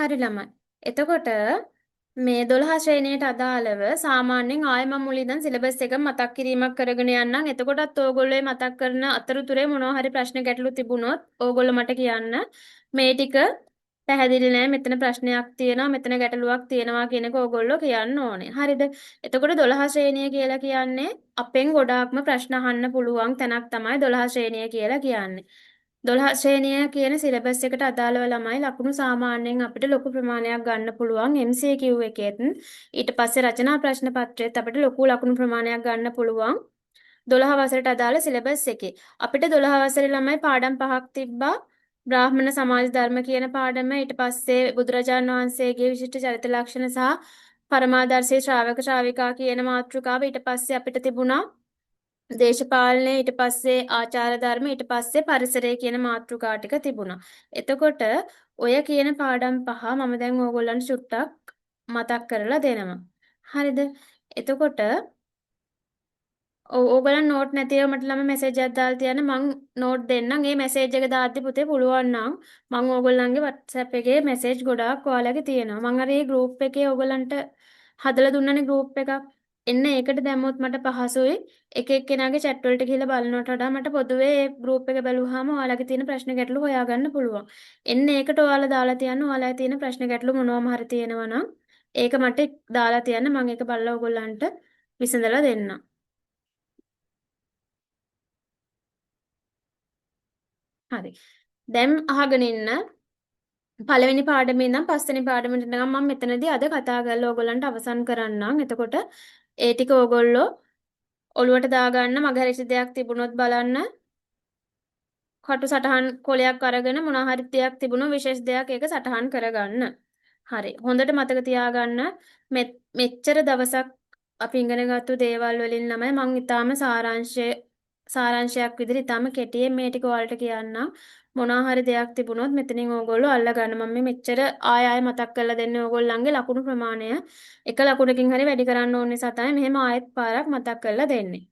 හරි ළමයි. එතකොට මේ 12 ශ්‍රේණියට අදාළව සාමාන්‍යයෙන් ආයෙ මම මුලින් ඉඳන් සිලබස් එක මතක් කිරීමක් කරගෙන යන්නම්. එතකොටත් ඕගොල්ලෝ මතක් කරන අතරතුරේ මොනවා හරි ප්‍රශ්න ගැටලු තිබුණොත් ඕගොල්ලෝ මට කියන්න. මේ ටික පැහැදිලි නෑ, මෙතන ප්‍රශ්නයක් තියෙනවා, මෙතන ගැටලුවක් තියෙනවා කියන එක ඕගොල්ලෝ කියන්න ඕනේ. හරිද? එතකොට 12 ශ්‍රේණිය කියලා කියන්නේ අපෙන් ගොඩාක්ම ප්‍රශ්න අහන්න පුළුවන් තැනක් තමයි 12 ශ්‍රේණිය කියලා කියන්නේ. 12 ශ්‍රේණිය කියන සිලබස් එකට අදාළව ළමයි ලකුණු සාමාන්‍යයෙන් අපිට ලොකු ප්‍රමාණයක් ගන්න පුළුවන් MCQ එකෙත්. ඊට පස්සේ රචනා ප්‍රශ්න පත්‍රයේත් අපිට ලොකු ලකුණු ප්‍රමාණයක් ගන්න පුළුවන් 12 වසරට අදාළ සිලබස් එකේ. අපිට 12 වසරේ ළමයි පාඩම් පහක් තිබ්බා. බ්‍රාහ්මණ සමාජ ධර්ම කියන පාඩම, ඊට පස්සේ බුදුරජාණන් වහන්සේගේ විශිෂ්ට චරිත ලක්ෂණ සහ පරමාදර්ශී ශ්‍රාවක ශ්‍රාවිකා කියන මාතෘකාව. ඊට පස්සේ අපිට තිබුණා දේශපාලනය, ඊට පස්සේ ආචාර ධර්ම, ඊට පස්සේ පරිසරය කියන මාතෘකා ටික තිබුණා. එතකොට ඔය කියන පාඩම් පහ මම දැන් ඕගොල්ලන්ට චුට්ටක් මතක් කරලා දෙනවා. හරිද? එතකොට ඕගොල්ලන් නෝට් නැතිව මට ළම මැසේජ් එකක් දාලා තියන්න, මං නෝට් දෙන්නම්. ඒ මැසේජ් එක දාද්දි පුතේ පුළුවන් නම් මං ඕගොල්ලන්ගේ WhatsApp එකේ මැසේජ් ගොඩාක් ඔයාලගේ තියෙනවා. මං අර ඒ ගෲප් එකේ ඕගොල්ලන්ට හදලා දුන්නනේ ගෲප් එකක්. එන්න ඒකට දැම්මොත් මට පහසුයි. එක එක්කෙනාගේ chat වලට ගිහලා බලනවට වඩා මට පොදුවේ ඒ ගෲප් එක බැලුවාම ඔයාලගේ තියෙන ප්‍රශ්න ගැටලු හොයාගන්න පුළුවන්. එන්න ඒකට ඔයාලා දාලා තියන්න ඔයාලගේ තියෙන ප්‍රශ්න ගැටලු මොනවාම හරි තියෙනවා නම් ඒක මට දාලා තියන්න, මම ඒක බලලා ඕගොල්ලන්ට විසඳලා දෙන්නම්. හරි. දැන් අහගෙන ඉන්න පළවෙනි පාඩමේ ඉඳන් පස්වෙනි පාඩමට යනකම් මම මෙතනදී අද කතා කරලා ඕගොල්ලන්ට අවසන් කරන්නම්. එතකොට ඒ ටික ඕගොල්ලෝ ඔළුවට දාගන්න, මගහැරිච්ච දෙයක් තිබුණොත් බලන්න. කටු සටහන් කොලයක් අරගෙන මොනවා හරි දෙයක් තිබුණොත් විශේෂ දෙයක් ඒක සටහන් කරගන්න. හරි. හොඳට මතක තියාගන්න මෙච්චර දවසක් අපි ඉගෙනගත්තු දේවල් වලින් ළමයි මම ඊටාම සාරාංශයක් විදිහට ඊටාම කෙටියෙන් මේ ටික ඔයාලට කියන්නම්. මොනවා හරි දෙයක් තිබුණොත් මෙතනින් ඕගොල්ලෝ අල්ලගන්න. මම මේ මෙච්චර ආය ආය මතක් කරලා දෙන්නේ ඕගොල්ලන්ගේ ලකුණු ප්‍රමාණය එක ලකුණකින් හරි වැඩි කරන්න ඕන නිසා තමයි මෙහෙම ආයෙත් පාරක් මතක් කරලා දෙන්නේ.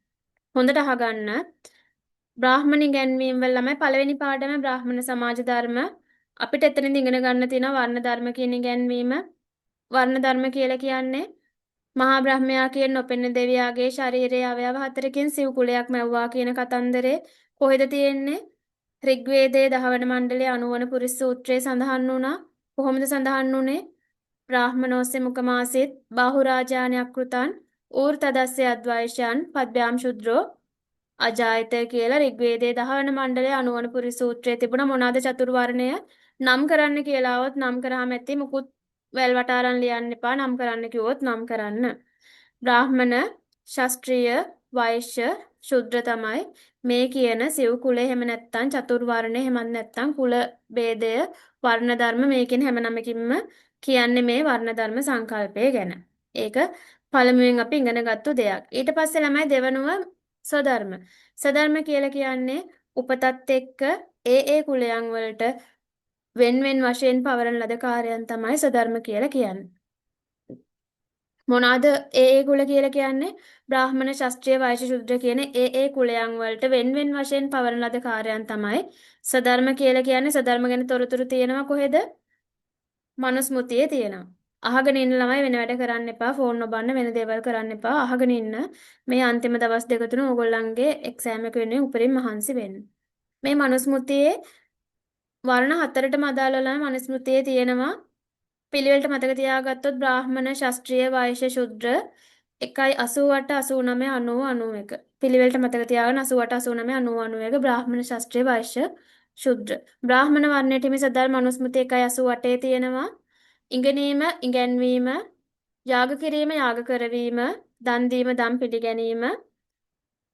හොඳට අහගන්න. බ්‍රාහ්මණ ඉගැන්වීම් වල ළමයි පළවෙනි පාඩම බ්‍රාහ්මණ සමාජ ධර්ම. අපිට එතනින් ඉගෙන ගන්න තියෙනවා වර්ණ ධර්ම කියන ඉගැන්වීම. වර්ණ ධර්ම කියලා කියන්නේ මහා බ්‍රහ්මයා කියන නොපෙනෙන දෙවියාගේ ශරීරයේ අවයව හතරකින් සිව් කුලයක් මැව්වා කියන කතන්දරේ කොහෙද තියෙන්නේ? ඍග්වේදයේ 10 වන මණ්ඩලයේ 90 වන පුරිස් සූත්‍රයේ සඳහන් වුණා. කොහොමද සඳහන් වුනේ? බ්‍රාහ්මනෝස්සේ මුකමාසිත බාහුරාජානි අකෘතං ඌර්තදස්සේ අද්වෛෂයන් පද්භ්‍යාම් ශුද්‍රෝ අජායත කියලා ඍග්වේදයේ 10 වන මණ්ඩලයේ 90 වන පුරිස් සූත්‍රයේ තිබුණ මොනවාද චතුර්වර්ණය නම් කරන්න කියලා આવොත් නම් කරාම ඇති. මුකුත් වැල් වටාරන් ලියන්න එපා. නම් කරන්න කිව්වොත් නම් කරන්න. බ්‍රාහ්මණ, ශාස්ත්‍රීය, වෛශ්‍ය, ශුද්‍ර තමයි මේ කියන සිව් කුලය. එහෙම නැත්නම් චතුර්වර්ණය, එහෙමත් නැත්නම් කුල ભેදය, වර්ණ ධර්ම, මේකෙන් හැම නමකින්ම කියන්නේ මේ වර්ණ ධර්ම සංකල්පය ගැන. ඒක පළමුවෙන් අපි ඉගෙන ගත්තු දෙයක්. ඊට පස්සේ ළමයි දෙවනුව ස්වධර්ම. ස්වධර්ම කියලා කියන්නේ උපතත් එක්ක ඒ කුලයන් වලට වෙන වෙන වශයෙන් පවරන ලද කාර්යයන් තමයි ස්වධර්ම කියලා කියන්නේ. මොනවාද ඒ කුල කියලා කියන්නේ? බ්‍රාහ්මණ, ශාස්ත්‍රීය, වෛශ්‍ය, ශුද්‍ර කියන ඒ කුලයන් වලට වෙන වෙන වශයෙන් පවරන ලද කාර්යයන් තමයි ස්වධර්ම කියලා කියන්නේ. ස්වධර්ම ගැන තොරතුරු තියෙනවා කොහෙද? මනුස්මෘතියේ තියෙනවා. අහගෙන ඉන්න ළමයි වෙන වැඩ කරන්න එපා, ෆෝන් නොබන්න, වෙන දේවල් කරන්න එපා. අහගෙන ඉන්න. මේ අන්තිම දවස් දෙක තුන ඕගොල්ලන්ගේ එක්සෑම් එක වෙනුවෙන් උපරිම මහන්සි වෙන්න. මේ මනුස්මෘතියේ වර්ණ හතරටම අදාළ ළමයි මනුස්මෘතියේ තියෙනවා. පිළිවෙලට මතක තියාගත්තොත් බ්‍රාහ්මණ, ශාස්ත්‍රීය, වෛශ්‍ය, ශුද්‍ර 1.88 89 90 91. පිළිවෙලට මතක තියාගන්න 88 89 90 91 බ්‍රාහ්මණ, ශාස්ත්‍රීය, වෛශ්‍ය, ශුද්‍ර. බ්‍රාහ්මණ වර්ණයට හිමි සදාල් මනුස්මෘතිය 1.88 තියෙනවා. ඉගෙනීම, ඉගැන්වීම, යාග කිරීම, යාග කරවීම, දන් දීම, දන් පිළිගැනීම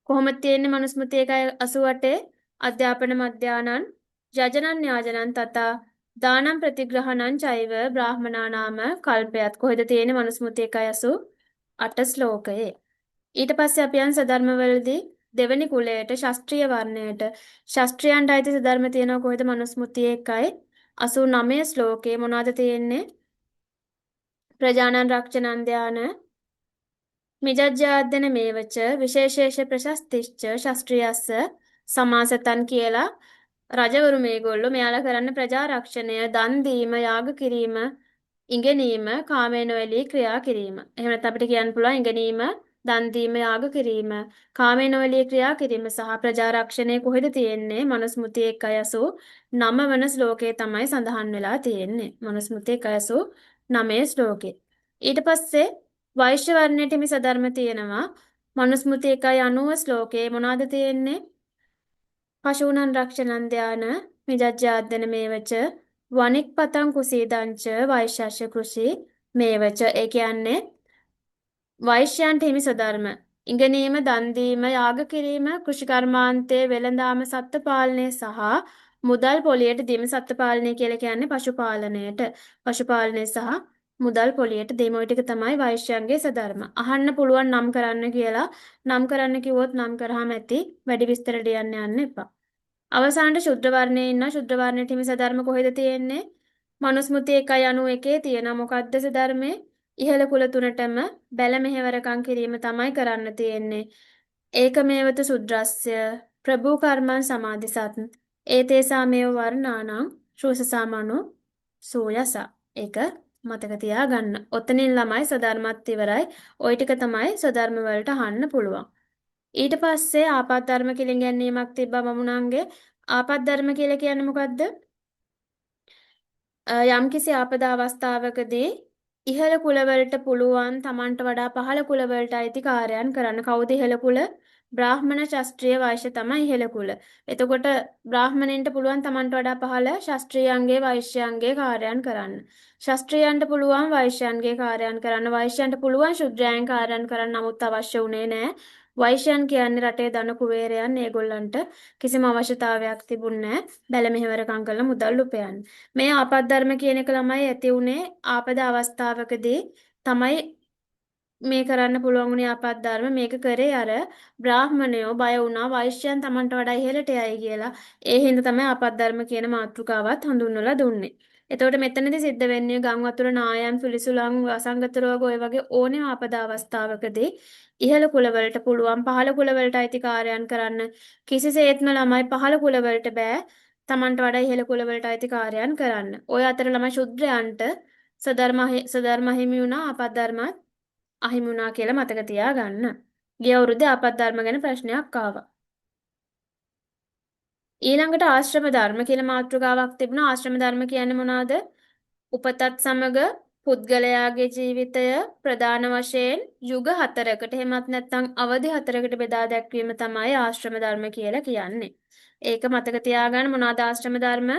කොහොමද තියෙන්නේ මනුස්මෘතිය 1.88? අධ්‍යාපන මධ්‍යානං යජනං යාජනං තථා දානම් ප්‍රතිග්‍රහණං චෛව බ්‍රාහ්මනානාම කල්පයත්. කොහෙද තියෙන්නේ මනුස්මෘතිය 1.88 ශ්ලෝකයේ. ඊට පස්සේ අපි යන් සධර්ම වලදී දෙවෙනි කුලයට ශාස්ත්‍රීය වර්ණයට ශාස්ත්‍රයන්ට අයිති සධර්ම තියෙනවා කොහෙද? මනුස්මෘතියේ 1.89 ශ්ලෝකයේ මොනවද තියෙන්නේ? ප්‍රජානන් රක්ෂණං ධාන මිජජ්ජාද්දන මේවච විශේෂේෂ ප්‍රශස්තිශ්ච ශාස්ත්‍රීයස්ස සමාසතන් කියලා රජවරු මේගොල්ලෝ මෙයාලා කරන්න ප්‍රජා රක්ෂණය, දන් දීම, යාග කිරීම, ඉගෙනීම, කාමයේ නොඇලී ක්‍රියා කිරීම. එහෙම නැත්නම් අපිට කියන්න පුළුවන් ඉගෙනීම, දන් දීම, යාග කිරීම, කාමයේ නොඇලී ක්‍රියා කිරීම සහ ප්‍රජාරක්ෂණය කොහෙද තියෙන්නේ? මනුස්මෘතිය 1:89 වන ශ්ලෝකයේ තමයි සඳහන් වෙලා තියෙන්නේ. මනුස්මෘතිය 1:89 ශ්ලෝකේ. ඊට පස්සේ වෛශ්‍ය වර්ණයට හිමි සධර්ම තියෙනවා. මනුස්මෘතිය 1:90 ශ්ලෝකේ මොනවද තියෙන්නේ? පශූනං රක්ෂණං ධාන මිජජ්ජාද්දන මේවච වනික් පතං කුසීදංච වෛශ්‍යස්‍ය කෘෂි මේවච. ඒ කියන්නේ වෛශ්‍යයන්ට හිමි සධර්ම ඉගෙනීම, දන් දීම, යාග කිරීම, කෘෂිකර්මාන්තයේ වෙළඳාම, සත්ත්ව පාලනය සහ මුදල් පොලියට දීම. සත්ත්ව පාලනය කියලා කියන්නේ පශුපාලනයට. පශුපාලනය සහ මුදල් පොලියට දීම. ওই ටික තමයි වෛශ්‍යයන්ගේ සධර්ම. අහන්න පුළුවන් නම් කරන්න කියලා. නම් කරන්න කිව්වොත් නම් කරාම ඇති. වැඩි විස්තර ලියන්න යන්න එපා. අවසානට ශුද්‍ර වර්ණයේ ඉන්න ශුද්‍ර වර්ණයට හිමි සධර්ම කොහෙද තියෙන්නේ? මනුස්මෘතිය 1:91 තියෙනවා. මොකක්ද සධර්මයේ? ඉහළ කුල තුනටම බැල මෙහෙවරකම් කිරීම තමයි කරන්න තියෙන්නේ. ඒකමේවතු ශුද්‍රස්ය ප්‍රභූ කර්මං සමාදිසත් ඒතේසාමේව වර්ණානං ශූසසාමනෝ සෝයස. ඒක මතක තියාගන්න. ඔතනින් ළමයි සධර්මත් ඉවරයි. ওই ටික තමයි සධර්ම වලට අහන්න පුළුවන්. ඊට පස්සේ ආපත් ධර්ම කියලා ඉගැන්වීමක් තිබ්බා බමුණන්ගේ. ආපත් ධර්ම කියලා කියන්නේ මොකද්ද? යම්කිසි ආපදා අවස්ථාවකදී ඉහළ කුලවලට පුළුවන් තමන්ට වඩා පහළ කුලවලට අයිති කාර්යයන් කරන්න. කවුද ඉහළ කුල? බ්‍රාහ්මණ, ශාස්ත්‍රීය, වෛශ්‍ය තමයි ඉහළ කුල. එතකොට බ්‍රාහ්මණයින්ට පුළුවන් තමන්ට වඩා පහළ ශාස්ත්‍රීයයන්ගේ, වෛශ්‍යයන්ගේ කාර්යයන් කරන්න. ශාස්ත්‍රීයයන්ට පුළුවන් වෛශ්‍යයන්ගේ කාර්යයන් කරන්න. වෛශ්‍යයන්ට පුළුවන් ශුද්‍රයන් කාර්යයන් කරන්න. නමුත් අවශ්‍ය උනේ නැහැ. වෛශ්‍යයන් කියන්නේ රටේ ධන කුවේරයන්. ඒගොල්ලන්ට කිසිම අවශ්‍යතාවයක් තිබුණේ නැහැ. බැල මෙහෙවරකම් කරලා මුදල් උපයන්න. මේ ආපත් ධර්ම කියන එක ළමයි ඇති උනේ ආපද අවස්ථාවකදී තමයි මේ කරන්න පුළුවන් වුණේ ආපත් ධර්ම. මේක කරේ අර බ්‍රාහ්මණයෝ බය වුණා වෛශ්‍යයන් Tamanට වඩා ඉහළට යයි කියලා. ඒ හින්දා තමයි ආපත් ධර්ම කියන මාතෘකාවත් හඳුන්වලා දුන්නේ. එතකොට මෙතනදී සිද්ධ වෙන්නේ ගම් වතුර නායම් පිළිසුලන් අසංගත රෝග ඔය වගේ ඕනෑම ආපද අවස්ථාවකදී ඉහළ කුලවලට පුළුවන් පහළ කුලවලට අයිති කාර්යයන් කරන්න. කිසිසේත්ම ළමයි පහළ කුලවලට බෑ තමන්ට වඩා ඉහළ කුලවලට අයිති කාර්යයන් කරන්න. ඔය අතර ළමයි ශුද්‍රයන්ට සධර්ම හිමි වුණා ආපත් ධර්මත් අහිමි වුණා කියලා මතක තියාගන්න. ගිය අවුරුද්දේ ආපත් ධර්ම ගැන ප්‍රශ්නයක් ආවා. ඊළඟට ආශ්‍රම ධර්ම කියලා මාතෘකාවක් තිබුණා. ආශ්‍රම ධර්ම කියන්නේ මොනවාද? උපතත් සමග පුද්ගලයාගේ ජීවිතය ප්‍රධාන වශයෙන් යුග 4කට එහෙමත් නැත්නම් අවධි 4කට බෙදා දැක්වීම තමයි ආශ්‍රම ධර්ම කියලා කියන්නේ. ඒක මතක තියාගන්න. මොනවාද ආශ්‍රම ධර්ම?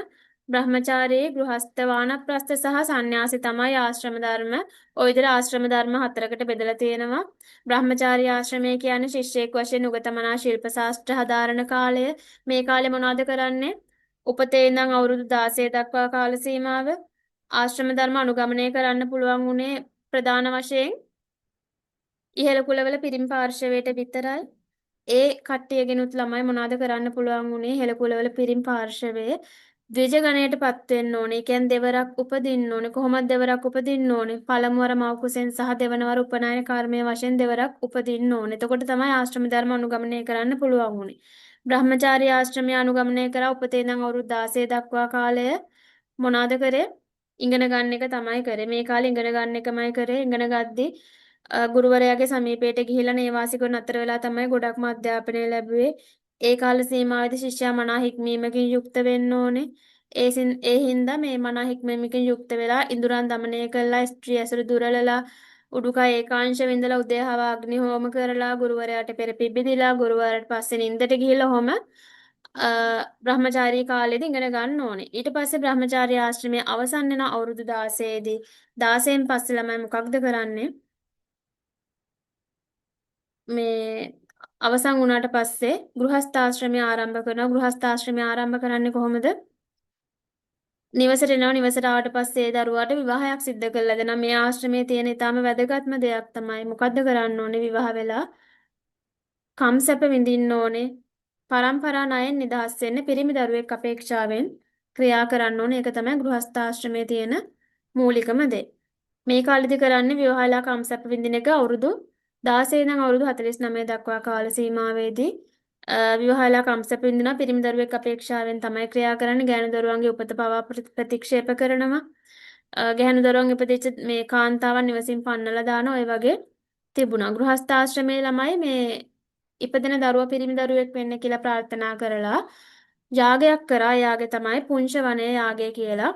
බ්‍රහ්මචාරී, ගෘහස්ත, වානප්‍රස්ත සහ සන්න්‍යාසි තමයි ආශ්‍රම ධර්ම. ওই විදිහට ආශ්‍රම ධර්ම 4කට බෙදලා තියෙනවා. බ්‍රහ්මචාරී ආශ්‍රමය කියන්නේ ශිෂ්‍යයෙක් වශයෙන් උගතමනා ශිල්ප ශාස්ත්‍ර හදාරන කාලය. මේ කාලේ මොනවද කරන්නේ? උපතේ ඉඳන් අවුරුදු 16 දක්වා කාල සීමාව ආශ්‍රම ධර්ම අනුගමනය කරන්න පුළුවන් වුණේ ප්‍රධාන වශයෙන් ඉහළ කුලවල පිරිමි පාර්ශවයට විතරයි. ඒ කට්ටියගෙනුත් ළමයි මොනවද කරන්න පුළුවන් වුණේ? ඉහළ කුලවල පිරිමි පාර්ශවයේ ද්විජ ගණයටපත් වෙන්න ඕනේ. ඒ කියන්නේ දෙවරක් උපදින්න ඕනේ. කොහොමද දෙවරක් උපදින්න ඕනේ? පළමුවර මව් කුසෙන් සහ දෙවනවර උපනයන කර්මයේ වශයෙන් දෙවරක් උපදින්න ඕනේ. එතකොට තමයි ආශ්‍රම ධර්ම අනුගමනය කරන්න පුළුවන් වුණේ. බ්‍රහ්මචාරී ආශ්‍රමය අනුගමනය කරා උපතේ ඉඳන් අවුරුදු 16 දක්වා කාලය මොනවද කරේ? ඉගෙන ගන්න එක තමයි කරේ. මේ කාලේ ඉගෙන ගන්න එකමයි කරේ. ඉගෙන ගද්දි ගුරුවරයාගේ සමීපයට ගිහිල්ලා නේවාසිකව නතර වෙලා තමයි ගොඩක්ම අධ්‍යාපනය ලැබුවේ. ඒ කාල සීමාවේදී ශිෂ්‍යයා මනා හික්මීමකින් යුක්ත වෙන්න ඕනේ. ඒ හින්දා මේ මනා හික්මීමකින් යුක්ත වෙලා ඉඳුරන් දමනය කළා, ස්ත්‍රී ඇසුරු දුරලලා, උඩුකය ඒකාංශ විඳලා උදේ හවා අග්නි හෝම කරලා, ගුරුවරයාට පෙර පිබිදිලා, ගුරුවරයාට පස්සේ නිින්දට ගිහිල්ලා ඔහොම බ්‍රහ්මචාරී කාලෙදී ඉගෙන ගන්න ඕනේ. ඊට පස්සේ බ්‍රහ්මචාරී ආශ්‍රමය අවසන් වෙන අවුරුදු 16 දී 16න් පස්සේ ළමයි මොකක්ද කරන්නේ? මේ අවසන් වුණාට පස්සේ ගෘහස්ථාශ්‍රමය ආරම්භ කරනවා. ගෘහස්ථාශ්‍රමය ආරම්භ කරන්නේ කොහොමද? නිවසට එනවා. නිවසට ආවට පස්සේ ඒ දරුවාට විවාහයක් සිද්ධ කරලා දෙනවා. මේ ආශ්‍රමයේ තියෙන ඊටාම වැදගත්ම දෙයක් තමයි මොකද්ද කරන්න ඕනේ විවාහ වෙලා? කම්සැප විඳින්න ඕනේ. පරම්පරා ණයෙන් නිදහස් වෙන්න පිරිමි දරුවෙක් අපේක්ෂාවෙන් ක්‍රියා කරන්න ඕනේ. ඒක තමයි ගෘහස්ථාශ්‍රමයේ තියෙන මූලිකම දේ. මේ කාලෙදි කරන්නේ විවාහලා කම්සැප විඳින එක අවුරුදු 16 ඉඳන් අවුරුදු 49 දක්වා කාල සීමාවේදී විවාහලා කම්සැප විඳින පිරිමි දරුවෙක් අපේක්ෂාවෙන් තමයි ක්‍රියා කරන්නේ. ගෑනු දරුවන්ගේ උපත පවා ප්‍රතික්ෂේප කරනවා. ගැහැණු දරුවන් ඉපදිච්ච මේ කාන්තාවන් නිවසින් පන්නලා දාන ඔය වගේ තිබුණා. ගෘහස්ථාශ්‍රමයේ ළමයි මේ ඉපදෙන දරුවා පිරිමි දරුවෙක් වෙන්න කියලා ප්‍රාර්ථනා කරලා යාගයක් කරා. යාගේ තමයි පුංච වනයේ යාගය කියලා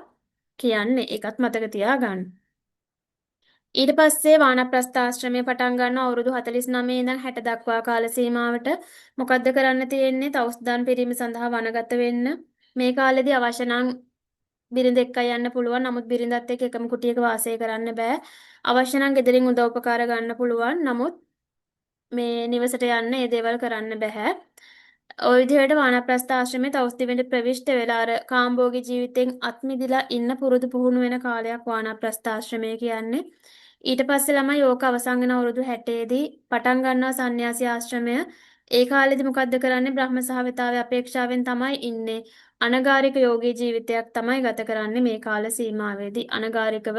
කියන්නේ. ඒකත් මතක තියාගන්න. ඊට පස්සේ වානප්‍රස්ථාශ්‍රමය පටන් ගන්නවා අවුරුදු 49 ඉඳන් 60 දක්වා කාල සීමාවට. මොකද්ද කරන්න තියෙන්නේ? තවුස්දන් පිරීම සඳහා වනගත වෙන්න. මේ කාලෙදී අවශ්‍ය නම් බිරිඳ එක්කයි යන්න පුළුවන්. නමුත් බිරිඳත් එක්ක එකම කුටියක වාසය කරන්න බෑ. අවශ්‍ය නම් ගෙදරින් උදව්පකාර ගන්න පුළුවන්. නමුත් මේ නිවසට යන්න ඒ දේවල් කරන්න බෑ. ওই විදිහට වානප්‍රස්ථ ආශ්‍රමයේ තවුස්දිවෙට ප්‍රවිෂ්ඨ වෙලා අර කාම්භෝගී ජීවිතෙන් අත් මිදිලා ඉන්න පුරුදු පුහුණු වෙන කාලයක් වානප්‍රස්ථ ආශ්‍රමය කියන්නේ. ඊට පස්සේ ළමයි ඕක අවසන් වෙන අවුරුදු 60 දී පටන් ගන්නවා සන්න්‍යාසී ආශ්‍රමය. ඒ කාලෙදි මොකද්ද කරන්නේ? බ්‍රහ්ම සහවිතාවේ අපේක්ෂාවෙන් තමයි ඉන්නේ. අනගාരിക යෝගී ජීවිතයක් තමයි ගත කරන්නේ මේ කාල සීමාවේදී. අනගාരികව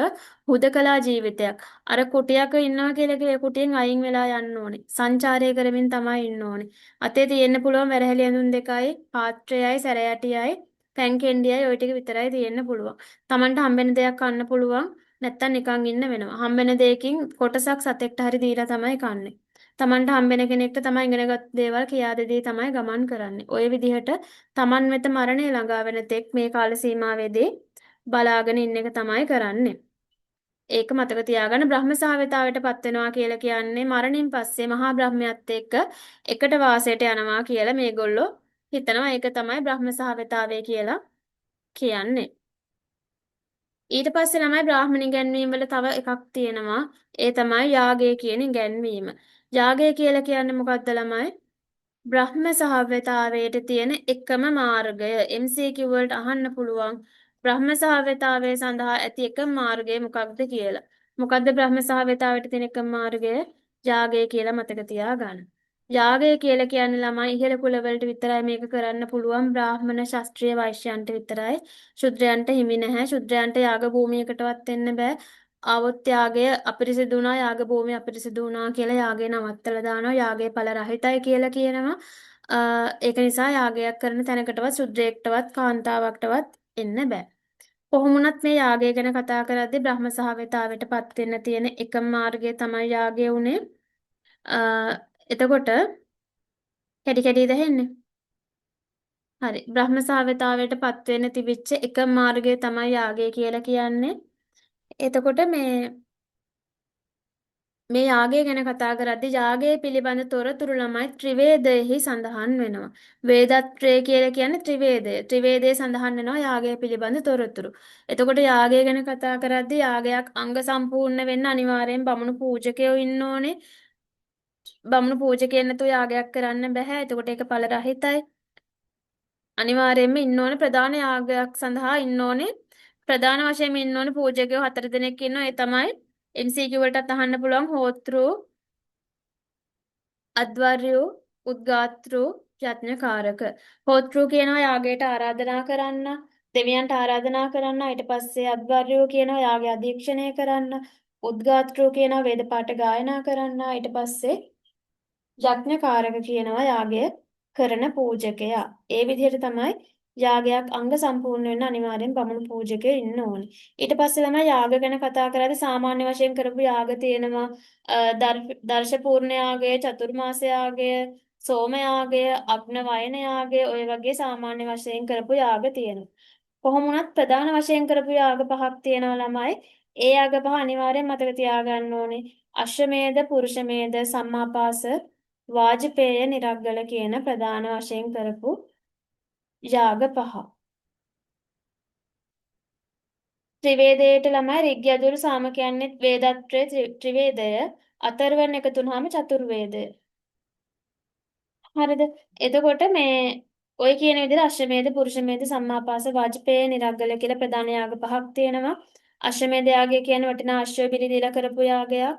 හුදකලා ජීවිතයක්. අර කුටියක ඉන්නවා කියලා ඒ කුටියෙන් අයින් වෙලා යන්න ඕනේ. සංචාරය කරමින් තමයි ඉන්න ඕනේ. අතේ තියෙන්න පුළුවන් වැරහැලි ඇඳුම් දෙකයි, පාත්‍රයයි, සැරයටියයි, පැන් කෙන්ඩියයි ওই ටික විතරයි තියෙන්න පුළුවන්. Tamanට හම්බෙන දෙයක් කන්න පුළුවන්. නැත්තම් නිකන් ඉන්න වෙනවා. හම්බෙන දෙයකින් කොටසක් සතෙක්ට හරි දීලා තමයි කන්නේ. Tamanට හම්බෙන කෙනෙක්ට තමයි ඉගෙනගත් දේවල් කියා දෙදී තමයි ගමන් කරන්නේ. ওই විදිහට Taman වෙත මරණය ළඟා වෙන තෙක් මේ කාල සීමාවේදී බලාගෙන ඉන්න එක තමයි කරන්නේ. ඒක මතක තියාගන්න. බ්‍රහ්ම සහවතාවයට පත් වෙනවා කියලා කියන්නේ මරණින් පස්සේ මහා බ්‍රහ්මයාත් එක්ක එකට වාසයට යනවා කියලා මේගොල්ලෝ හිතනවා. ඒක තමයි බ්‍රහ්ම සහවතාවය කියලා කියන්නේ. ඊට පස්සේ ළමයි බ්‍රාහ්මණ ඉගැන්වීම් වල තව එකක් තියෙනවා. ඒ තමයි යාගය කියන ඉගැන්වීම. යාගය කියලා කියන්නේ මොකක්ද ළමයි? බ්‍රහ්ම සහවතාවයට තියෙන එකම මාර්ගය. MCQ වලට අහන්න පුළුවන්. බ්‍රහ්ම සහවතාවය සඳහා ඇති එකම මාර්ගය මොකක්ද කියලා. මොකක්ද බ්‍රහ්ම සහවතාවයට තියෙන එකම මාර්ගය? යාගය කියලා මතක තියාගන්න. යාගය කියලා කියන්නේ ළමයි ඉහළ කුලවලට විතරයි මේක කරන්න පුළුවන්. බ්‍රාහ්මණ ශාස්ත්‍රීය වෛශ්‍යයන්ට විතරයි. ශුද්‍රයන්ට හිමි නැහැ. ශුද්‍රයන්ට යාග භූමියකටවත් එන්න බෑ. ආවොත් යාගය අපිරිසිදු වුණා, යාග භූමිය අපිරිසිදු වුණා කියලා යාගය නවත්තලා දානවා. යාගය ඵල රහිතයි කියලා කියනවා. ඒක නිසා යාගයක් කරන තැනකටවත් ශුද්‍රයෙක්ටවත් කාන්තාවකටවත් එන්න බෑ. කොහොම වුණත් මේ යාගය ගැන කතා කරද්දී බ්‍රහ්ම සහවතාවයට පත් වෙන්න තියෙන එකම මාර්ගය තමයි යාගය උනේ. එතකොට කැඩි කැඩිද ඇහෙන්නේ? හරි. බ්‍රහ්ම සාවතාවයට පත් වෙන්න තිබිච්ච එක මාර්ගය තමයි යාගය කියලා කියන්නේ. එතකොට මේ යාගය ගැන කතා කරද්දී යාගය පිළිබඳ තොරතුරු ළමයි ත්‍රිවේදයෙහි සඳහන් වෙනවා. වේදත්‍රය කියලා කියන්නේ ත්‍රිවේදය. ත්‍රිවේදයේ සඳහන් වෙනවා යාගය පිළිබඳ තොරතුරු. එතකොට යාගය ගැන කතා කරද්දී යාගයක් අංග සම්පූර්ණ වෙන්න අනිවාර්යෙන් බමුණු පූජකයෝ ඉන්න ඕනේ. බමුණු පූජකයන් නැතුව යාගයක් කරන්න බෑ. එතකොට ඒක ඵල රහිතයි. අනිවාර්යයෙන්ම ඉන්න ඕනේ ප්‍රධාන යාගයක් සඳහා ඉන්න ඕනේ ප්‍රධාන වශයෙන්ම ඉන්න ඕනේ පූජකයෝ 4 දෙනෙක් ඉන්නවා. ඒ තමයි MCQ වලටත් අහන්න පුළුවන් හෝතෘ, අද්වර්ය, උද්ගාතෘ, යඥකාරක. හෝතෘ කියනවා යාගයට ආරාධනා කරන්න, දෙවියන්ට ආරාධනා කරන්න. ඊට පස්සේ අද්වර්ය කියනවා යාගය අධීක්ෂණය කරන්න. උද්ගාතෘ කියනවා වේද පාඨ ගායනා කරන්න. ඊට පස්සේ යඥකාරක කියනවා යාගය කරන පූජකයා. ඒ විදිහට තමයි යාගයක් අංග සම්පූර්ණ වෙන්න අනිවාර්යෙන් බමුණු පූජකයෝ ඉන්න ඕනේ. ඊට පස්සේ තමයි යාග ගැන කතා කරද්දී සාමාන්‍ය වශයෙන් කරපු යාග තියෙනවා. දර්ශ පූර්ණ යාගය, චතුර්මාස යාගය, සෝම යාගය, අග්න වයන යාගය ඔය වගේ සාමාන්‍ය වශයෙන් කරපු යාග තියෙනවා. කොහොම වුණත් ප්‍රධාන වශයෙන් කරපු යාග පහක් තියෙනවා ළමයි. ඒ යාග පහ අනිවාර්යෙන් මතක තියාගන්න ඕනේ. අශ්වමේධ, පුරුෂමේධ, සම්මාපාස, වාජපේය, නිරග්ගල කියන ප්‍රධාන වශයෙන් කරපු යාග පහ. ත්‍රිවේදයට ළමයි රිග් යජුරු සාම කියන්නේ වේදත්‍රයේ ත්‍රිවේදය. අතර්වණ එකතු වුනහම චතුර්වේදය. හරිද? එතකොට මේ ඔය කියන විදිහට අශ්වමේධ, පුරුෂමේධ, සම්මාපාස, වාජපේය, නිරග්ගල කියලා ප්‍රධාන යාග පහක් තියෙනවා. අශ්වමේධ යාගය කියන්නේ වටිනා අශ්වය බිලි දීලා කරපු යාගයක්.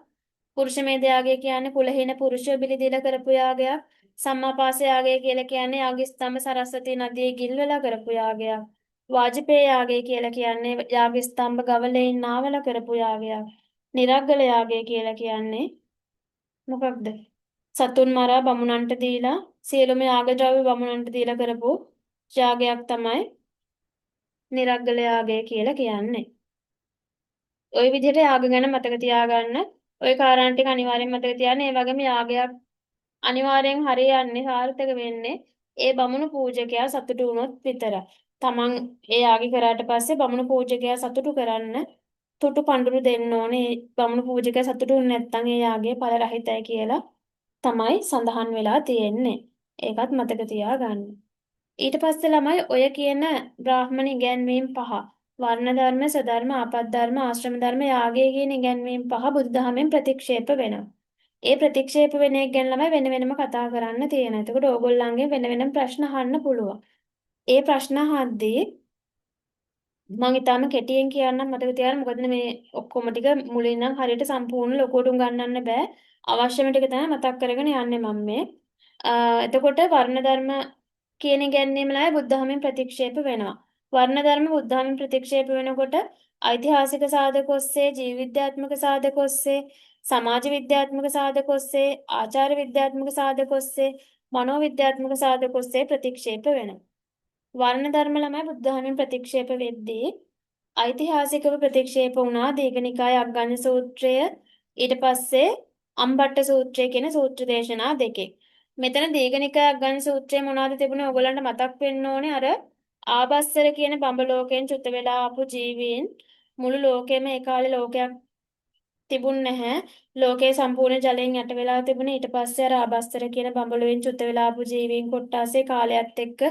පුරුෂමේධ යාගය කියන්නේ කුලහීන පුරුෂය බිලි දීලා කරපු යාගයක්. සම්මාපාස යාගය කියලා කියන්නේ යාගස්තම්භ සරස්වතී නදියේ ගිල්වලා කරපු යාගයක්. වාජපේය යාගය කියලා කියන්නේ යාගස්තම්භ ගවලෙන් නාවලා කරපු යාගයක්. නිරග්ගල යාගය කියලා කියන්නේ මොකක්ද? සතුන් මරා බමුණන්ට දීලා සියලුම යාගද්‍රව්‍ය බමුණන්ට දීලා කරපු යාගයක් තමයි නිරග්ගල යාගය කියලා කියන්නේ. ওই විදිහට යාග ගැන මතක තියාගන්න. ওই කාරණා ටික අනිවාර්යෙන් මතක තියාගන්න. ඒ වගේම යාගයක් අනිවාර්යෙන් හරියන්නේ සාර්ථක වෙන්නේ ඒ බමුණු පූජකයා සතුටු වුණොත් විතරයි. තමන් ඒ යාගි කරාට පස්සේ බමුණු පූජකයා සතුටු කරන්න තුටු පඬුරු දෙන්න ඕනේ. ඒ බමුණු පූජකයා සතුටු වුනේ නැත්නම් ඒ යාගය ඵල රහිතයි කියලා තමයි සඳහන් වෙලා තියෙන්නේ. ඒකත් මතක තියාගන්න. ඊට පස්සේ ළමයි ඔය කියන බ්‍රාහ්මණ ඉගැන්වීම් පහ වර්ණ ධර්ම, සධර්ම, ආපද්ධර්ම, ආශ්‍රම ධර්ම, යාගය කියන ඉගැන්වීම් පහ බුදුදහමෙන් ප්‍රතික්ෂේප වෙනවා. ඒ ප්‍රතික්ෂේප වෙන එක ගැන ළමයි වෙන වෙනම කතා කරන්න තියෙනවා. එතකොට ඕගොල්ලන්ගෙන් වෙන වෙනම ප්‍රශ්න අහන්න පුළුවන්. ඒ ප්‍රශ්න අහද්දී මම ඊටාම කෙටියෙන් කියන්නම් මතක තියාගන්න. මොකද මේ ඔක්කොම ටික මුලින් නම් හරියට සම්පූර්ණ ලොකුවට උගන්වන්න බෑ. අවශ්‍යම ටික තමයි මතක් කරගෙන යන්නේ මම මේ. එතකොට වර්ණ ධර්ම කියන ඉගැන්වීමලයි බුද්ධහමෙන් ප්‍රතික්ෂේප වෙනවා. වර්ණ ධර්ම බුද්ධහමෙන් ප්‍රතික්ෂේප වෙනකොට ඓතිහාසික සාධක ඔස්සේ, ජීව විද්‍යාත්මක සාධක ඔස්සේ, සමාජ විද්‍යාත්මක සාධක ඔස්සේ, ආචාර විද්‍යාත්මක සාධක ඔස්සේ, මනෝ විද්‍යාත්මක සාධක ඔස්සේ ප්‍රතික්ෂේප වෙනවා. වර්ණ ධර්ම ළමයි බුද්ධහමෙන් ප්‍රතික්ෂේප වෙද්දී ඓතිහාසිකව ප්‍රතික්ෂේප වුණා දීඝනිකාය අග්ගඤ්ඤ සූත්‍රය ඊට පස්සේ අම්බට්ට සූත්‍රය කියන සූත්‍ර දේශනා දෙකෙන්. මෙතන දීඝනිකාය අග්ගඤ්ඤ සූත්‍රය මොනවද තිබුණේ ඔයගොල්ලන්ට මතක් වෙන්න ඕනේ අර ආබස්සර කියන බඹලෝකයෙන් චුත වෙලා ආපු ජීවීන් මුළු ලෝකෙම ඒ කාලේ ලෝකයක් තිබුණ නැහැ. ලෝකේ සම්පූර්ණ ජලයෙන් යට වෙලා තිබුණේ. ඊට පස්සේ අර ආබස්තර කියන බඹලුවෙන් චුත වෙලා ආපු ජීවීන් කොට්ටාසේ කාලයත් එක්ක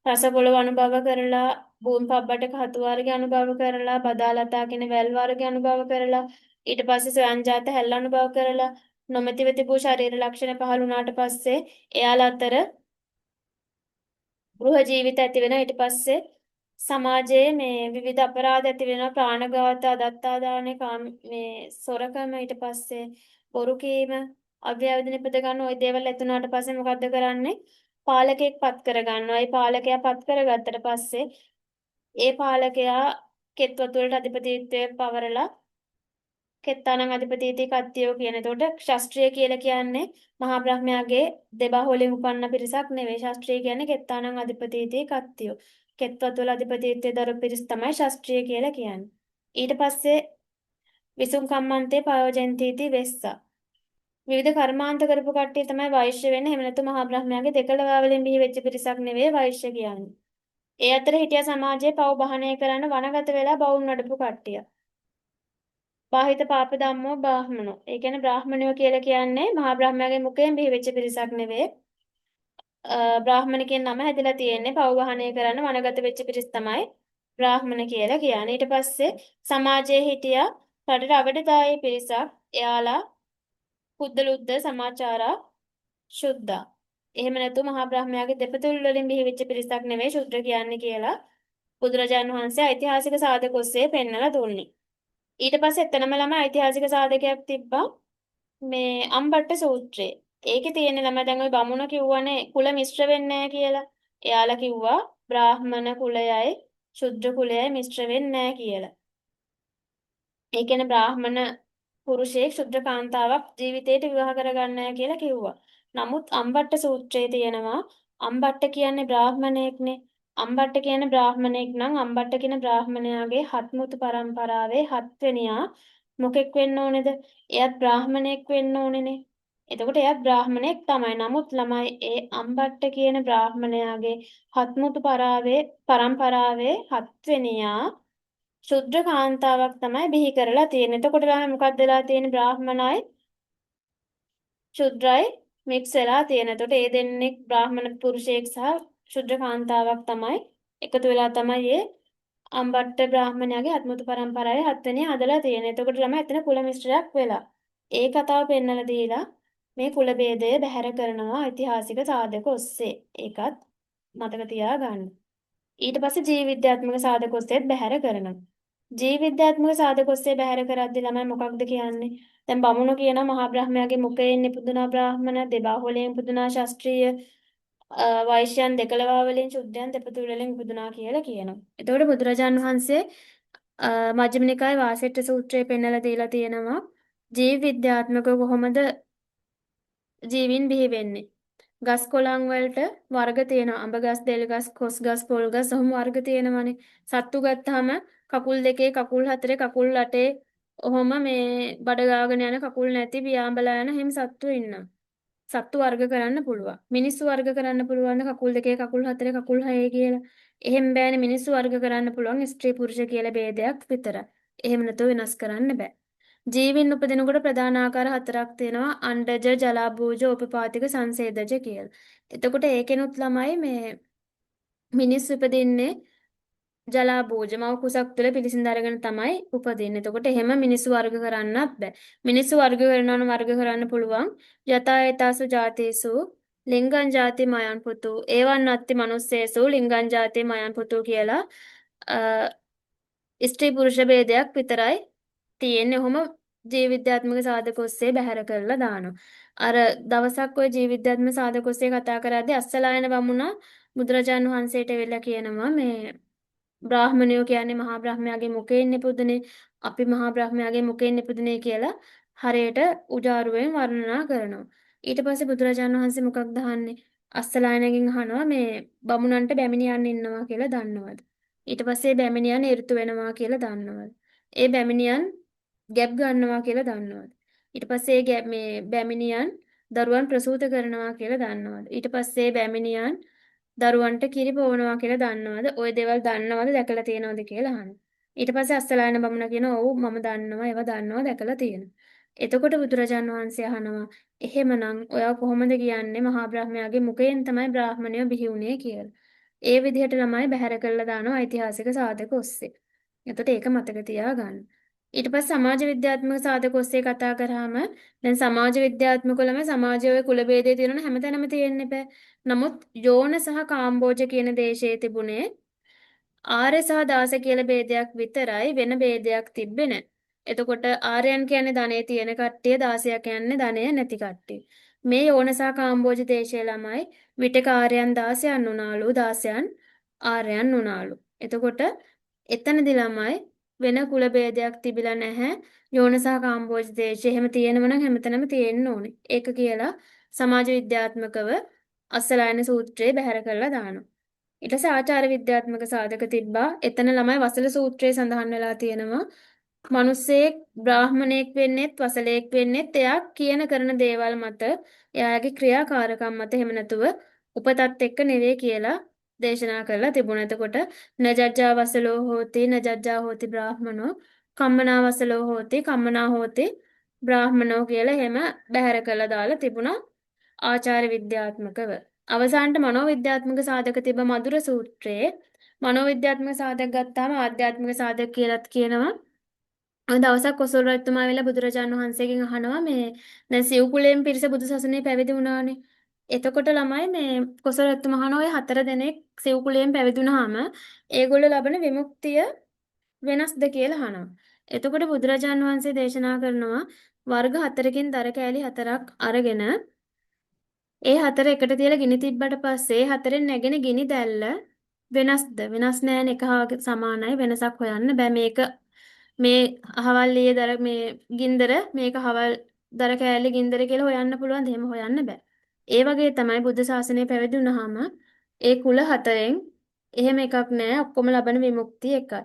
රස පොළව අනුභව කරලා, භූමි පබ්බටක හතු වර්ගය අනුභව කරලා, බදාලතා කියන වැල් වර්ගය අනුභව කරලා, ඊට පස්සේ ස්වයංජාත හැල්ල අනුභව කරලා, නොමැතිව තිබූ ශරීර ලක්ෂණ පහළ වුණාට පස්සේ එයාලා අතර ගෘහ ජීවිත ඇති වෙනවා. ඊට පස්සේ සමාජයේ මේ විවිධ අපරාධ ඇති වෙනවා. ප්‍රාණඝාත, අදත්තාදාන, මේ සොරකම, ඊට පස්සේ බොරු කීම, අව්‍යාවද නිපද ගන්න ওই දේවල් ඇති වුණාට පස්සේ මොකද්ද කරන්නේ? පාලකයෙක් පත් කර ගන්නවා. ඒ පාලකයා පත් කරගත්තට පස්සේ ඒ පාලකයා කෙත්වතු වලට අධිපතිත්වයේ පවරලා කෙත්තානං අධිපතියති කත්තියෝ කියන. එතකොට ශාස්ත්‍රීය කියලා කියන්නේ මහා බ්‍රහ්මයාගේ දෙබාහුවලින් උපන්න පිරිසක් නෙවෙයි. ශාස්ත්‍රීය කියන්නේ කෙත්තානං අධිපතියති කත්තියෝ. කෙත්වතු වල අධිපතිත්වයේ දරු පිරිස තමයි ශාස්ත්‍රීය කියලා කියන්නේ. ඊට පස්සේ විසුම් කම්මන්තේ පයෝජන්තිති වෙස්සා. විවිධ කර්මාන්ත කරපු කට්ටිය තමයි වෛශ්‍ය වෙන්නේ. එහෙම නැත්නම් මහා බ්‍රහ්මයාගේ දෙකළවා වලින් බිහි වෙච්ච පිරිසක් නෙවෙයි වෛශ්‍ය කියන්නේ. ඒ අතර හිටිය සමාජයේ පව් බහනය කරන්න වනගත වෙලා බවුන් නඩපු කට්ටිය. බාහිත පාප ධම්මෝ බ්‍රාහ්මනෝ. ඒ කියන්නේ බ්‍රාහ්මණයෝ කියලා කියන්නේ මහා බ්‍රහ්මයාගේ මුඛයෙන් බිහි වෙච්ච පිරිසක් නෙවෙයි. බ්‍රාහ්මණ කියන නම හැදිලා තියෙන්නේ පව් වහනය කරන්න වනගත වෙච්ච පිරිස තමයි බ්‍රාහ්මණ කියලා කියන්නේ. ඊට පස්සේ සමාජයේ හිටියා රටට අවඩදායී පිරිසක්. එයාලා පුද්දලුද්ද සමාචාරා ශුද්ධා. එහෙම නැතු මහා බ්‍රහ්මයාගේ දෙපතුල් වලින් බිහි වෙච්ච පිරිසක් නෙවෙයි ශුද්‍ර කියන්නේ කියලා බුදුරජාණන් වහන්සේ ඓතිහාසික සාධක ඔස්සේ පෙන්වලා දුන්නේ. ඊට පස්සේ එතනම ළමයි ඓතිහාසික සාධකයක් තිබ්බා මේ අම්බට්ට සූත්‍රය. ඒකේ තියෙන ළමයි දැන් ওই බමුණ කිව්වනේ කුල මිශ්‍ර වෙන්නේ නැහැ කියලා. එයාලා කිව්වා බ්‍රාහ්මණ කුලයයි ශුද්‍ර කුලයයි මිශ්‍ර වෙන්නේ නැහැ කියලා. ඒ කියන්නේ බ්‍රාහ්මණ පුරුෂයෙක් ශුද්‍ර කාන්තාවක් ජීවිතේට විවාහ කරගන්නෑ කියලා කිව්වා. නමුත් අම්බට්ට සූත්‍රයේ තියෙනවා අම්බට්ට කියන්නේ බ්‍රාහ්මණයෙක්නේ. අම්බට්ට කියන්නේ බ්‍රාහ්මණයෙක් නම් අම්බට්ට කියන බ්‍රාහ්මණයාගේ හත්මුතු පරම්පරාවේ හත්වෙනියා මොකෙක් වෙන්න ඕනේද? එයත් බ්‍රාහ්මණයෙක් වෙන්න ඕනේනේ. එතකොට එයත් බ්‍රාහ්මණයෙක් තමයි. නමුත් ළමයි ඒ අම්බට්ට කියන බ්‍රාහ්මණයාගේ හත්මුතු පරම්පරාවේ හත්වෙනියා ශුද්‍ර කාන්තාවක් තමයි බිහි කරලා තියෙන්නේ. එතකොට ළමයි මොකක්ද වෙලා තියෙන්නේ? බ්‍රාහ්මණයි ශුද්‍රයි මික්ස් වෙලා තියෙන. එතකොට ඒ දෙන්නේ බ්‍රාහ්මණ පුරුෂයෙක් සහ ශුද්‍ර කාන්තාවක් තමයි එකතු වෙලා තමයි ඒ අම්බට්ට බ්‍රාහ්මණයාගේ අත්මුතු පරම්පරාවේ හත්වෙනි හදලා තියෙන්නේ. එතකොට ළමයි එතන කුල මිශ්‍රයක් වෙලා. ඒ කතාව පෙන්නලා දීලා මේ කුල ભેදය බැහැර කරනවා ඓතිහාසික සාධක ඔස්සේ. ඒකත් මතක තියාගන්න. ඊට පස්සේ ජීව විද්‍යාත්මක සාධක ඔස්සේත් බැහැර කරනවා. ජීව විද්‍යාත්මක සාධක ඔස්සේ බැහැර කරද්දී ළමයි මොකක්ද කියන්නේ? දැන් බමුණු කියන මහා බ්‍රහ්මයාගේ මුඛයෙන් ඉපදුනා බ්‍රාහ්මණ, දෙබාහුවලින් ඉපදුනා ශාස්ත්‍රීය, වෛශ්‍යයන් දෙකළවා වලින් ශුද්ධයන් දෙපතුල් වලින් ඉපදුනා කියලා කියනවා. එතකොට බුදුරජාන් වහන්සේ මජ්ක්‍ධිම නිකායේ වාසෙට්ඨ සූත්‍රයේ පෙන්නලා දීලා තියෙනවා ජීව විද්‍යාත්මක කොහොමද ජීවීන් බිහි වෙන්නේ? ගස් කොළන් වලට වර්ග තියෙනවා. අඹ ගස්, දෙල් ගස්, කොස් ගස්, පොල් ගස් ඔහොම වර්ග තියෙනවානේ. සත්තු ගත්තාම කකුල් දෙකේ, කකුල් හතරේ, කකුල් අටේ ඔහොම මේ බඩ ගාගෙන යන කකුල් නැති පියාඹලා යන එහෙම සත්තු ඉන්නවා. සත්තු වර්ග කරන්න පුළුවන්. මිනිස්සු වර්ග කරන්න පුළුවන් කකුල් දෙකේ කකුල් හතරේ කකුල් හයේ කියලා. එහෙම බෑනේ මිනිස්සු වර්ග කරන්න පුළුවන් ස්ත්‍රී පුරුෂ කියලා ભેදයක් විතරයි. එහෙම නැතුව වෙනස් කරන්න බෑ. ජීවීන් උපදිනකොට ප්‍රධාන ආකාර හතරක් තියෙනවා අණ්ඩජ, ජලාභූජ, උපපාතික, සංසේදජ කියලා. එතකොට ඒකෙනුත් ළමයි මේ මිනිස්සු උපදින්නේ ජලාභූජ මව කුසක් තුළ පිළිසිඳ අරගෙන තමයි උපදින්නේ. එතකොට එහෙම මිනිස්සු වර්ග කරන්නත් බෑ. මිනිස්සු වර්ග කරනවා නම් වර්ග කරන්න පුළුවන්. යතායතාසු ජාතේසු ලිංගං ජාති මයන් පුතු ඒවන් අත්ති මනුස්සේසු ලිංගං ජාති මයන් පුතු කියලා ස්ත්‍රී පුරුෂ ભેදයක් විතරයි තියෙන්නේ. ඔහොම ජීවිද්‍යාත්මක සාධක ඔස්සේ බැහැර කරලා දානවා. අර දවසක් ওই ජීවිද්‍යාත්මක සාධක ඔස්සේ කතා කරද්දී අස්සලායන බමුණා බුදුරජාණන් වහන්සේට වෙලා කියනවා මේ බ්‍රාහ්මණයෝ කියන්නේ මහා බ්‍රහ්මයාගේ මුඛයෙන් නිපුදුනේ අපි මහා බ්‍රහ්මයාගේ මුඛයෙන් නිපුදුනේ කියලා හරියට උජාරුවෙන් වර්ණනා කරනවා. ඊට පස්සේ බුදුරජාණන් වහන්සේ මොකක්ද අහන්නේ? අස්සලායනගෙන් අහනවා මේ බමුණන්ට බැමිණියන් ඉන්නවා කියලා දන්නවද? ඊට පස්සේ බැමිණියන් ඍතු වෙනවා කියලා දන්නවද? ඒ බැමිණියන් ගැබ් ගන්නවා කියලා දන්නවද? ඊට පස්සේ මේ බැමිණියන් දරුවන් ප්‍රසූත කරනවා කියලා දන්නවද? ඊට පස්සේ බැමිණියන් දරුවන්ට කිරි පොවනවා කියලා දන්නවද? ওই දේවල් දන්නවද දැකලා තියෙනවද කියලා අහනවා. ඊට පස්සේ අස්සලායන බමුණ කියනවා ඔව් මම දන්නවා ඒවා දන්නවා දැකලා තියෙනවා. එතකොට බුදුරජාන් වහන්සේ අහනවා එහෙමනම් ඔයා කොහොමද කියන්නේ මහා බ්‍රහ්මයාගේ මුඛයෙන් තමයි බ්‍රාහ්මණයෝ බිහි වුණේ කියලා. ඒ විදිහට ළමයි බැහැර කරලා දානවා ඓතිහාසික සාධක ඔස්සේ. එතකොට ඒක මතක තියාගන්න. ඊට පස්සේ සමාජ විද්‍යාත්මක සාධක ඔස්සේ කතා කරාම දැන් සමාජ විද්‍යාත්මක ළමයි සමාජයේ ඔය කුල ભેදේ තියෙනවනේ හැමතැනම තියෙන්න එපා. නමුත් යෝන සහ කාම්බෝජ කියන දේශයේ තිබුණේ ආර්ය සහ දාස කියලා ભેදයක් විතරයි වෙන ભેදයක් තිබ්බේ නැහැ. එතකොට ආර්යයන් කියන්නේ ධනෙ තියෙන කට්ටිය, දාසයා කියන්නේ ධනෙ නැති කට්ටිය. මේ යෝන සහ කාම්බෝජ දේශයේ ළමයි විටක ආර්යයන් දාසයන් වුණාලු, දාසයන් ආර්යයන් වුණාලු. එතකොට එතනදී ළමයි වෙන කුල ભેදයක් තිබිලා නැහැ. යෝන සහ කාම්බෝජ දේශය එහෙම තියෙනව නම් හැමතැනම තියෙන්න ඕනේ. ඒක කියලා සමාජ විද්‍යාත්මකව අස්සලායන සූත්‍රයේ බැහැර කරලා දානවා. ඊට පස්සේ ආචාර විද්‍යාත්මක සාධක තිබ්බා. එතන ළමයි වසල සූත්‍රයේ සඳහන් වෙලා තියෙනවා. මිනිස්සෙක් බ්‍රාහමණයෙක් වෙන්නෙත් වසලයෙක් වෙන්නෙත් එයා කියන කරන දේවල් මත එයාගේ ක්‍රියාකාරකම් මත එහෙම නැතුව උපතත් එක්ක නෙවෙයි කියලා දේශනා කරලා තිබුණා. එතකොට නජජ්ජා වසලෝ හෝති නජජ්ජා හෝති බ්‍රාහමනෝ කම්මනා වසලෝ හෝති කම්මනා හෝති බ්‍රාහමනෝ කියලා එහෙම බැහැර කරලා දාලා තිබුණා ආචාර විද්‍යාත්මකව. අවසානට මනෝවිද්‍යාත්මක සාධක තිබ්බ මధుර සූත්‍රයේ මනෝවිද්‍යාත්මක සාධක ගත්තාම ආධ්‍යාත්මික සාධක කියලාත් කියනවා. ඔය දවසක් කොසල් රජතුමා වෙලා බුදුරජාණන් වහන්සේගෙන් අහනවා මේ දැන් සිව් කුලයෙන් පිරිස බුදු සසුනේ පැවිදි වුණානේ. එතකොට ළමයි මේ කොසල් රජතුමා අහනවා ඔය 4 දෙනෙක් සිව් කුලයෙන් පැවිදි වුණාම ඒගොල්ලෝ ලබන විමුක්තිය වෙනස්ද කියලා අහනවා. එතකොට බුදුරජාණන් වහන්සේ දේශනා කරනවා වර්ග 4කින් දර කෑලි 4ක් අරගෙන ඒ 4 එකට තියලා ගිනි තිබ්බට පස්සේ 4ෙන් නැගෙන ගිනි දැල්ල වෙනස්ද? වෙනස් නෑනේ එක හා සමානයි වෙනසක් හොයන්න බෑ මේක මේ අහවල් ලියේ දර මේ ගින්දර මේක අහවල් දර කෑල්ලේ ගින්දර කියලා හොයන්න පුළුවන් එහෙම හොයන්න බෑ. ඒ වගේ තමයි බුද්ධ ශාසනය පැවිදි වුණාම ඒ කුල 4න් එහෙම එකක් නෑ ඔක්කොම ලබන විමුක්තිය එකයි.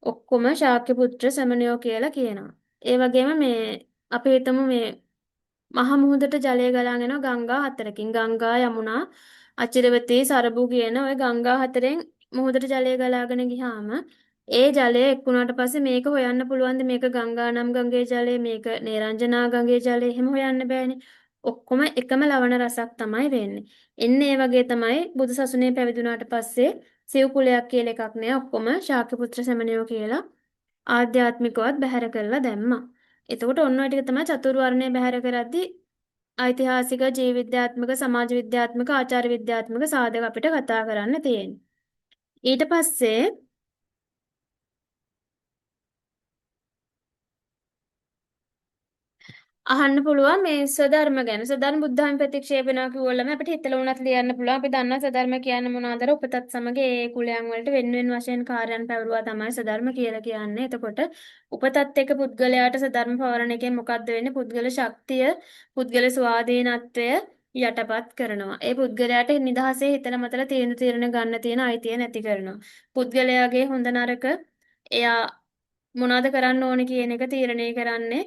ඔක්කොම ශාක්‍ය පුත්‍ර ශ්‍රමණයෝ කියලා කියනවා. ඒ වගේම මේ අපි හිතමු මේ මහා මුහුදට ජලය ගලාගෙන යනවා ගංගා 4කින්. ගංගා යමුනා අචිරවතී සරබු කියන ওই ගංගා 4න් මුහුදට ජලය ගලාගෙන ගියාම ඒ ජලය එක්ුණාට පස්සේ මේක හොයන්න පුළුවන්ද මේක ගංගා නම් ගඟේ ජලය මේක නේරංජනා ගඟේ ජලය එහෙම හොයන්න බෑනේ. ඔක්කොම එකම ලවණ රසක් තමයි වෙන්නේ. එන්න ඒ වගේ තමයි බුදුසසුනේ පැවිදි වුණාට පස්සේ සිව් කුලයක් කියලා එකක් නෑ. ඔක්කොම ශාක්‍ය පුත්‍ර සමණයෝ කියලා ආධ්‍යාත්මිකවත් බැහැර කරලා දැම්මා. එතකොට ඔන්න ඔය ටික තමයි චතුර්වර්ණය බැහැර කරද්දී ඓතිහාසික ජීව විද්‍යාත්මක සමාජ විද්‍යාත්මක ආචාර විද්‍යාත්මක සාධක අපිට කතා කරන්න තියෙන්නේ. ඊට පස්සේ අහන්න පුළුවන් මේ ස්වධර්ම ගැන. ස්වධර්ම බුද්ධාම ප්‍රතික්ෂේප වෙනවා කිව්වොල්ලම අපිට හිතලා වුණත් ලියන්න පුළුවන්. අපි දන්නවා ස්වධර්ම කියන්නේ මොනවාද? උපතත් සමග ඒ කුලයන් වලට වෙන වෙන වශයෙන් කාර්යයන් පැවරුවා තමයි ස්වධර්ම කියලා කියන්නේ. එතකොට උපතත් එක්ක පුද්ගලයාට ස්වධර්ම පවරණ එකෙන් මොකද්ද වෙන්නේ? පුද්ගල ශක්තිය, පුද්ගල ස්වාධීනත්වය යටපත් කරනවා. ඒ පුද්ගලයාට නිදහසේ හිතලා මතලා තීරණ ගන්න තියෙන අයිතිය නැති කරනවා. පුද්ගලයාගේ හොඳ නරක එයා මොනවද කරන්න ඕනේ කියන එක තීරණය කරන්නේ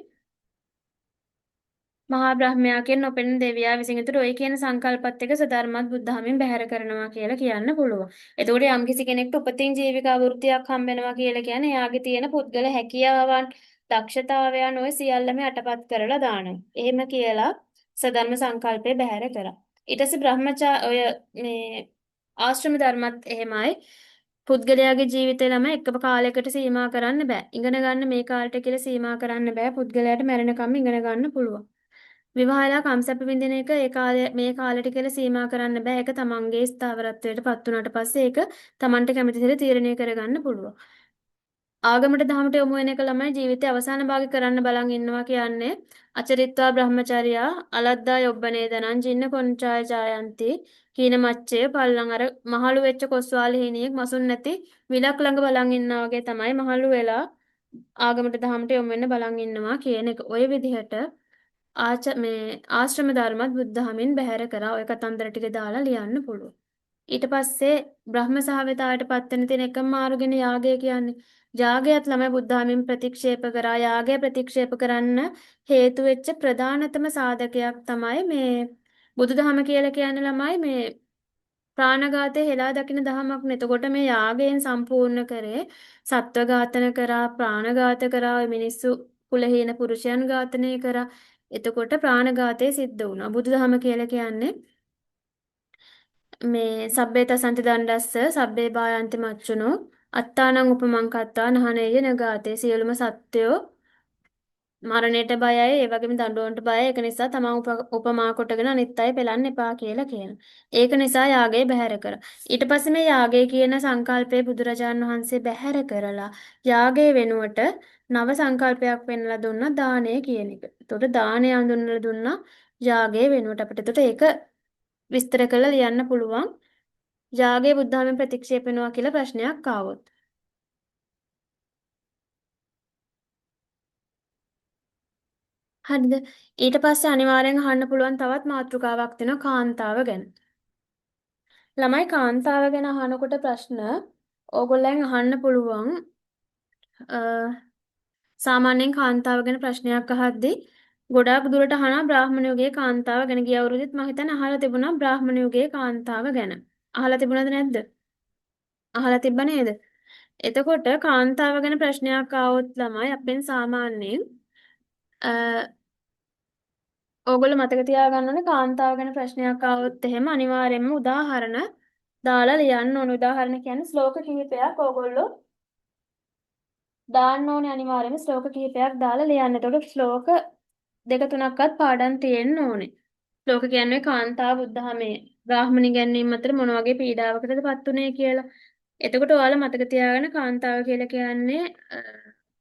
මහා බ්‍රහ්මයා කියන නොපෙනෙන දෙවියා විසින්. ඒතර ඔය කියන සංකල්පත් එක්ක සධර්මත් බුද්ධහමෙන් බැහැර කරනවා කියලා කියන්න පුළුවන්. එතකොට යම්කිසි කෙනෙක්ට උපතින් ජීවිකා වෘත්තියක් හම්බ වෙනවා කියලා කියන්නේ එයාගේ තියෙන පුද්ගල හැකියාවන්, දක්ෂතාවයන් ඔය සියල්ලම යටපත් කරලා දානවා. එහෙම කියලා සධර්ම සංකල්පය බැහැර කරා. ඊට පස්සේ ඔය මේ ආශ්‍රම ධර්මත් එහෙමයි. පුද්ගලයාගේ ජීවිතය ළම එකම කාලයකට සීමා කරන්න බෑ. ඉගෙන ගන්න මේ කාලෙට කියලා සීමා කරන්න බෑ. පුද්ගලයාට මැරෙනකම් ඉගෙන ගන්න පුළුවන්. විවාහලා කම්සැප විඳින එක ඒ කාලේ මේ කාලෙට කියලා සීමා කරන්න බෑ. ඒක තමන්ගේ ස්ථාවරත්වයට පත් වුණාට පස්සේ ඒක තමන්ට කැමති විදිහට තීරණය කරගන්න පුළුවන්. ආගමට දහමට යොමු වෙන එක ළමයි ජීවිතයේ අවසාන භාගය කරන්න බලන් ඉන්නවා කියන්නේ අචරිත්වා බ්‍රහ්මචර්යා අලද්දා යොබ්බනේදනං ජින්න කොංචාය ජායන්ති කීන මච්චේ පල්ලං අර මහලු වෙච්ච කොස්වාල හිණියෙක් මසුන් නැති විලක් ළඟ බලන් ඉන්නා වගේ තමයි මහලු වෙලා ආගමට දහමට යොමු වෙන්න බලන් ඉන්නවා කියන එක. ওই විදිහට මේ ආශ්‍රම ධර්මත් බුද්ධහමින් බැහැර කරා. ඔය කතන්දර ටික දාලා ලියන්න පුළුවන්. ඊට පස්සේ බ්‍රහ්ම සහවතාවට පත් වෙන තියෙන එකම මාර්ගනේ යාගය කියන්නේ. යාගයත් ළමයි බුද්ධාමීන් ප්‍රතික්ෂේප කරා. යාගය ප්‍රතික්ෂේප කරන්න හේතු වෙච්ච ප්‍රධානතම සාධකයක් තමයි මේ බුදුදහම කියලා කියන්නේ ළමයි මේ ප්‍රාණඝාතය හෙලා දකින දහමක් නේ. එතකොට මේ යාගයෙන් සම්පූර්ණ කරේ සත්ව ඝාතන කරා, ප්‍රාණඝාත කරා, මිනිස්සු කුලහීන පුරුෂයන් ඝාතනය කරා. එතකොට ප්‍රාණඝාතය සිද්ධ වුණා. බුදුදහම කියලා කියන්නේ මේ සබ්බේ තසන්ති දණ්ඩස්ස සබ්බේ බායන්ති මච්චුනෝ අත්තානං උපමං කත්තා නහනේය නගාතේ සියලුම සත්වයෝ මරණයට බයයි ඒ වගේම දඬුවමට බයයි ඒක නිසා තමන් උපමා කොටගෙන අනිත් අය පෙළන්න එපා කියලා කියනවා. ඒක නිසා යාගය බැහැර කරා. ඊට පස්සේ මේ යාගය කියන සංකල්පය බුදුරජාණන් වහන්සේ බැහැර කරලා යාගය වෙනුවට නව සංකල්පයක් පෙන්වලා දුන්නා දානය කියන එක. එතකොට දානය අඳුන්වලා දුන්නා යාගය වෙනුවට අපිට. එතකොට ඒක විස්තර කරලා ලියන්න පුළුවන්. යාගය බුද්ධාමෙන් ප්‍රතික්ෂේප වෙනවා කියලා ප්‍රශ්නයක් ආවොත්. හරිද? ඊට පස්සේ අනිවාර්යෙන් අහන්න පුළුවන් තවත් මාතෘකාවක් තියෙනවා කාන්තාව ගැන. ළමයි කාන්තාව ගැන අහනකොට ප්‍රශ්න ඕගොල්ලන් අහන්න පුළුවන් සාමාන්‍යයෙන් කාන්තාව ගැන ප්‍රශ්නයක් අහද්දී ගොඩාක් දුරට අහනවා බ්‍රාහ්මණ යුගයේ කාන්තාව ගැන. ගිය අවුරුද්දෙත් මම හිතන්නේ අහලා තිබුණා බ්‍රාහ්මණ යුගයේ කාන්තාව ගැන. අහලා තිබුණාද නැද්ද? අහලා තිබ්බ නේද? එතකොට කාන්තාව ගැන ප්‍රශ්නයක් ආවොත් ළමයි අපෙන් සාමාන්‍යයෙන් ඕගොල්ලෝ මතක තියාගන්න ඕනේ කාන්තාව ගැන ප්‍රශ්නයක් ආවොත් එහෙම අනිවාර්යයෙන්ම උදාහරණ දාලා ලියන්න ඕනේ. උදාහරණ කියන්නේ ශ්ලෝක කිහිපයක් ඕගොල්ලෝ දාන්න ඕනේ අනිවාර්යයෙන්ම ශ්ලෝක කිහිපයක් දාලා ලියන්න. එතකොට ශ්ලෝක දෙක තුනක්වත් පාඩම් තියෙන්න ඕනේ. ශ්ලෝක කියන්නේ කාන්තාව බුද්ධහමේ බ්‍රාහ්මණ ඉගැන්වීම අතර මොන වගේ පීඩාවකටද පත් උනේ කියලා. එතකොට ඔයාලා මතක තියාගන්න කාන්තාව කියලා කියන්නේ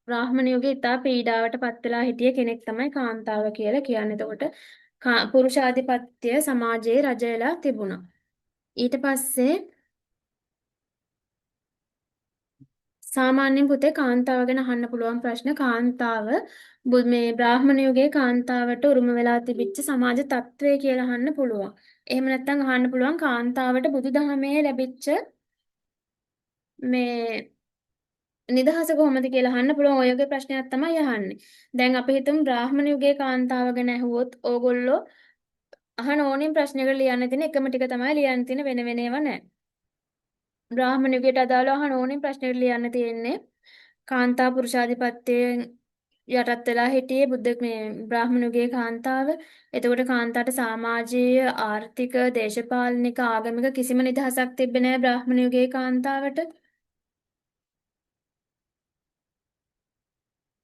බ්‍රාහ්මණ යුගයේ ඉතා පීඩාවට පත් වෙලා හිටිය කෙනෙක් තමයි කාන්තාව කියලා කියන්නේ. එතකොට පුරුෂාධිපත්‍ය සමාජයේ රජ වෙලා තිබුණා. ඊට පස්සේ සාමාන්‍යයෙන් පුතේ කාන්තාව ගැන අහන්න පුළුවන් ප්‍රශ්න කාන්තාව මේ බ්‍රාහ්මණ යුගයේ කාන්තාවට උරුම වෙලා තිබිච්ච සමාජ තත්ත්වය කියලා අහන්න පුළුවන්. එහෙම නැත්නම් අහන්න පුළුවන් කාන්තාවට බුදුදහමේ ලැබිච්ච මේ නිදහස කොහොමද කියලා අහන්න පුළුවන්. ඔය වගේ ප්‍රශ්නයක් තමයි අහන්නේ. දැන් අපි හිතමු බ්‍රාහ්මණ යුගයේ කාන්තාව ගැන ඇහුවොත් ඕගොල්ලෝ අහන ඕනින් ප්‍රශ්නයකට ලියන්න තියෙන එකම ටික තමයි ලියන්න තියෙන වෙන වෙන ඒවා නැහැ. බ්‍රාහ්මණ යුගයට අදාළව අහන ඕනින් ප්‍රශ්නයකට ලියන්න තියෙන්නේ කාන්තා පුරුෂාධිපත්‍යයෙන් යටත් වෙලා හිටියේ මේ බ්‍රාහ්මණ යුගයේ කාන්තාව. එතකොට කාන්තාට සමාජීය, ආර්ථික, දේශපාලනික, ආගමික කිසිම නිදහසක් තිබ්බේ නැහැ බ්‍රාහ්මණ යුගයේ කාන්තාවට.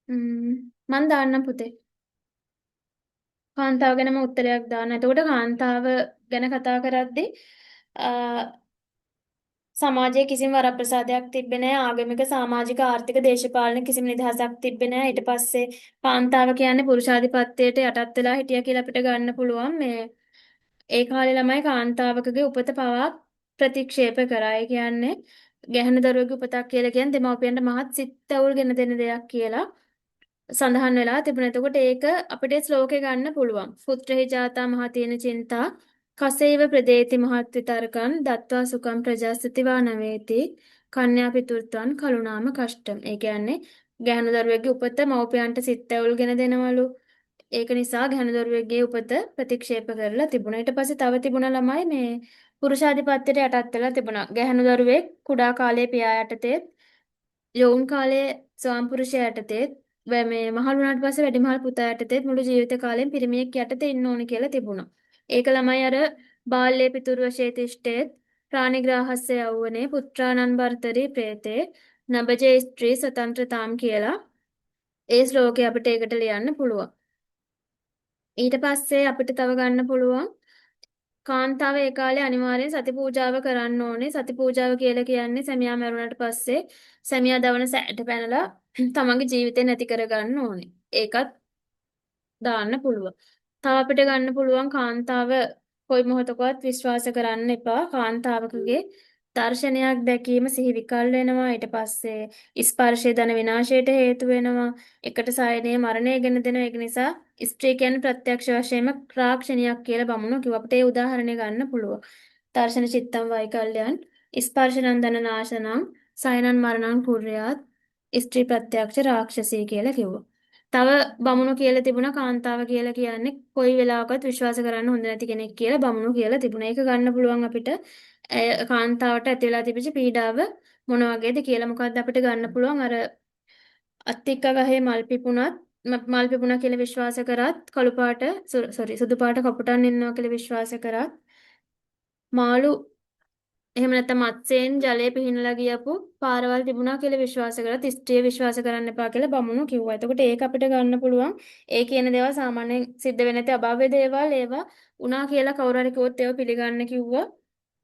මන් දාන්නම් පුතේ. කාන්තාව ගැනම උත්තරයක් දාන්න. එතකොට කාන්තාව ගැන කතා කරද්දී සමාජයේ කිසිම වරප්‍රසාදයක් තිබ්බේ නැහැ. ආගමික, සමාජික, ආර්ථික, දේශපාලන කිසිම නිදහසක් තිබ්බේ නැහැ. ඊට පස්සේ කාන්තාව කියන්නේ පුරුෂාධිපත්‍යයට යටත් වෙලා හිටියා කියලා අපිට ගන්න පුළුවන්. මේ ඒ කාලේ ළමයි කාන්තාවකගේ උපත පවා ප්‍රතික්ෂේප කරා. ඒ කියන්නේ ගැහැණු දරුවෙකුගේ උපතක් කියලා කියන්නේ දෙමව්පියන්ට මහත් සිත් ඇවුල්ගෙන දෙන දෙයක් කියලා සඳහන් වෙලා තිබුණා. එතකොට ඒක අපිට ශ්ලෝකේ ගන්න පුළුවන්. පුත්‍රහි ජාතා මහතේන චින්තා කසේව ප්‍රදේති මහත් විතරකං දත්වා සුඛං ප්‍රජාස්තිවා නවේති කන්‍යා පිතෘත්වං කළුනාම කෂ්ඨම්. ඒ කියන්නේ ගැහැණු දරුවෙක්ගේ උපත මව්පියන්ට සිත් ඇවුල්ගෙන දෙනවලු. ඒක නිසා ගැහැණු දරුවෙක්ගේ උපත ප්‍රතික්ෂේප කරලා තිබුණා. ඊට පස්සේ තව තිබුණා ළමයි මේ පුරුෂාධිපත්‍යයට යටත් වෙලා තිබුණා. ගැහැණු දරුවෙක් කුඩා කාලයේ පියා යටතේ යොවුන් කාලයේ ස්වාමිපුරුෂයා යටතේ මේ මහලු වුණාට පස්සේ වැඩිමහල් පුතා යටතේ මුළු ජීවිත කාලෙම පිරිමියෙක් යටතේ ඉන්න ඕනි කියලා තිබුණා. ඒක ළමයි අර බාල්ලේ පිතුරුවශේ තිෂ්ඨේත් ප්‍රාණිග්‍රාහස්ස යෞවනේ පුත්‍රානන් බර්තරි ප්‍රේතේ නබජේ ස්ත්‍රී ස්වතන්ත්‍රතාම් කියලා ඒ ශ්ලෝකය අපිට ඒකට ලියන්න පුළුවන්. ඊට පස්සේ අපිට තව ගන්න පුළුවන් කාන්තාව ඒ කාලේ අනිවාර්යෙන් සති පූජාව කරන්න ඕනේ. සති පූජාව කියලා කියන්නේ සැමියා මැරුණාට පස්සේ සැමියා දවන සැට පැනලා තමන්ගේ ජීවිතේ නැති කරගන්න ඕනේ. ඒකත් දාන්න පුළුවන්. තව අපිට ගන්න පුළුවන් කාන්තාව කොයි මොහොතකවත් විශ්වාස කරන්න එපා. කාන්තාවකගේ දර්ශනයක් දැකීම සිහි විකල් වෙනවා. ඊට පස්සේ ස්පර්ශය ධන විනාශයට හේතු වෙනවා. එකට සායනයේ මරණය ගෙන දෙනවා. ඒක නිසා ස්ත්‍රී කියන්නේ ප්‍රත්‍යක්ෂ වශයෙන්ම රාක්ෂණියක් කියලා බමුණෝ කිව්වා. අපිට ඒ උදාහරණය ගන්න පුළුවන්. දර්ශන චිත්තම් වෛකල්යන් ස්පර්ශනං ධන නාශනං සයනං මරණං කුර්යාත් ස්ත්‍රී ප්‍රත්‍යක්ෂ රාක්ෂසී කියලා කිව්වා. තව බමුණු කියලා තිබුණා කාන්තාව කියලා කියන්නේ කොයි වෙලාවකවත් විශ්වාස කරන්න හොඳ නැති කෙනෙක් කියලා බමුණු කියලා තිබුණා. ඒක ගන්න පුළුවන් අපිට කාන්තාවට ඇති වෙලා තිබිච්ච පීඩාව මොන වගේද කියලා. මොකද්ද අපිට ගන්න පුළුවන් අර අත්තික්ක ගහේ මල් පිපුණා කියලා විශ්වාස කරත් කළු පාට සුදු පාට කපුටන් ඉන්නවා කියලා විශ්වාස කරත් මාළු එහෙම නැත්නම් මත්ස්‍යයෙන් ජලය පිහිනලා ගියපු පාරවල් තිබුණා කියලා විශ්වාස කරත් ස්ත්‍රිය විශ්වාස කරන්න එපා කියලා බමුණු කිව්වා. එතකොට ඒක අපිට ගන්න පුළුවන්. ඒ කියන දේවල් සාමාන්‍යයෙන් සිද්ධ වෙන්නේ නැති අභාව්‍ය දේවල් ඒවා උනා කියලා කවුරු හරි කිව්වොත් ඒව පිළිගන්න කිව්වා.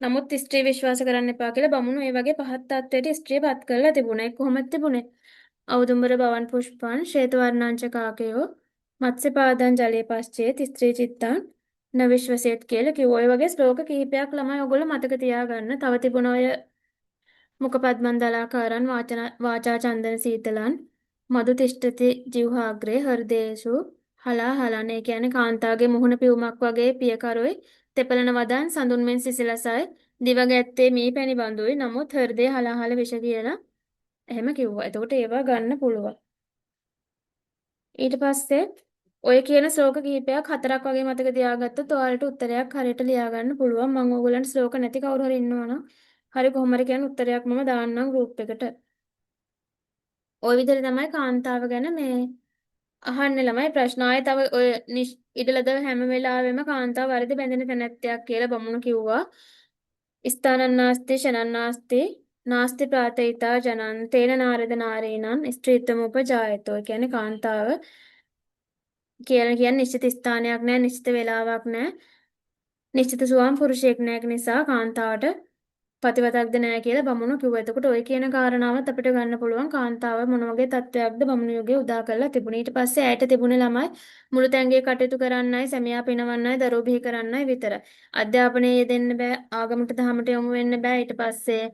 නමුත් ස්ත්‍රිය විශ්වාස කරන්න එපා කියලා බමුණු ඒ වගේ පහත් තත්ත්වයට ස්ත්‍රිය පත් කරලා තිබුණා. ඒක කොහොමද තිබුණේ? ඖදුම්බර භවන් පුෂ්පං ශ්වේත වර්ණංච කාකයෝ මත්ස්‍යපාදං ජලයේ පශ්චේත් ස්ත්‍රී චිත්තං නවිශ්වසේත් කියලා කිව්වා. ඔය වගේ ශ්ලෝක කිහිපයක් ළමයි ඔයගොල්ලෝ මතක තියාගන්න. තව තිබුණ ඔය මුඛපද්මන් දලාකාරං වාචා චන්දන සීතලං මදු තිෂ්ඨති ජීවහාග්‍රේ හෘදේසු හලාහලන. ඒ කියන්නේ කාන්තාවගේ මුහුණ පියුමක් වගේ පියකරුයි තෙපලන වදන් සඳුන් මෙන් සිසිලසයි දිව ගැත්තේ මී පැණි බඳුයි. නමුත් හෘදේ හලාහල විෂ කියලා එහෙම කිව්වා. එතකොට ඒවා ගන්න පුළුවන්. ඊට පස්සේ ඔය කියන ශ්ලෝක කිහිපයක් 4ක් වගේ මතක තියාගත්තොත් ඔයාලට උත්තරයක් හරියට ලියා ගන්න පුළුවන්. මම ඕගොල්ලන්ට ශ්ලෝක නැති කවුරු හරි ඉන්නවනම් හරි කොහොම හරි කියන උත්තරයක් මම දාන්නම් ගෲප් එකට. ওই විදිහට තමයි කාන්තාව ගැන මේ අහන්නේ ළමයි ප්‍රශ්න. ආයේ තව ඔය ඉඩලද හැම වෙලාවෙම කාන්තාව වර්ධ බැඳෙන තැනැත්තියක් කියලා බමුණු කිව්වා. ස්ථානන්නාස්ති ශනන්නාස්ති නාස්ති ප්‍රාතයිතා ජනන් තේන නාරද නාරීනං ස්ත්‍රීත්වම උපජායතෝ. කියන්නේ කාන්තාව කියලා කියන්නේ නිශ්චිත ස්ථානයක් නැහැ, නිශ්චිත වේලාවක් නැහැ, නිශ්චිත ස්වාම පුරුෂයෙක් නැහැ. නිසා කාන්තාවට පතිවතක්ද නැහැ කියලා බමුණු කිව්වා. එතකොට ඔය කියන කාරණාවත් අපිට ගන්න පුළුවන් කාන්තාව මොන වගේ තත්වයක්ද බමුණු යුගයේ උදා කරලා තිබුණේ. ඊට පස්සේ ඇයට තිබුණේ ළමයි මුළු තැන්ගේ කටයුතු කරන්නයි, සැමියා පිනවන්නයි, දරුවෝ බිහි කරන්නයි විතරයි. අධ්‍යාපනයේ යෙදෙන්න බෑ, ආගමට දහමට යොමු වෙන්න බෑ. ඊට පස්සේ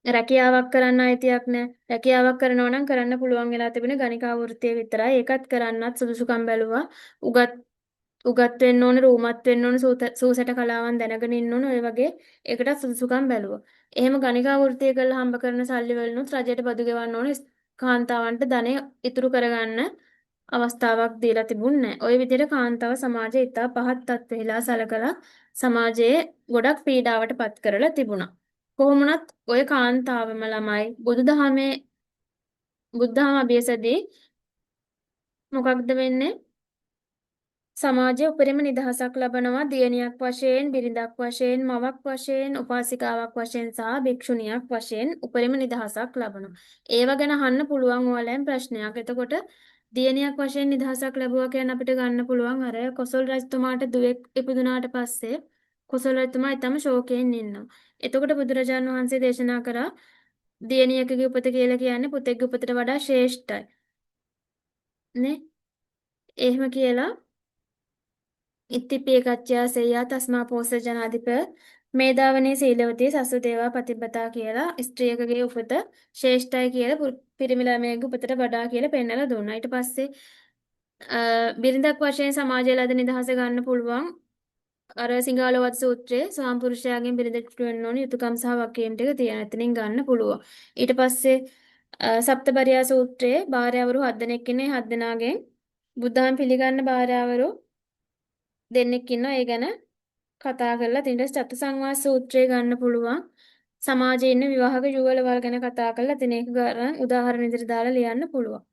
රැකියාවක් කරන්න අයිතියක් නැහැ. රැකියාවක් කරනවා නම් කරන්න පුළුවන් වෙලා තිබුණේ ගණිකා වෘත්තිය විතරයි. ඒකත් කරන්නත් සුදුසුකම් බැලුවා. උගත් වෙන්න ඕනේ, රූමත් වෙන්න ඕනේ, සූසට කලාවන් දැනගෙන ඉන්න ඕනේ. ඔය වගේ ඒකටත් සුදුසුකම් බැලුවා. එහෙම ගණිකා වෘත්තිය කරලා හම්බ කරන සල්ලි වලිනුත් රජයට බදු ගෙවන්න ඕනේ. කාන්තාවන්ට ධනෙ ඉතුරු කරගන්න අවස්ථාවක් දීලා තිබුණේ නැහැ. ওই විදිහට කාන්තාව සමාජයේ ඉතා පහත් තත්ත්වෙහිලා සලකලා සමාජයේ ගොඩක් පීඩාවට පත් කරලා තිබුණා. කොහොමුණත් ඔය කාන්තාවම ළමයි බුද්ධාම අභියසදී මොකක්ද වෙන්නේ? සමාජයේ උපරිම නිදහසක් ලබනවා. දියණියක් වශයෙන්, බිරිඳක් වශයෙන්, මවක් වශයෙන්, උපාසිකාවක් වශයෙන් සහ භික්ෂුණියක් වශයෙන් උපරිම නිදහසක් ලබනවා. ඒව ගැන අහන්න පුළුවන් ඔයාලෙන් ප්‍රශ්නයක්. එතකොට දියණියක් වශයෙන් නිදහසක් ලැබුවා කියන්නේ අපිට ගන්න පුළුවන් අර කොසල් රජතුමාට දුවෙක් ඉපදුනාට පස්සේ කොසල් රජතුමා ඊටම ශෝකයෙන් ඉන්නවා. එතකොට බුදුරජාණන් වහන්සේ දේශනා කරා දියණියකගේ උපත කියලා කියන්නේ පුතෙක්ගේ උපතට වඩා ශ්‍රේෂ්ඨයි. නේ? එහෙම කියලා ඉත්තිපේ කච්චයා සෙය්‍යා තස්මා පෝස ජනාධිප මේදාවනේ සීලවතී සසුදේවා පතිබ්බතා කියලා ස්ත්‍රියකගේ උපත ශ්‍රේෂ්ඨයි කියලා පිරිමි ළමයෙකුගේ උපතට වඩා කියලා පෙන්නලා දුන්නා. ඊට පස්සේ බිරිඳක් වශයෙන් සමාජයේ ලද නිදහස ගන්න පුළුවන් අර සිංහලවද සූත්‍රයේ ස්වාමිපුරුෂයාගෙන් බිරිඳට වෙන්න ඕන යුතුයකම් සහ වගකීම් ටික තියෙන. එතනින් ගන්න පුළුවන්. ඊට පස්සේ සප්තපරියා සූත්‍රයේ භාර්යාවරු 7 දෙනෙක් ඉන්නේ. 7 දෙනාගෙන් බුද්ධහම පිළිගන්න භාර්යාවරු දෙන්නෙක් ඉන්නවා. ඒ ගැන කතා කරලා තින්ට චතුසංවාද සූත්‍රය ගන්න පුළුවන්. සමාජයේ ඉන්න විවාහක යුවළවල් ගැන කතා කරලා තින එක ගන්න උදාහරණ විදිහට දාලා ලියන්න පුළුවන්.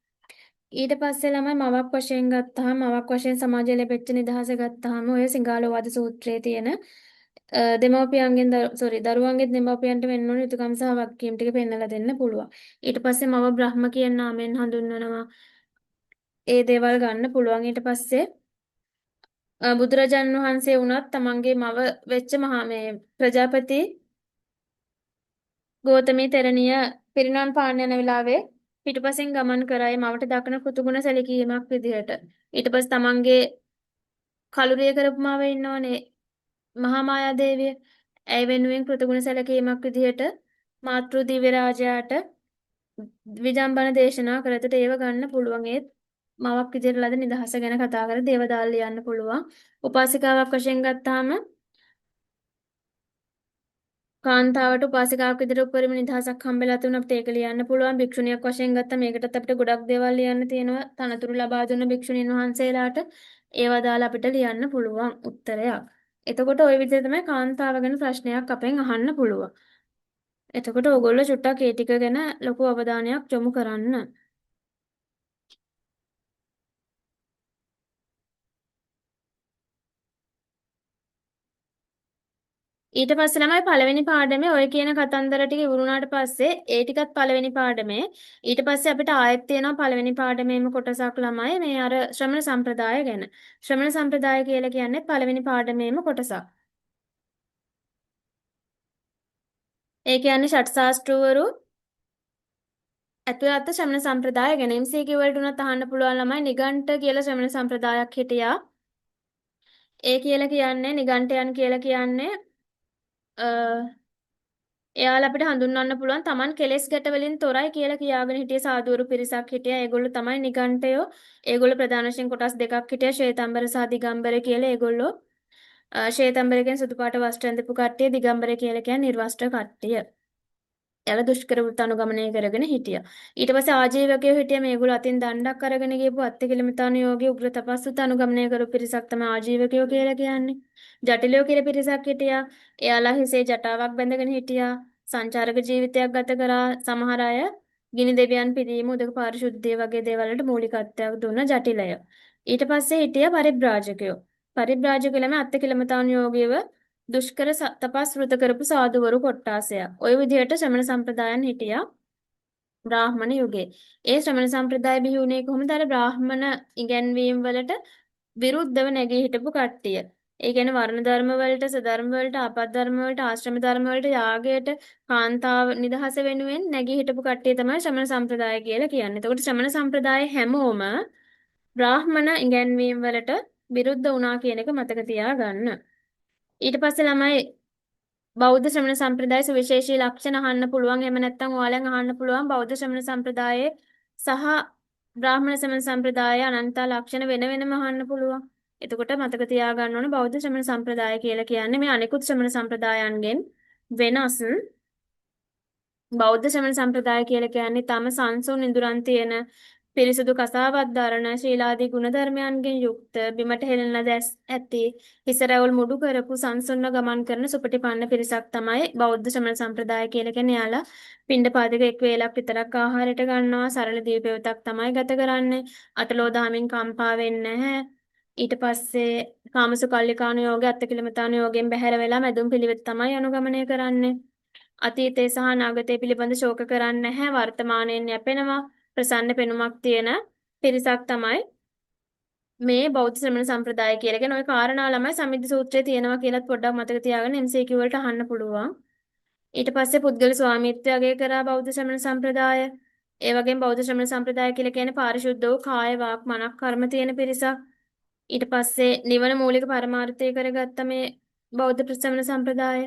ඊට පස්සේ ළමයි මවක් වශයෙන් ගත්තාම මවක් වශයෙන් සමාජයේ ලැබෙච්ච නිදහස ගත්තාම ඔය සිංහලෝවාද සූත්‍රයේ තියෙන දෙමව්පියන්ගෙන් දරුවන්ගේ දෙමව්පියන්ට වෙන්න ඕන යුතුයකම් සහ වගකීම් ටික පෙන්නලා දෙන්න පුළුවන්. ඊට පස්සේ මව බ්‍රහ්ම කියන නාමයෙන් හඳුන්වනවා. ඒ දේවල් ගන්න පුළුවන්. ඊට පස්සේ බුදුරජාණන් වහන්සේ වුණත් තමන්ගේ මව වෙච්ච මහා මේ ප්‍රජාපති ගෝතමී තෙරණිය පිරිනවන් පාන්න යන වෙලාවේ පිටුපසින් ගමන් කරයි මවට දක්න කෘතුගුණ සැලකීමක් විදිහට. ඊට පස්සේ තමන්ගේ කලුරිය කරපු මාව ඉන්නවනේ මහා මායා දේවිය. ඇය වෙනුවෙන් කෘතගුණ සැලකීමක් විදිහට මාතෘ දිව්‍ය රාජයාට විජම්බන දේශනා කරතට ඒව ගන්න පුළුවන්. ඒත් මවක් විදිහට ලද නිදහස ගැන කතා කර දේවදාල් ලියන්න පුළුවන්. උපාසිකාවක් වශයෙන් ගත්තාම කාන්තාවට උපාසිකාවක් විදිහට උපරිම නිදහසක් හම්බෙලා තිබුණා අපිට ඒක ලියන්න පුළුවන්. භික්ෂුණියක් වශයෙන් ගත්තාම මේකටත් අපිට ගොඩක් දේවල් ලියන්න තියෙනවා. තනතුරු ලබා දුන්න භික්ෂුණීන් වහන්සේලාට ඒවා දාලා අපිට ලියන්න පුළුවන් උත්තරයක්. එතකොට ওই විදිහට තමයි කාන්තාව ගැන ප්‍රශ්නයක් අපෙන් අහන්න පුළුවන්. එතකොට ඕගොල්ලෝ චුට්ටක් ඒ ටික ගැන ලොකු අවධානයක් යොමු කරන්න. ඊට පස්සේ ළමයි පළවෙනි පාඩමේ ඔය කියන කතන්දර ටික ඉවරුණාට පස්සේ ඒ ටිකත් පළවෙනි පාඩමේ ඊට පස්සේ අපිට ආයෙත් තියෙනවා පළවෙනි පාඩමේම කොටසක් ළමයි මේ අර ශ්‍රමණ සම්ප්‍රදාය ගැන. ශ්‍රමණ සම්ප්‍රදාය කියලා කියන්නේ පළවෙනි පාඩමේම කොටසක්. ඒ කියන්නේ ෂට්ශාස්ත්‍රවරු ඇතුළත් ශ්‍රමණ සම්ප්‍රදාය ගැන MCQ වලට උනත් අහන්න පුළුවන් ළමයි නිගණ්ඨ කියලා ශ්‍රමණ සම්ප්‍රදායක් හිටියා. ඒ කියලා කියන්නේ නිගණ්ඨයන් කියලා කියන්නේ එයාලා අපිට හඳුන්වන්න පුළුවන් Taman කෙලෙස් ගැට වලින් තොරයි කියලා කියාගෙන හිටිය සාදුවරු පිරිසක් හිටියා. ඒගොල්ලෝ තමයි නිගණ්ඨයෝ. ඒගොල්ලෝ ප්‍රධාන වශයෙන් කොටස් දෙකක් හිටියා. ශ්වේතම්බර සහ දිගම්බර කියලා. ඒගොල්ලෝ ශ්වේතම්බර කියන්නේ සුදු පාට වස්ත්‍ර ඇඳපු කට්ටිය. දිගම්බර කියලා කියන්නේ නිර්වස්ත්‍ර කට්ටිය. එයාලා දුෂ්කර වෘත්ත අනුගමනය කරගෙන හිටියා. ඊට පස්සේ ආජීවකයෝ හිටියා. මේගොල්ලෝ අතින් දණ්ඩක් අරගෙන ගියපු අත්තිකිලමතානුයෝගී උග්‍ර තපස්විත අනුගමනය කරපු පිරිසක් තමයි ආජීවකයෝ කියලා කියන්නේ. ජටිලයෝ කියලා පිරිසක් හිටියා. එයාලා හිසේ ජටාවක් බැඳගෙන හිටියා. සංචාරක ජීවිතයක් ගත කරා. සමහර අය ගිනි දෙවියන් පිරීම උදක පාරිශුද්ධිය වගේ දේවල් වලට මූලිකත්වයක් දුන්න ජටිලය. ඊට පස්සේ හිටියා පරිබ්‍රාජකයෝ. පරිබ්‍රාජකයෝ ළම අත්තිකිලමතානුයෝගීව දුෂ්කර තපස් වෘත කරපු සාදුවරු කොට්ටාසයක්. ওই විදිහට ශ්‍රමණ සම්ප්‍රදායන් හිටියා බ්‍රාහ්මණ යුගයේ. ඒ ශ්‍රමණ සම්ප්‍රදාය බිහි වුණේ කොහොමද? අර බ්‍රාහ්මණ ඉගැන්වීම් වලට විරුද්ධව නැගී හිටපු කට්ටිය. ඒ කියන්නේ වර්ණ ධර්ම වලට, සධර්ම වලට, ආපත් ධර්ම වලට, ආශ්‍රම ධර්ම වලට, යාගයට, කාන්තාව නිදහස වෙනුවෙන් නැගී හිටපු කට්ටිය තමයි ශ්‍රමණ සම්ප්‍රදාය කියලා කියන්නේ. එතකොට ශ්‍රමණ සම්ප්‍රදාය හැමෝම බ්‍රාහ්මණ ඉගැන්වීම් වලට විරුද්ධ වුණා කියන එක මතක තියාගන්න. ඊට පස්සේ ළමයි බෞද්ධ ශ්‍රමණ සම්ප්‍රදාය සුවිශේෂී ලක්ෂණ අහන්න පුළුවන්. එහෙම නැත්නම් ඔයාලෙන් අහන්න පුළුවන් බෞද්ධ ශ්‍රමණ සම්ප්‍රදායේ සහ බ්‍රාහ්මණ ශ්‍රමණ සම්ප්‍රදායේ අනන්ත ලක්ෂණ වෙන වෙනම අහන්න පුළුවන්. එතකොට මතක තියාගන්න ඕන බෞද්ධ ශ්‍රමණ සම්ප්‍රදාය කියලා කියන්නේ මේ අනිකුත් ශ්‍රමණ සම්ප්‍රදායන්ගෙන් වෙනස් බෞද්ධ ශ්‍රමණ සම්ප්‍රදාය කියලා කියන්නේ තම සංසුන් ඉඳුරන් තියෙන පිරිසුදු කසාවත් දරන ශීලාදී ගුණධර්මයන්ගෙන් යුක්ත බිමට හෙළන දැස් ඇති හිසරැවුල් මුඩු කරපු සංසුන්ව ගමන් කරන සුපටිපන්න පිරිසක් තමයි බෞද්ධ ශ්‍රමණ සම්ප්‍රදාය කියලා කියන්නේ. යාලා පින්ඩපාතයක එක් වේලක් විතරක් ආහාරයට ගන්නවා. සරල දීපෙවතක් තමයි ගත කරන්නේ. අටලෝ දහමින් කම්පා වෙන්නේ නැහැ. ඊට පස්සේ කාමසුකල්ලිකාණු යෝගය අත්තිකිලමතාණු යෝගයෙන් බැහැර වෙලා මැදුම් පිළිවෙත් තමයි අනුගමනය කරන්නේ. අතීතය සහ අනාගතය පිළිබඳ ශෝක කරන්නේ නැහැ. වර්තමානයෙන් යැපෙනවා. ප්‍රසන්න පෙනුමක් තියෙන පිරිසක් තමයි මේ බෞද්ධ ශ්‍රමණ සම්ප්‍රදාය කියලා. කියන ওই කාරණා ළමයි සම්මිද්ධ සූත්‍රයේ තියෙනවා කියලාත් පොඩ්ඩක් මතක තියාගන්න MCQ වලට අහන්න පුළුවන්. ඊට පස්සේ පුද්ගල ස්වාමීත්වය අගය කරා බෞද්ධ ශ්‍රමණ සම්ප්‍රදාය. ඒ වගේම බෞද්ධ ශ්‍රමණ සම්ප්‍රදාය කියලා කියන්නේ පාරිශුද්ධ වූ කාය වාක් මනක් කර්ම තියෙන පිරිසක්. ඊට පස්සේ නිවන මූලික පරමාර්ථය කරගත්ත මේ බෞද්ධ ශ්‍රමණ සම්ප්‍රදාය.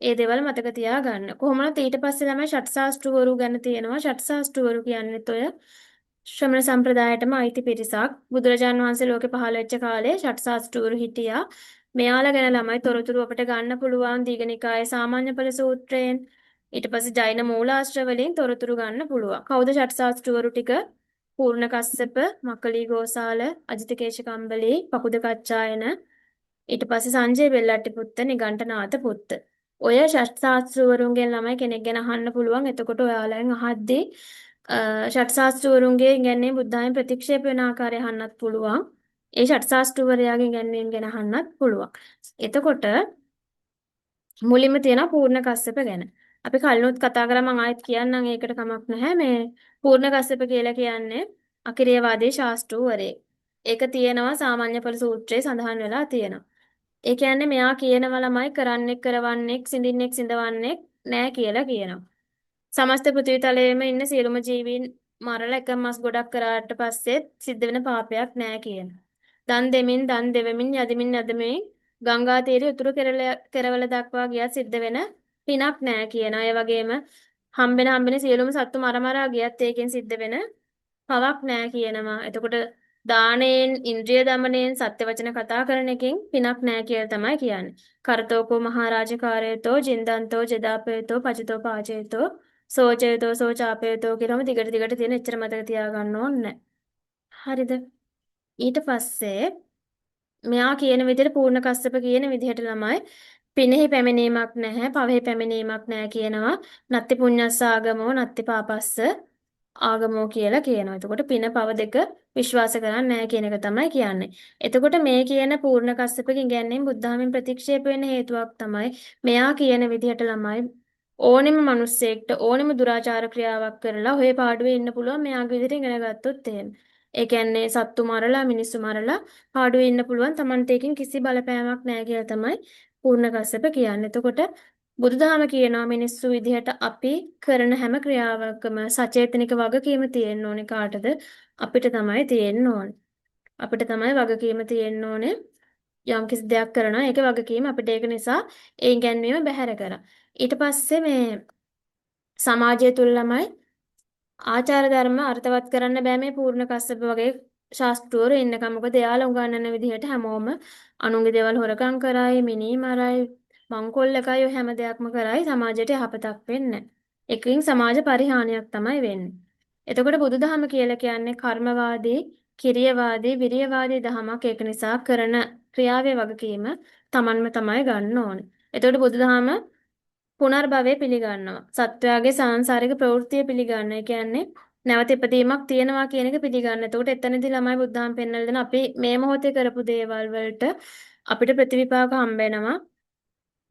ඒ දේවල් මතක තියාගන්න. කොහොමද ඊට පස්සේ තමයි ෂට්ශාස්ත්‍රවරු ගැන තියෙනවා. ෂට්ශාස්ත්‍රවරු කියන්නේත් ඔය ශ්‍රමණ සම්ප්‍රදායටම අයිති පිරිසක්. බුදුරජාන් වහන්සේ ලෝකේ පහළ වෙච්ච කාලේ ෂට්ශාස්ත්‍රවරු හිටියා. මෙයාලා ගැන ළමයි තොරතුරු අපිට ගන්න පුළුවන් දීඝනිකායේ සාමාන්‍ය ඵල සූත්‍රයෙන්. ඊට පස්සේ ජෛන මූලාශ්‍ර වලින් තොරතුරු ගන්න පුළුවන්. කවුද ෂට්ශාස්ත්‍රවරු ටික? පූර්ණ කස්සප, මක්කලි ගෝසාල, අජිත කේශකම්බලි, පකුද කච්චායන, ඊට පස්සේ සංජය බෙල්ලට්ටි පුත්ත, නිගණ්ඨනාථ පුත්ත. ඔය ෂට්ශාස්ත්‍රවරුන්ගෙන් ළමයි කෙනෙක් ගැන අහන්න පුළුවන්. එතකොට ඔයාලෙන් අහද්දී ෂට්ශාස්ත්‍රවරුන්ගේ ඉගැන්වීම් බුද්ධායම ප්‍රතික්ෂේප වෙන ආකාරය අහන්නත් පුළුවන්. ඒ ෂට්ශාස්ත්‍රවරයාගේ ඉගැන්වීම් ගැන අහන්නත් පුළුවන්. එතකොට මුලින්ම තියෙනවා පූර්ණ කස්සප ගැන. අපි කලිනුත් කතා කරා මම ආයෙත් කියන්නම් ඒකට කමක් නැහැ. මේ පූර්ණ කස්සප කියලා කියන්නේ අකිරියවාදී ශාස්ත්‍රූවරයෙක්. ඒක තියෙනවා සාමාන්‍ය ඵල සූත්‍රයේ සඳහන් වෙලා තියෙනවා. ඒ කියන්නේ මෙයා කියනවා ළමයි කරන්නෙක් කරවන්නෙක් සිඳින්නෙක් සිඳවන්නෙක් නෑ කියලා කියනවා. සමස්ත පෘථිවි තලයේම ඉන්න සියලුම ජීවීන් මරලා එක මස් ගොඩක් කරාට පස්සෙත් සිද්ධ වෙන පාපයක් නෑ කියන. දන් දෙමින් දන් දෙවමින් යදිමින් යදමින් ගංගා තීරයේ උතුරු කෙරවල දක්වා ගියත් සිද්ධ වෙන පිනක් නෑ කියන. ඒ වගේම හම්බෙන සියලුම සත්තු මරමරා ගියත් ඒකෙන් සිද්ධ වෙන පවක් නෑ කියනවා. එතකොට දාණයෙන්, ඉන්ද්‍රිය දමනයෙන්, සත්‍ය වචන කතා කරන එකෙන් පිනක් නෑ කියලා තමයි කියන්නේ. කරතෝකෝ මහරජකාරයතෝ, ජින්දන්තෝ, ජදාපයතෝ, පචතෝ පාචයතෝ, සෝචයතෝ, සෝචාපයතෝ කියලාම දිගට දිගට තියෙන එච්චර මතක තියාගන්න ඕනේ. හරිද? ඊට පස්සේ මෙයා කියන විදිහට පූර්ණ කස්සප කියන විදිහට ළමයි පිනෙහි පැමිණීමක් නැහැ, පවෙහි පැමිණීමක් නැහැ කියනවා. නත්ති පුඤ්ඤස්ස ආගමෝ, නත්ති පාපස්ස ආගමෝ කියලා කියනවා. එතකොට පින පව දෙක විශ්වාස කරන්නේ නැහැ කියන එක තමයි කියන්නේ. එතකොට මේ කියන පූර්ණ කස්සපගේ ඉගැන්වීම් බුද්ධාමෙන් ප්‍රතික්ෂේප වෙන්න හේතුවක් තමයි මෙයා කියන විදිහට ළමයි ඕනෙම මිනිස්සෙක්ට ඕනෙම දුරාචාර ක්‍රියාවක් කරලා ඔය පාඩුවේ ඉන්න පුළුවන් මෙයාගේ විදිහට ඉගෙන ගත්තොත් එහෙම. ඒ කියන්නේ සත්තු මරලා මිනිස්සු මරලා පාඩුවේ ඉන්න පුළුවන් Tamante එකකින් කිසි බලපෑමක් නැහැ කියලා තමයි පූර්ණ කස්සප කියන්නේ. එතකොට බුදුදහම කියනවා මිනිස්සු විදිහට අපි කරන හැම ක්‍රියාවකම සචේතනික වගකීම තියෙන්න ඕනේ කාටද? අපිට තමයි තියෙන්න ඕනේ. අපිට තමයි වගකීම තියෙන්න ඕනේ. යම් කිසි දෙයක් කරනවා ඒකේ වගකීම අපිට ඒක නිසා ඒ ගැන්වීම බැහැර කරා. ඊට පස්සේ මේ සමාජය තුල ළමයි ආචාර ධර්ම අර්ථවත් කරන්න බෑ මේ පූර්ණ කස්සප වගේ ශාස්ත්‍රවරු ඉන්නකම්. මොකද එයාලා උගන්වන විදිහට හැමෝම අනුන්ගේ දේවල් හොරකම් කරයි, මිනී මරයි, මංකොල්ල එකයි ඔය හැම දෙයක්ම කරයි සමාජයට යහපතක් වෙන්නේ. එකකින් සමාජ පරිහානියක් තමයි වෙන්නේ. එතකොට බුදුදහම කියලා කියන්නේ කර්මවාදී, කිරියවාදී, විරියවාදී දහමක්. ඒක නිසා කරන ක්‍රියාවේ වගකීම Tamanම තමයි ගන්න ඕනේ. එතකොට බුදුදහම පුනර්භවය පිළිගන්නවා. සත්වයාගේ සාංශාරික ප්‍රවෘත්තිය පිළිගන්න. ඒ කියන්නේ නැවත ඉපදීමක් තියෙනවා කියන එක පිළිගන්න. එතකොට එතනදී ළමයි බුද්ධාම පෙන්වලා දෙන අපි මේ මොහොතේ කරපු දේවල් වලට අපිට ප්‍රතිවිපාක හම්බ වෙනවා.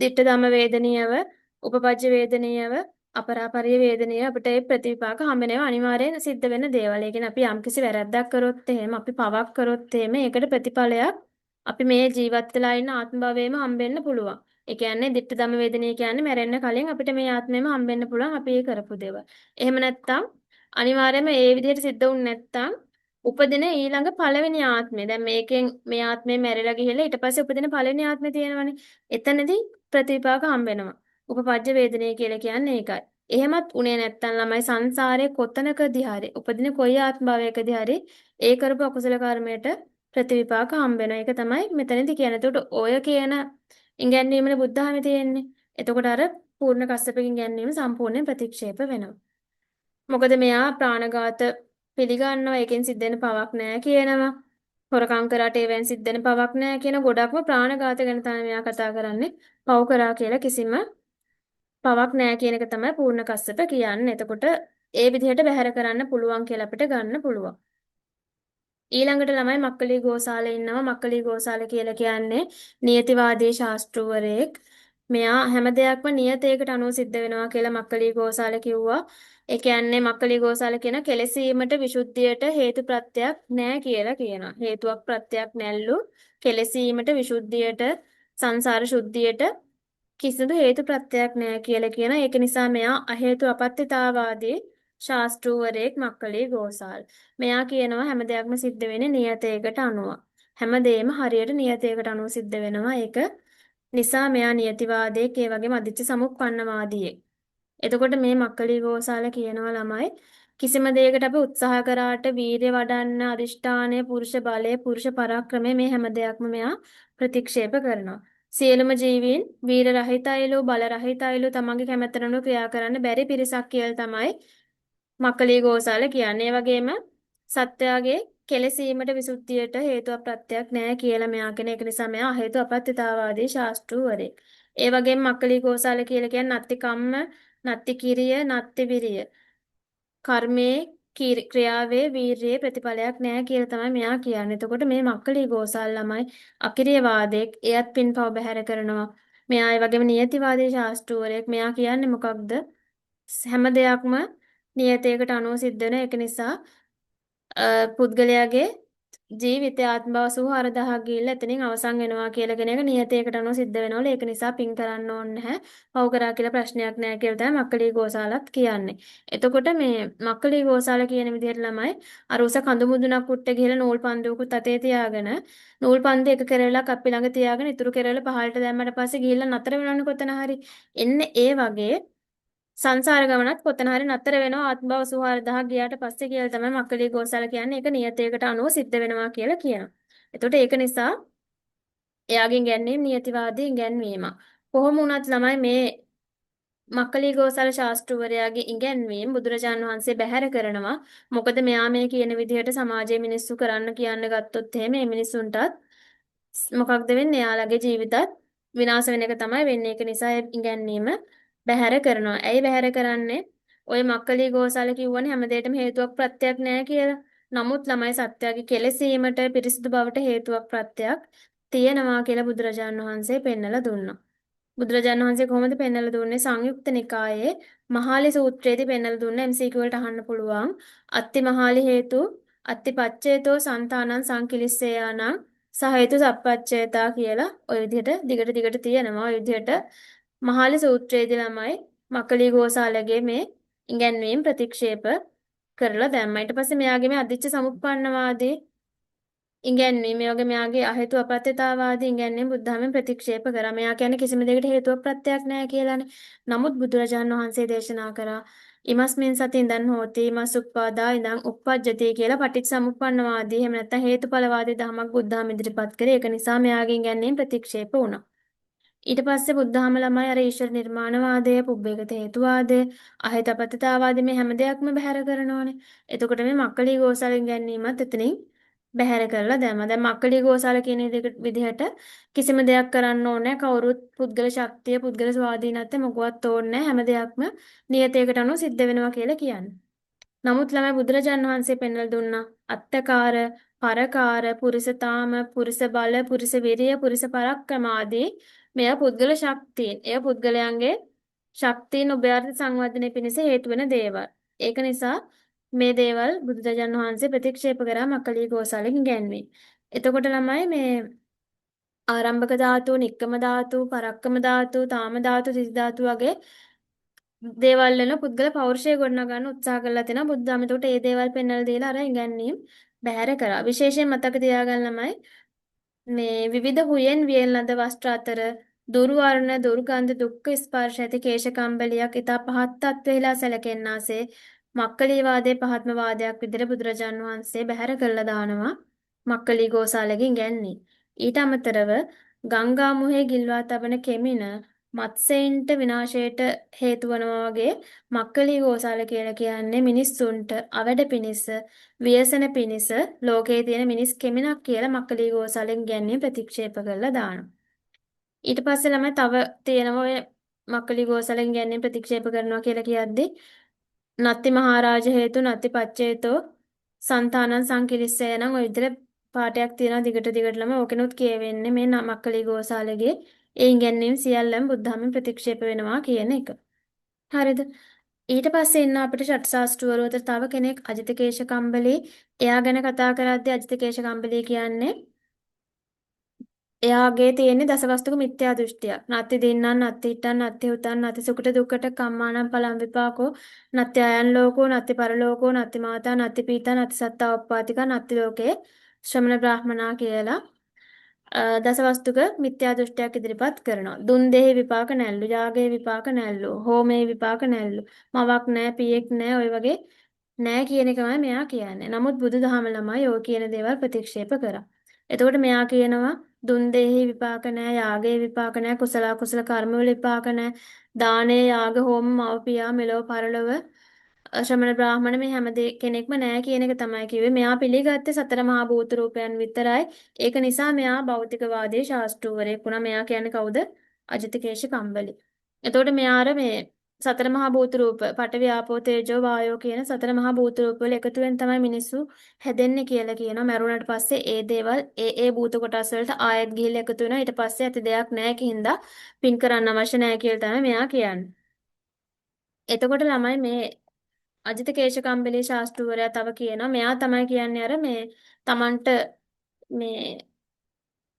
ditta ධම්ම වේදනීයව, උපපජ්ජ වේදනීයව, අපරාපරිය වේදනීය අපිට ඒ ප්‍රතිවිපාක හම්බ වෙනවා. අනිවාර්යෙන් සිද්ධ වෙන දේවල්. ඒ කියන්නේ අපි යම්කිසි වැරැද්දක් කරොත් එහෙම, අපි පවක් කරොත් එහෙම ඒකට ප්‍රතිඵලයක් අපි මේ ජීවත් වෙලා ඉන්න ආත්ම භවයේම හම්බෙන්න පුළුවන්. ඒ කියන්නේ ditta ධම්ම වේදනීය කියන්නේ මැරෙන්න කලින් අපිට මේ ආත්මෙම හම්බෙන්න පුළුවන් අපි ඒ කරපු දේවල්. එහෙම නැත්නම් අනිවාර්යයෙන්ම ඒ විදිහට සිද්ධ වුනේ නැත්නම් උපදින ඊළඟ පළවෙනි ආත්මය. දැන් මේකෙන් මේ ආත්මේ මැරිලා ගිහිල්ලා ඊට පස්සේ උපදින පළවෙනි ආත්මේ තියෙනවනේ. එතනදී ප්‍රතිවිපාක හම්බ වෙනවා. උපපජ්ජ වේදනය කියලා කියන්නේ ඒකයි. එහෙමත් උනේ නැත්තම් ළමයි සංසාරයේ කොතනකදී හරි උපදින කොයි ආත්ම භවයකදී හරි ඒ කරපු අකුසල කර්මයට ප්‍රතිවිපාක හම්බ වෙනවා. ඒක තමයි මෙතනදී කියන්නේ. එතකොට ඔය කියන ඉගැන්වීමනේ බුද්ධාමේ තියෙන්නේ. එතකොට අර පූර්ණ කස්සපකින් ඉගැන්වීම සම්පූර්ණයෙන් ප්‍රතික්ෂේප වෙනවා. මොකද මෙයා ප්‍රාණඝාත පිළිගන්නවා. ඒකෙන් සිද්ධ වෙන පවක් නැහැ කියනවා. හොරකම් කරාට ඒවෙන් සිද්ධ වෙන පවක් නැහැ කියන ගොඩක්ම ප්‍රාණඝාත ගැන තමයි මෙයා කතා කරන්නේ. පව් කරා කියලා කිසිම පවක් නැහැ කියන එක තමයි පූර්ණ කස්සප කියන්නේ. එතකොට ඒ විදිහට බැහැර කරන්න පුළුවන් කියලා අපිට ගන්න පුළුවන්. ඊළඟට ළමයි මක්කලි ගෝසාලේ ඉන්නවා. මක්කලි ගෝසාල කියලා කියන්නේ නියතිවාදී ශාස්ත්‍රූවරයෙක්. මෙයා හැම දෙයක්ම නියතයකට අනුව සිද්ධ වෙනවා කියලා මක්කලි ගෝසාල කිව්වා. ඒ කියන්නේ මක්කලි ගෝසාල කියන කෙලෙසීමට විසුද්ධියට හේතු ප්‍රත්‍යක් නැහැ කියලා කියනවා. හේතුවක් ප්‍රත්‍යක් නැල්ලු කෙලෙසීමට විසුද්ධියට සංසාර ශුද්ධියට කිසිදු හේතු ප්‍රත්‍යක් නැහැ කියලා කියන. ඒක නිසා මෙයා අහේතු අපත්‍යතාවාදී ශාස්ත්‍රූවරයෙක් මක්කලි ගෝසාල්. මෙයා කියනවා හැම දෙයක්ම සිද්ධ වෙන්නේ නියතයකට අනුව. හැමදේම හරියට නියතයකට අනුව සිද්ධ වෙනවා. ඒක නිසා මෙයා නියතිවාදයෙක්, ඒ වගේම අදිච්ච සමුප්පන්නවාදියෙක්. එතකොට මේ මක්කලි ගෝසාල කියනවා ළමයි කිසිම දෙයකට අපි උත්සාහ කරාට වීරිය වඩන්න අදිෂ්ඨානය පුරුෂ බලය පුරුෂ පරාක්‍රමය මේ හැම දෙයක්ම මෙයා ප්‍රතික්ෂේප කරනවා. සියලුම ජීවීන් වීර රහිතයිලු බල රහිතයිලු තමන්ගේ කැමැත්තට අනුව ක්‍රියා කරන්න බැරි පිරිසක් කියලා තමයි මක්කලි ගෝසාල කියන්නේ. ඒ වගේම සත්‍යයේ කෙලසීමට විසුද්ධියට හේතුව ප්‍රත්‍යක් නෑ කියලා මෙයා කියන එක නිසා මෙයා හේතු අපත්‍යතාවාදී ශාස්ත්‍රූවරයෙක්. ඒ වගේම මක්කලි ගෝසාල කියලා කියන්නේ නත්ති කම්ම, නත්ති කිරිය, නත්ති විරිය. කර්මයේ ක්‍රියාවේ වීරියේ ප්‍රතිඵලයක් නෑ කියලා තමයි මෙයා කියන්නේ. එතකොට මේ මක්කලි ගෝසාල් ළමයි අකිරියවාදයක් එයත් පින්පව බැහැර කරනවා. මෙයා ඒ වගේම නියතිවාදී ශාස්ත්‍රූවරයෙක්. මෙයා කියන්නේ මොකක්ද? හැම දෙයක්ම නියතයකට අනුව සිද්ධ වෙන එක නිසා පුද්ගලයාගේ ජීවිතය ආත්ම භව 84000 ගිහිල්ලා එතනින් අවසන් වෙනවා කියලා කෙන එක නියතයකට අනුව සිද්ධ වෙනවලු. ඒක නිසා පින් කරන්න ඕනේ නැහැ. පව් කරා කියලා ප්‍රශ්නයක් නැහැ කියලා තමයි මක්කලි ගෝසාලත් කියන්නේ. එතකොට මේ මක්කලි ගෝසාල කියන විදිහට ළමයි අර උස කඳු මුදුනක් උට්ට ගිහලා නූල් පන්දුවකුත් අතේ තියාගෙන නූල් පන්දු එක කෙරවලක් අපි ළඟ තියාගෙන ඉතුරු කෙරවල පහළට දැම්මට පස්සේ ගිහිල්ලා නතර වෙනවනේ කොතන හරි. එන්නේ ඒ වගේ සංසාර ගමනත් කොතන හරි නතර වෙනවා ආත්ම භව 84000 ගියාට පස්සේ කියලා තමයි මක්කලි ගෝසාල කියන්නේ. ඒක නියතයකට අනුව සිද්ධ වෙනවා කියලා කියනවා. එතකොට ඒක නිසා එයාගෙන් ඉගැන්වීම නියතිවාදී ඉගැන්වීම. කොහොම වුණත් ළමයි මේ මක්කලි ගෝසාල ශාස්ත්‍රවරයාගේ ඉගැන්වීම බුදුරජාණන් වහන්සේ බැහැර කරනවා. මොකද මෙයා මේ කියන විදිහට සමාජයේ මිනිස්සු කරන්න කියන්න ගත්තොත් එහෙම මේ මිනිස්සුන්ටත් මොකක්ද වෙන්නේ? එයාලගේ ජීවිතත් විනාශ වෙන එක තමයි වෙන්නේ. ඒක නිසා ඉගැන්වීම බැහැර කරනවා. ඇයි බැහැර කරන්නේ? ඔය මක්කලි ගෝසාල කිව්වනේ හැම දෙයකටම හේතුවක් ප්‍රත්‍යක් නැහැ කියලා. නමුත් ළමයි සත්‍යයේ කෙලෙසීමට පිරිසිදු බවට හේතුවක් ප්‍රත්‍යක් තියෙනවා කියලා බුදුරජාණන් වහන්සේ පෙන්නලා දුන්නා. බුදුරජාණන් වහන්සේ කොහොමද පෙන්වලා දුන්නේ? සංයුක්ත නිකායේ මහාලි සූත්‍රයේදී පෙන්වලා දුන්නේ MCQ වලට අහන්න පුළුවන්. අත්ති මහාලි හේතු අත්ති පච්චේතෝ సంతాනං සංකිලිස්සයානං සහේතු සප්පච්චේතා කියලා ওই විදිහට දිගට දිගට තියෙනවා. ওই විදිහට මහාලි සූත්‍රයේදී ළමයි මක්කලි ගෝසාලගේ මේ ඉගැන්වීම් ප්‍රතික්ෂේප කරලා දැම්මා. ඊට පස්සේ මෙයාගේ මේ අදිච්ච සමුප්පන්නවාදී ඉගැන්වීම මේ වගේ මෙයාගේ අහේතු අපත්‍යතාවාදී ඉගැන්වීම බුද්ධාමෙන් ප්‍රතික්ෂේප කරා. මෙයා කියන්නේ කිසිම දෙයකට හේතුවක් ප්‍රත්‍යක් නැහැ කියලානේ. නමුත් බුදුරජාණන් වහන්සේ දේශනා කරා ඉමස්මින් සති ඉඳන් හෝති ඉමස් උප්පාදා ඉඳන් උප්පජ්ජති කියලා පටිච්චසමුප්පන්නවාදී එහෙම නැත්නම් හේතුඵලවාදී ධමයක් බුද්ධාම ඉදිරිපත් කරේ. ඒක නිසා මෙයාගේ ඉගැන්වීම ප්‍රතික්ෂේප වුණා. ඊට පස්සේ බුද්ධාම ළමයි අර ඊශ්වර නිර්මාණවාදය, පුබ්බේගත හේතුවාදය, අහිතපතතාවාදය මේ හැම දෙයක්ම බැහැර කරනෝනේ. එතකොට මේ මක්කලි ගෝසාලෙන් ගැනීමත් එතනින් බැහැර කරලා දැම්මා. දැන් මක්කලි ගෝසාල කියන විදිහට කිසිම දෙයක් කරන්න ඕනේ කවුරුත් පුද්ගල ශක්තිය, පුද්ගල ස්වාධීනත්වය මොකවත් ඕනේ හැම දෙයක්ම නියතයකට අනුව සිද්ධ වෙනවා කියලා කියන්නේ. නමුත් ළමයි බුදුරජාණන් වහන්සේ පෙන්වලා දුන්නා අත්තකාර, පරකාර, පුරිසතාම, පුරිස බල, පුරිස විරිය, පුරිස පරක්‍රම ආදී මෙය පුද්ගල ශක්තියින්. එය පුද්ගලයන්ගේ ශක්තියින් උභයාර්ථ සංවර්ධනය පිණිස හේතු වෙන දේවල්. ඒක නිසා මේ දේවල් බුදුරජාණන් වහන්සේ ප්‍රතික්ෂේප කරා මක්කලි ගෝසාලෙන් ඉගැන්වීම. එතකොට ළමයි මේ ආරම්භක ධාතු, නික්කම ධාතු, පරක්කම ධාතු, තාම ධාතු, තිස් ධාතු වගේ දේවල් වල පුද්ගල පෞරුෂය ගොඩනගන්න උත්සාහ කරලා තිනවා බුද්ධාම. එතකොට මේ දේවල් පෙන්වලා දීලා අර ඉගැන්වීම් බැහැර කරා. විශේෂයෙන් මතක තියාගන්න ළමයි මේ විවිධ හුයෙන් වියන ලද වස්ත්‍ර අතර දුර්වර්ණ දුර්ගන්ධ දුක්ඛ ස්පර්ශ ඇති කේශකම්බලියක් ඉතා පහත් තත්වෙහිලා සැලකෙන්නාසේ මක්කලි වාදයේ පහත්ම වාදයක් විදිහට බුදුරජාන් වහන්සේ බැහැර කළා දානවා මක්කලි ගෝසාලගෙන් ගැන්නේ. ඊට අමතරව ගංගා මුහේ ගිල්වා තබන කෙමින මත්සෙයින්ට විනාශයට හේතු වනවා වගේ මක්කලි ගෝසාල කියලා කියන්නේ මිනිස්සුන්ට අවඩ පිනිස ව්‍යසන පිනිස ලෝකයේ තියෙන මිනිස් කෙමිනක් කියලා මක්කලි ගෝසාලෙන් කියන්නේ ප්‍රතික්ෂේප කරලා දානවා. ඊට පස්සේ ළමයි තව තියෙනවා ඔය මක්කලි ගෝසාලෙන් කියන්නේ ප්‍රතික්ෂේප කරනවා කියලා කියද්දී නත්ති මහරජ හේතු නත්ති පච්චේතෝ సంతాනං සංකිලිස්සය නම් ඔය විදිහට පාඩයක් තියෙනවා දිගට දිගටම ඕකෙනුත් කියවෙන්නේ මේ මක්කලි ගෝසාලගේ ඒ ඉගැන්වීම් සියල්ලම බුද්ධාමෙන් ප්‍රතික්ෂේප වෙනවා කියන එක. හරිද? ඊට පස්සේ ඉන්න අපිට ෂට්ශාස්ත්‍රවරු අතර තව කෙනෙක් අජිතකේශ කම්බලී. එයා ගැන කතා කරද්දී අජිතකේශ කම්බලී කියන්නේ එයාගේ තියෙන දසවස්තුක මිත්‍යා දෘෂ්ටියක්. නත්ති දින්නං නත්ති ඉට්ටං නත්ති හුතං නත්ති සුකට දුක්කට කම්මානම් පලං විපාකෝ නත්ති අයන් ලෝකෝ නත්ති පරලෝකෝ නත්ති මාතා නත්ති පීතා නත්ති සත්තා උප්පාතිකා නත්ති ලෝකේ ශ්‍රමණ බ්‍රාහ්මනා කියලා දසවස්තුක මිත්‍යා දෘෂ්ටියක් ඉදිරිපත් කරනවා. දුන් දෙහි විපාක නැල්ලු, යාගයේ විපාක නැල්ලු, හෝමයේ විපාක නැල්ලු, මවක් නැහැ, පියෙක් නැහැ, ඔය වගේ නෑ කියන එකමයි මෙයා කියන්නේ. නමුත් බුදුදහම ළමයි ඔය කියන දේවල් ප්‍රතික්ෂේප කරා. එතකොට මෙයා කියනවා දුන් දෙහි විපාක නෑ, යාගයේ විපාක නෑ, කුසල කුසල කර්මවල විපාක නෑ, දානේ යාග හෝම මව්පියා මෙලොව පරලොව ශ්‍රමණ බ්‍රාහමණ මේ හැම කෙනෙක්ම නෑ කියන එක තමයි කිව්වේ. මෙයා පිළිගත්තේ සතර මහා භූත රූපයන් විතරයි. ඒක නිසා මෙයා භෞතිකවාදී ශාස්ත්‍රූවරයෙක් වුණා. මෙයා කියන්නේ කවුද? අජිතකේශ කම්බලි. එතකොට මෙයා අර මේ සතර මහා භූත රූප පඨවි ආපෝ තේජෝ වායෝ කියන සතර මහා භූත රූප වල එකතුවෙන් තමයි මිනිස්සු හැදෙන්නේ කියලා කියනවා. මරුණට පස්සේ ඒ දේවල් ඒ භූත කොටස් වලට ආයෙත් ගිහිල්ලා එකතු වෙනවා. ඊට පස්සේ ඇති දෙයක් නැහැ කිහින්දා පින් කරන්න අවශ්‍ය නැහැ කියලා තමයි මෙයා කියන්නේ. එතකොට ළමයි මේ අජිත කේශකම්බලී ශාස්ත්‍රූවරයා තව කියනවා මෙයා තමයි කියන්නේ අර මේ Tamanට මේ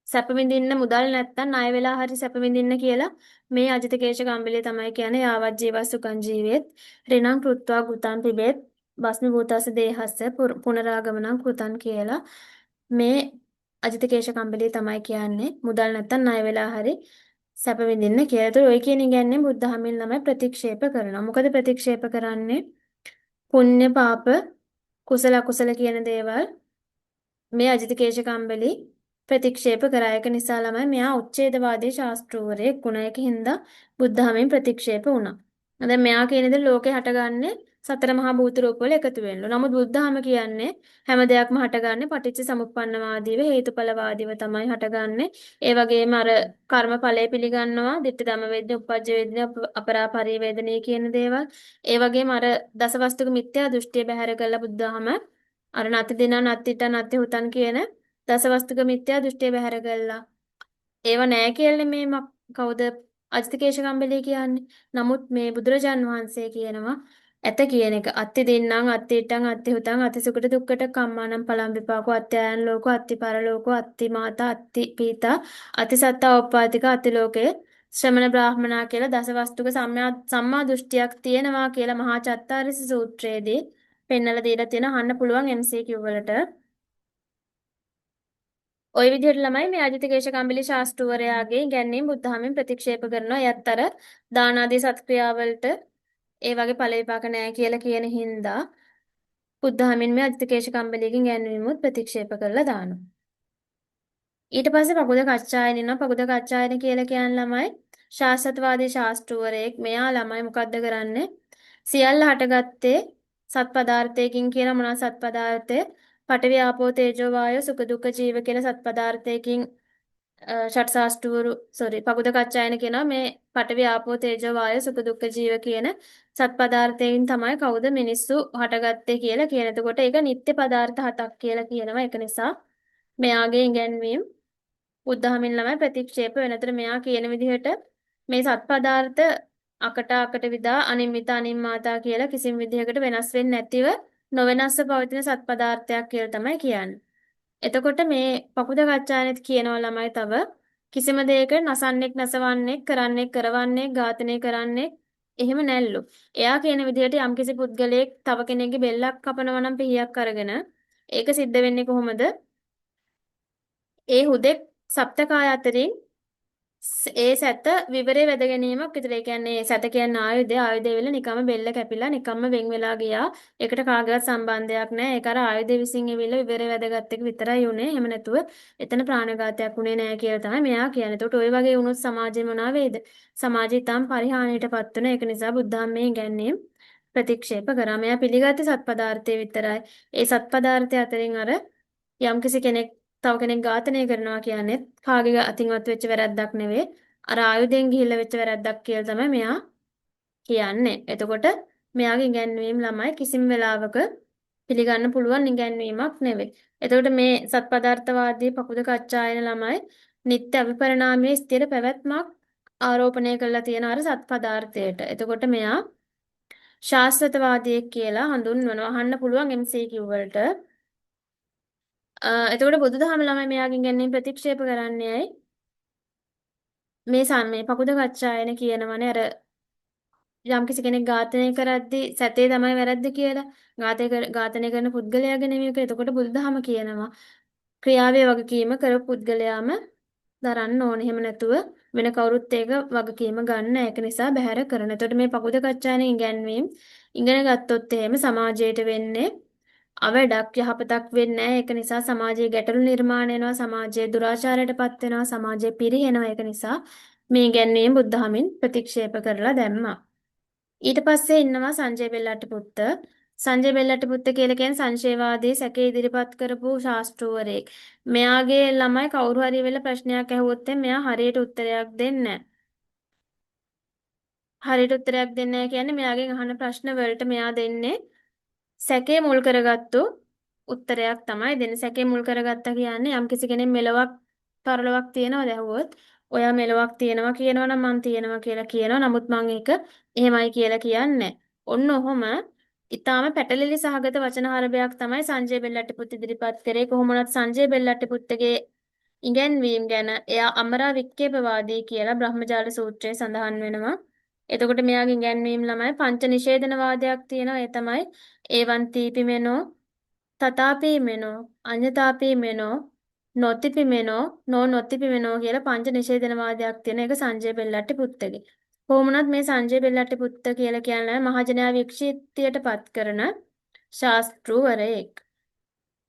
සැප විඳින්න මුදල් නැත්තම් ණය වෙලා හරි සැප විඳින්න කියලා මේ අජිත කේශ කම්බලේ තමයි කියන්නේ යාවත් ජීවස් සුඛං ජීවෙත් රිණං කෘත්වා ගුතං පිබෙත් බස්මි භූතස්ස දේහස්ස පුනරාගමනං කෘතං කියලා මේ අජිත කේශ කම්බලේ තමයි කියන්නේ මුදල් නැත්තම් ණය වෙලා හරි සැප විඳින්න කියලා. ඒතර ඔය කියන ඉගැන්වීම බුද්ධ ධර්මයෙන් ළමයි ප්‍රතික්ෂේප කරනවා. මොකද ප්‍රතික්ෂේප කරන්නේ? පුණ්‍ය පාප කුසල අකුසල කියන දේවල් මේ අජිත කේශ කම්බලි ප්‍රතික්ෂේප කරා. ඒක නිසා ළමයි මෙයා උච්ඡේදවාදී ශාස්ත්‍රූවරයෙක් වුණා. ඒක හින්දා බුද්ධහමෙන් ප්‍රතික්ෂේප වුණා. දැන් මෙයා කියන දේ ලෝකේ හටගන්නේ සතර මහා භූත රූප වල එකතු වෙන්න. නමුත් බුද්ධහම කියන්නේ හැම දෙයක්ම හටගන්නේ පටිච්ච සමුප්පන්නවාදීව හේතුඵලවාදීව තමයි හටගන්නේ. ඒ වගේම අර කර්මඵලය පිළිගන්නවා, ditthi ධම්ම වේදනය, උප්පජ්ජ වේදනය, අපරාපරි වේදනය කියන දේවල්. ඒ වගේම අර දසවස්තුක මිත්‍යා දෘෂ්ටිය බැහැර කළා බුද්ධහම. අර නති දින නත්තිට නත්ති හුතන් කියන දසවස්තුක මිත්‍යා දෘෂ්ටිය බැහැර කළා. ඒව නෑ කියලානේ මේ කවුද අජිතකේශ කම්බලේ කියන්නේ. නමුත් මේ බුදුරජාන් වහන්සේ කියනවා ඇත කියන එක අත්ති දින්නම් අත්ති ඉට්ටං අත්ති හුතං අත්ති සුකට දුක්කට කම්මානම් පලම් විපාකෝ අත්‍යයන් ලෝකෝ අත්ති පරලෝකෝ අත්ති මාතා අත්ති පීතා අති සත්තා උප්පාතික අති ලෝකේ ශ්‍රමණ බ්‍රාහ්මනා කියලා දසවස්තුක සම්මා දෘෂ්ටියක් තියෙනවා කියලා මහා චත්තාරිස සූත්‍රයේදී පෙන්නලා දීලා තියෙන අහන්න පුළුවන් MCQ වලට. ওই විදිහට ළමයි මේ අජිත කේශකම්බලි ශාස්ත්‍රවරයාගේ ඉගැන්වීම් බුද්ධහමෙන් ප්‍රතික්ෂේප කරනවා. එයත් අර දාන ආදී සත්ක්‍රියාවලට ඒ වගේ ඵල විපාක නැහැ කියලා කියන හින්දා බුද්ධහමෙන් මේ අජිත කේශකම්බලිගේ ඉගැන්වීමුත් ප්‍රතික්ෂේප කරලා දානවා. ඊට පස්සේ පකුද කච්චායන ඉන්නවා. පකුද කච්චායන කියලා කියන ළමයි ශාස්ත්‍රවාදී ශාස්ත්‍රවරයෙක්. මෙයා ළමයි මොකද්ද කරන්නේ? සියල්ල හටගත්තේ සත් පදාර්ථයකින් කියන මොනවා සත් පදාර්ථය? පඨවි ආපෝ තේජෝ වායෝ සුඛ දුක්ඛ ජීව කියලා සත් පදාර්ථයකින් පකුද කච්චායන කියනවා මේ පඨවි ආපෝ තේජෝ වායෝ සුඛ දුක්ඛ ජීව කියන සත් පදාර්ථයෙන් තමයි කවුද මිනිස්සු හටගත්තේ කියලා කියන. එතකොට ඒක නිත්‍ය පදාර්ථ හතක් කියලා කියනවා. ඒක නිසා මෙයාගේ ඉගැන්වීම් බුද්ධහමින් ළමයි ප්‍රතික්ෂේප වෙනතර මෙයා කියන විදිහට මේ සත් පදාර්ථ අකට විදා අනිමිත අනිම්මාතා කියලා කිසිම විදිහකට වෙනස් වෙන්නේ නැතිව නොවෙනස්ව පවතින සත් පදාර්ථයක් කියලා තමයි කියන්නේ. එතකොට මේ පකුද කච්චායනෙත් කියනවා ළමයි තව කිසිම දෙයක නසන්නෙක් නසවන්නෙක් කරන්නෙක් කරවන්නෙක් ඝාතනය කරන්නෙක් එහෙම නැල්ලු. එයා කියන විදිහට යම්කිසි පුද්ගලයෙක් තව කෙනෙක්ගේ බෙල්ලක් කපනවා නම් පිහියක් අරගෙන ඒක සිද්ධ වෙන්නේ කොහොමද? ඒ හුදෙක් සප්තකාය අතරින් ඒ සැත විවරේ වැද ගැනීමක් විතර. ඒ කියන්නේ සැත කියන්නේ ආයුධය වෙල නිකම්ම බෙල්ල කැපිලා නිකම්ම වෙන් වෙලා ගියා. ඒකට කාගේවත් සම්බන්ධයක් නැහැ. ඒක අර ආයුධය විසින් එවිල්ලා විවරේ වැදගත් එක විතරයි උනේ. එහෙම නැතුව එතන ප්‍රාණඝාතයක් උනේ නැහැ කියලා තමයි මෙයා කියන්නේ. ඒකට ওই වගේ වුණොත් සමාජෙ මොනවා වේද? සමාජය ඊටම පරිහානියටපත් වෙන. ඒක නිසා බුද්ධාමයේ ඉගැන්වීම් ප්‍රතික්ෂේප කරා. මෙයා පිළිගත්තේ සත්පදාර්ථය විතරයි. ඒ සත්පදාර්ථය අතරින් අර යම්කිසි කෙනෙක් තව කෙනෙක් ඝාතනය කරනවා කියන්නේ කාගේ අතින්වත් වෙච්ච වැරැද්දක් නෙවෙයි. අර ආයුධයෙන් ගිහිල්ලා වෙච්ච වැරැද්දක් කියලා තමයි මෙයා කියන්නේ. එතකොට මෙයාගේ ඉගැන්වීම් ළමයි කිසිම වෙලාවක පිළිගන්න පුළුවන් ඉගැන්වීමක් නෙවෙයි. එතකොට මේ සත්පදාර්ථවාදී පකුද කච්චායන ළමයි නිත්‍ය අවිපරිණාමයේ ස්ථිර පැවැත්මක් ආරෝපණය කරලා තියෙන අර සත්පදාර්ථයට. එතකොට මෙයා ශාස්ත්‍රවාදියෙක් කියලා හඳුන්වනවා. අහන්න පුළුවන් MCQ වලට. එතකොට බුදුදහම ළමයි මෙයාගෙන් ගැනීම ප්‍රතික්ෂේප කරන්නේ ඇයි? මේ පකුද කච්චායන කියනවනේ අර යම්කිසි කෙනෙක් ඝාතනය කරද්දී සැතේ තමයි වැරද්ද කියලා. ඝාතනය කරන පුද්ගලයාගේ නෙමෙයි ඒක. එතකොට බුදුදහම කියනවා ක්‍රියාවේ වගකීම කරපු පුද්ගලයාම දරන්න ඕනේ. එහෙම නැතුව වෙන කවුරුත් ඒක වගකීම ගන්න. ඒක නිසා බැහැර කරන. එතකොට මේ පකුද කච්චායන ඉගැන්වීම් ඉගෙන ගත්තොත් එහෙම සමාජයට වෙන්නේ අවඩක් යහපතක් වෙන්නේ නැහැ. ඒක නිසා සමාජයේ ගැටලු නිර්මාණය වෙනවා, සමාජයේ දුරාචාරයටපත් වෙනවා, සමාජය පිරිහෙනවා. ඒක නිසා මේ ඉගැන්වීම් බුද්ධහමින් ප්‍රතික්ෂේප කරලා දැම්මා. ඊට පස්සේ ඉන්නවා සංජය බෙල්ලට්ටිපුත්ත. සංජය බෙල්ලට්ටිපුත්ත කියලා කියන්නේ සංශයවාදී සැකේ ඉදිරිපත් කරපු ශාස්ත්‍රූවරයෙක්. මෙයාගේ ළමයි කවුරු හරි වෙලා ප්‍රශ්නයක් ඇහුවොත් මෙයා හරියට උත්තරයක් දෙන්නේ නැහැ. හරියට උත්තරයක් දෙන්නේ නැහැ කියන්නේ මෙයාගෙන් අහන ප්‍රශ්න වලට මෙයා දෙන්නේ සැකේ මුල් කරගත්තු උත්තරයක් තමයි දෙන්නේ. සැකේ මුල් කරගත්තා කියන්නේ යම්කිසි කෙනෙක් මෙලොවක් පරලොවක් තියනවද ඇහුවොත් ඔයා මෙලොවක් තියනවා කියනවා නම් මං තියනවා කියලා කියනවා. නමුත් මං ඒක එහෙමයි කියලා කියන්නේ. ඔන්න ඔහොම ඊටාම පැටලිලි සහගත වචන හරබයක් තමයි සංජය බෙල්ලට්ටිපුත් ඉදිරිපත් කරේ. කොහොමුණත් සංජය බෙල්ලට්ටිපුත්තගේ ඉගැන්වීම් ගැන එයා අමරා වික්කේපවාදී කියලා බ්‍රහ්මජාල සූත්‍රයේ සඳහන් වෙනවා. එතකොට මෙයාගේ ඉගැන්වීම් ළමයි පංච නිෂේධනවාදයක් තියෙනවා. ඒ තමයි ඒවන් තීපිමෙනෝ තථාපිමෙනෝ අඤ්ඤතාපිමෙනෝ නොතිපිමෙනෝ නොතිපිමෙනෝ කියලා පංච නිෂේධනවාදයක් තියෙන එක සංජය බෙල්ලට්ටිපුත්තගේ. කොහොමුණත් මේ සංජය බෙල්ලට්ටිපුත්ත කියලා කියන්නේ මහජනයා වික්ෂිප්තියට පත් කරන ශාස්ත්‍රූවරයෙක්.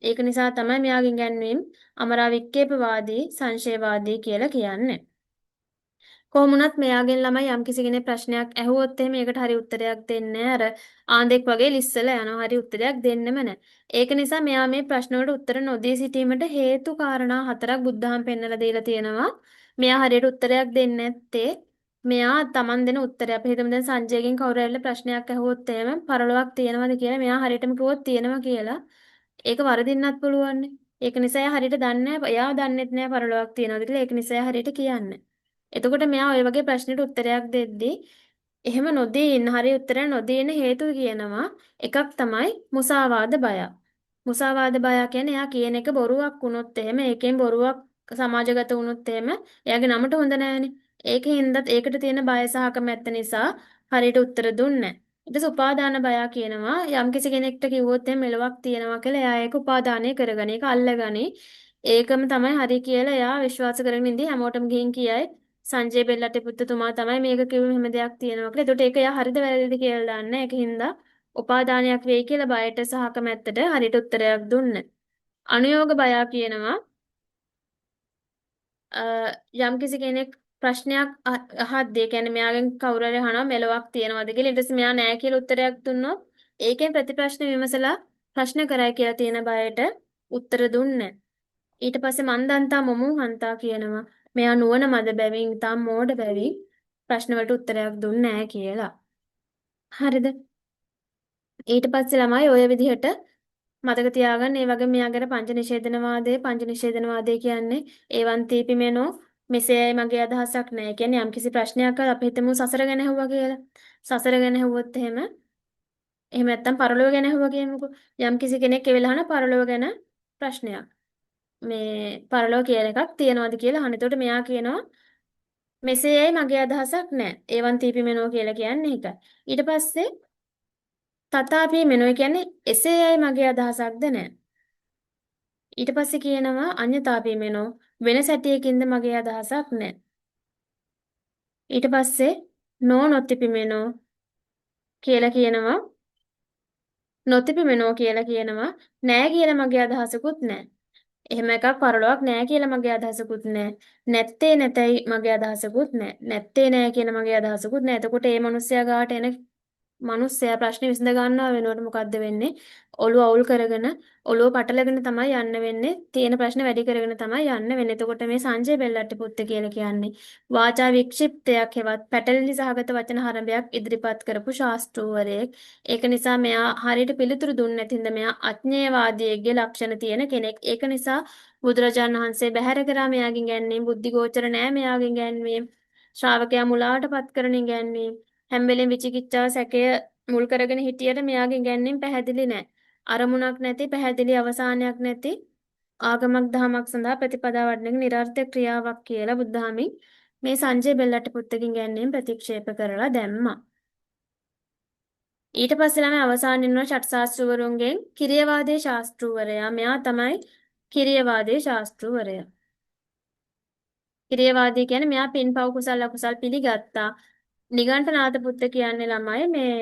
ඒක නිසා තමයි මෙයාගේ ඉගැන්වීම් අමරා වික්කේපවාදී සංශයවාදී කියලා කියන්නේ. කොහොමුණත් මෙයාගෙන් ළමයි යම්කිසි කෙනෙක් ප්‍රශ්නයක් ඇහුවොත් එහෙම ඒකට හරි උත්තරයක් දෙන්නේ අර ආන්දෙක් වගේ ලිස්සලා යනවා. හරි උත්තරයක් දෙන්නෙම නැහැ. ඒක නිසා මෙයා මේ ප්‍රශ්න වලට උත්තර නොදී සිටීමට හේතු කාරණා හතරක් බුද්ධහම පෙන්නලා දීලා තියෙනවා. මෙයා හරියට උත්තරයක් දෙන්නේ නැත්තේ මෙයා Taman දෙන උත්තරය අපි හිතමු දැන් සංජයගෙන් කවුරු හරි ප්‍රශ්නයක් ඇහුවොත් එහෙම පරලොවක් තියෙනවද කියලා මෙයා හරියටම කිව්වොත් තියෙනවා කියලා ඒක වරදින්නත් පුළුවන්. ඒක නිසා එයා හරියට දන්නේ නැහැ. එයා දන්නෙත් නැහැ පරලොවක් තියෙනවද කියලා. ඒක නිසා එයා හරියට කියන්නේ. එතකොට මෙයා ওই වගේ ප්‍රශ්නෙට උත්තරයක් දෙද්දී එහෙම නොදී ඉන්න හරිය උත්තරය නොදී ඉන්න හේතුව කියනවා එකක් තමයි මුසාවාද බය. මුසාවාද බය කියන්නේ එයා කියන එක බොරුවක් වුණොත් එහෙම ඒකෙන් බොරුවක් සමාජගත වුණොත් එහෙම එයාගේ නමට හොඳ නෑනේ. ඒකින්ද ඒකට තියෙන බය සහ කැමැත්ත නිසා හරියට උත්තර දුන්නේ නැහැ. ඊට පස්සේ උපාදාන බය කියනවා යම්කිසි කෙනෙක්ට කිව්වොත් එහෙම මෙලොවක් තියෙනවා කියලා එයා ඒක උපාදානය කරගන ඒක අල්ලගනි. ඒකම තමයි හරි කියලා එයා විශ්වාස කරගෙන ඉඳි හැමෝටම ගිහින් කියයි සංජය බෙල්ලට්ටිපුත්තුමා තමයි මේක කිව්වේ මෙහෙම දෙයක් තියෙනවා කියලා. ඒකට ඒක එයා හරිද වැරදිද කියලා දන්නේ. ඒකින්ද උපාදානයක් වෙයි කියලා බයට සහ කැමැත්තට හරියට උත්තරයක් දුන්නේ. අනුയോഗ බය කියනවා යම්කිසි කෙනෙක් ප්‍රශ්නයක් අහද්දී කියන්නේ මෙයාගෙන් කවුරු හරි අහනවා මෙලොවක් තියනවද කියලා. ඊට පස්සේ මෙයා නෑ කියලා උත්තරයක් දුන්නොත් ඒකෙන් ප්‍රතිප්‍රශ්න විමසලා ප්‍රශ්න කරයි කියලා තියෙන බයට උත්තර දුන්නේ. ඊට පස්සේ මන්දන්තා මොමුහන්තා කියනවා මෙයා නුවණ මද බැවින් තාම මෝඩ බැවින් ප්‍රශ්න වලට උත්තරයක් දුන්නේ නැහැ කියලා. හරිද? ඊට පස්සේ ළමයි ඔය විදිහට මතක තියාගන්න ඒ වගේ මෙයාගේ පංච නිෂේධනවාදය කියන්නේ ඒවන් තීපිමෙනෝ මෙසේයි මගේ අදහසක් නැහැ. කියන්නේ යම්කිසි ප්‍රශ්නයක් අපි හිතමු සසර ගැන ඇහුවා කියලා. සසර ගැන ඇහුවොත් එහෙම නැත්තම් පරලෝක ගැන ඇහුවා කියමුකෝ. යම්කිසි කෙනෙක් ඒ වෙලාවන පරලෝක ගැන ප්‍රශ්නයක්. මේ පරලෝක කියලා එකක් තියනවාද කියලා අහන. එතකොට මෙයා කියනවා මෙසේයයි මගේ අදහසක් නැහැ. ඒවන් තීපිමෙනෝ කියලා කියන්නේ ඒකයි. ඊට පස්සේ තථාපි මෙනෝ කියන්නේ එසේයයි මගේ අදහසක්ද නැහැ. ඊට පස්සේ කියනවා අඤ්ඤතාපි මෙනෝ වෙන සැටියකින්ද මගේ අදහසක් නැහැ. ඊට පස්සේ නොතිපිමෙනෝ කියලා කියනවා නොතිපිමෙනෝ කියලා කියනවා නෑ කියලා මගේ අදහසකුත් නැහැ. එහෙම එකක් පරලොවක් නෑ කියලා මගේ අදහසකුත් නෑ. නැත්තේ නැතයි මගේ අදහසකුත් නෑ. නැත්තේ නෑ කියන මගේ අදහසකුත් නෑ. එතකොට මේ මිනිස්සයා ගාවට එන මිනිස්සයා ප්‍රශ්නේ විසඳ ගන්නව වෙනකොට මොකද්ද වෙන්නේ? ඔළුව අවුල් කරගෙන ඔළුව පටලගෙන තමයි යන්න වෙන්නේ. තියෙන ප්‍රශ්න වැඩි කරගෙන තමයි යන්න වෙන්නේ. එතකොට මේ සංජය බෙල්ලට්ටිපුත්ත කියලා කියන්නේ වාචා වික්ෂිප්තයක් හෙවත් පැටලිලි සහගත වචන හරඹයක් ඉදිරිපත් කරපු ශාස්ත්‍රූවරයෙක්. ඒක නිසා මෙයා හරියට පිළිතුරු දුන්නේ නැතිඳ මෙයා අඥේවාදියෙක්ගේ ලක්ෂණ තියෙන කෙනෙක්. ඒක නිසා බුදුරජාණන් වහන්සේ බැහැර කරා මෙයාගෙන් ගැන්වීම බුද්ධිගෝචර නෑ මෙයාගෙන් ගැන්වීම. ශ්‍රාවකයා මුලාවටපත් කරන ගැන්වීම. හැම වෙලෙම විචිකිච්ඡාව සැකය මුල් කරගෙන හිටියට මෙයාගෙන් ගැන්වීම පැහැදිලි නෑ. අරමුණක් නැති පැහැදිලි අවසානයක් නැති ආගමක් දහමක් සඳහා ප්‍රතිපදා වඩන එක නිරර්ථක ක්‍රියාවක් කියලා බුද්ධාමින් මේ සංජය බෙල්ලට්ටිපුත්තකින් ගැන්වීම ප්‍රතික්ෂේප කරලා දැම්මා. ඊට පස්සේ ළමයි අවසානින් වන ෂට්ශාස්ත්‍රවරුන්ගෙන් කිරියවාදී ශාස්ත්‍රූවරයා මෙයා තමයි කිරියවාදී ශාස්ත්‍රූවරයා. ක්‍රියාවාදී කියන්නේ මෙයා පින්පව් කුසල අකුසල් පිළිගත්තා. නිගණ්ඨනාථ පුත්ත කියන්නේ ළමයි මේ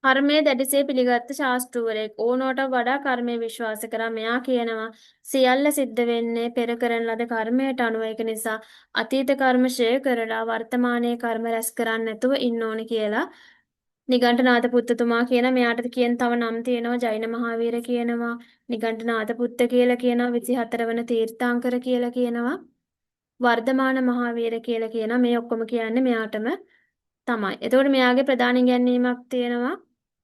කර්මය දැඩිසේ පිළිගත්ත ශාස්තෘවරයෙක්. ඕනෝට වඩා කර්මය විශ්වාස කරා. මෙයා කියනවා සියල්ල සිද්ධ වෙන්නේ පෙර කරන ලද කර්මයට අනුව. ඒක නිසා අතීත කර්ම ෂය කරලා වර්තමානයේ කර්ම රැස් කරන්නේ නැතුව ඉන්න ඕනි කියලා. නිගණ්ඨනාථ පුත්තතුමා කියන මෙයාට කියන තව නම් තියෙනවා ජෛන මහාවීර කියනවා. නිගණ්ඨනාථ පුත්ත කියලා කියනවා. 24 වන තීර්ථාංකර කියලා කියනවා. වර්ධමාන මහාවීර කියලා කියනවා. මේ ඔක්කොම කියන්නේ මෙයාටම තමයි. එතකොට මෙයාගේ ප්‍රධාන ඉගැන්වීමක් තියෙනවා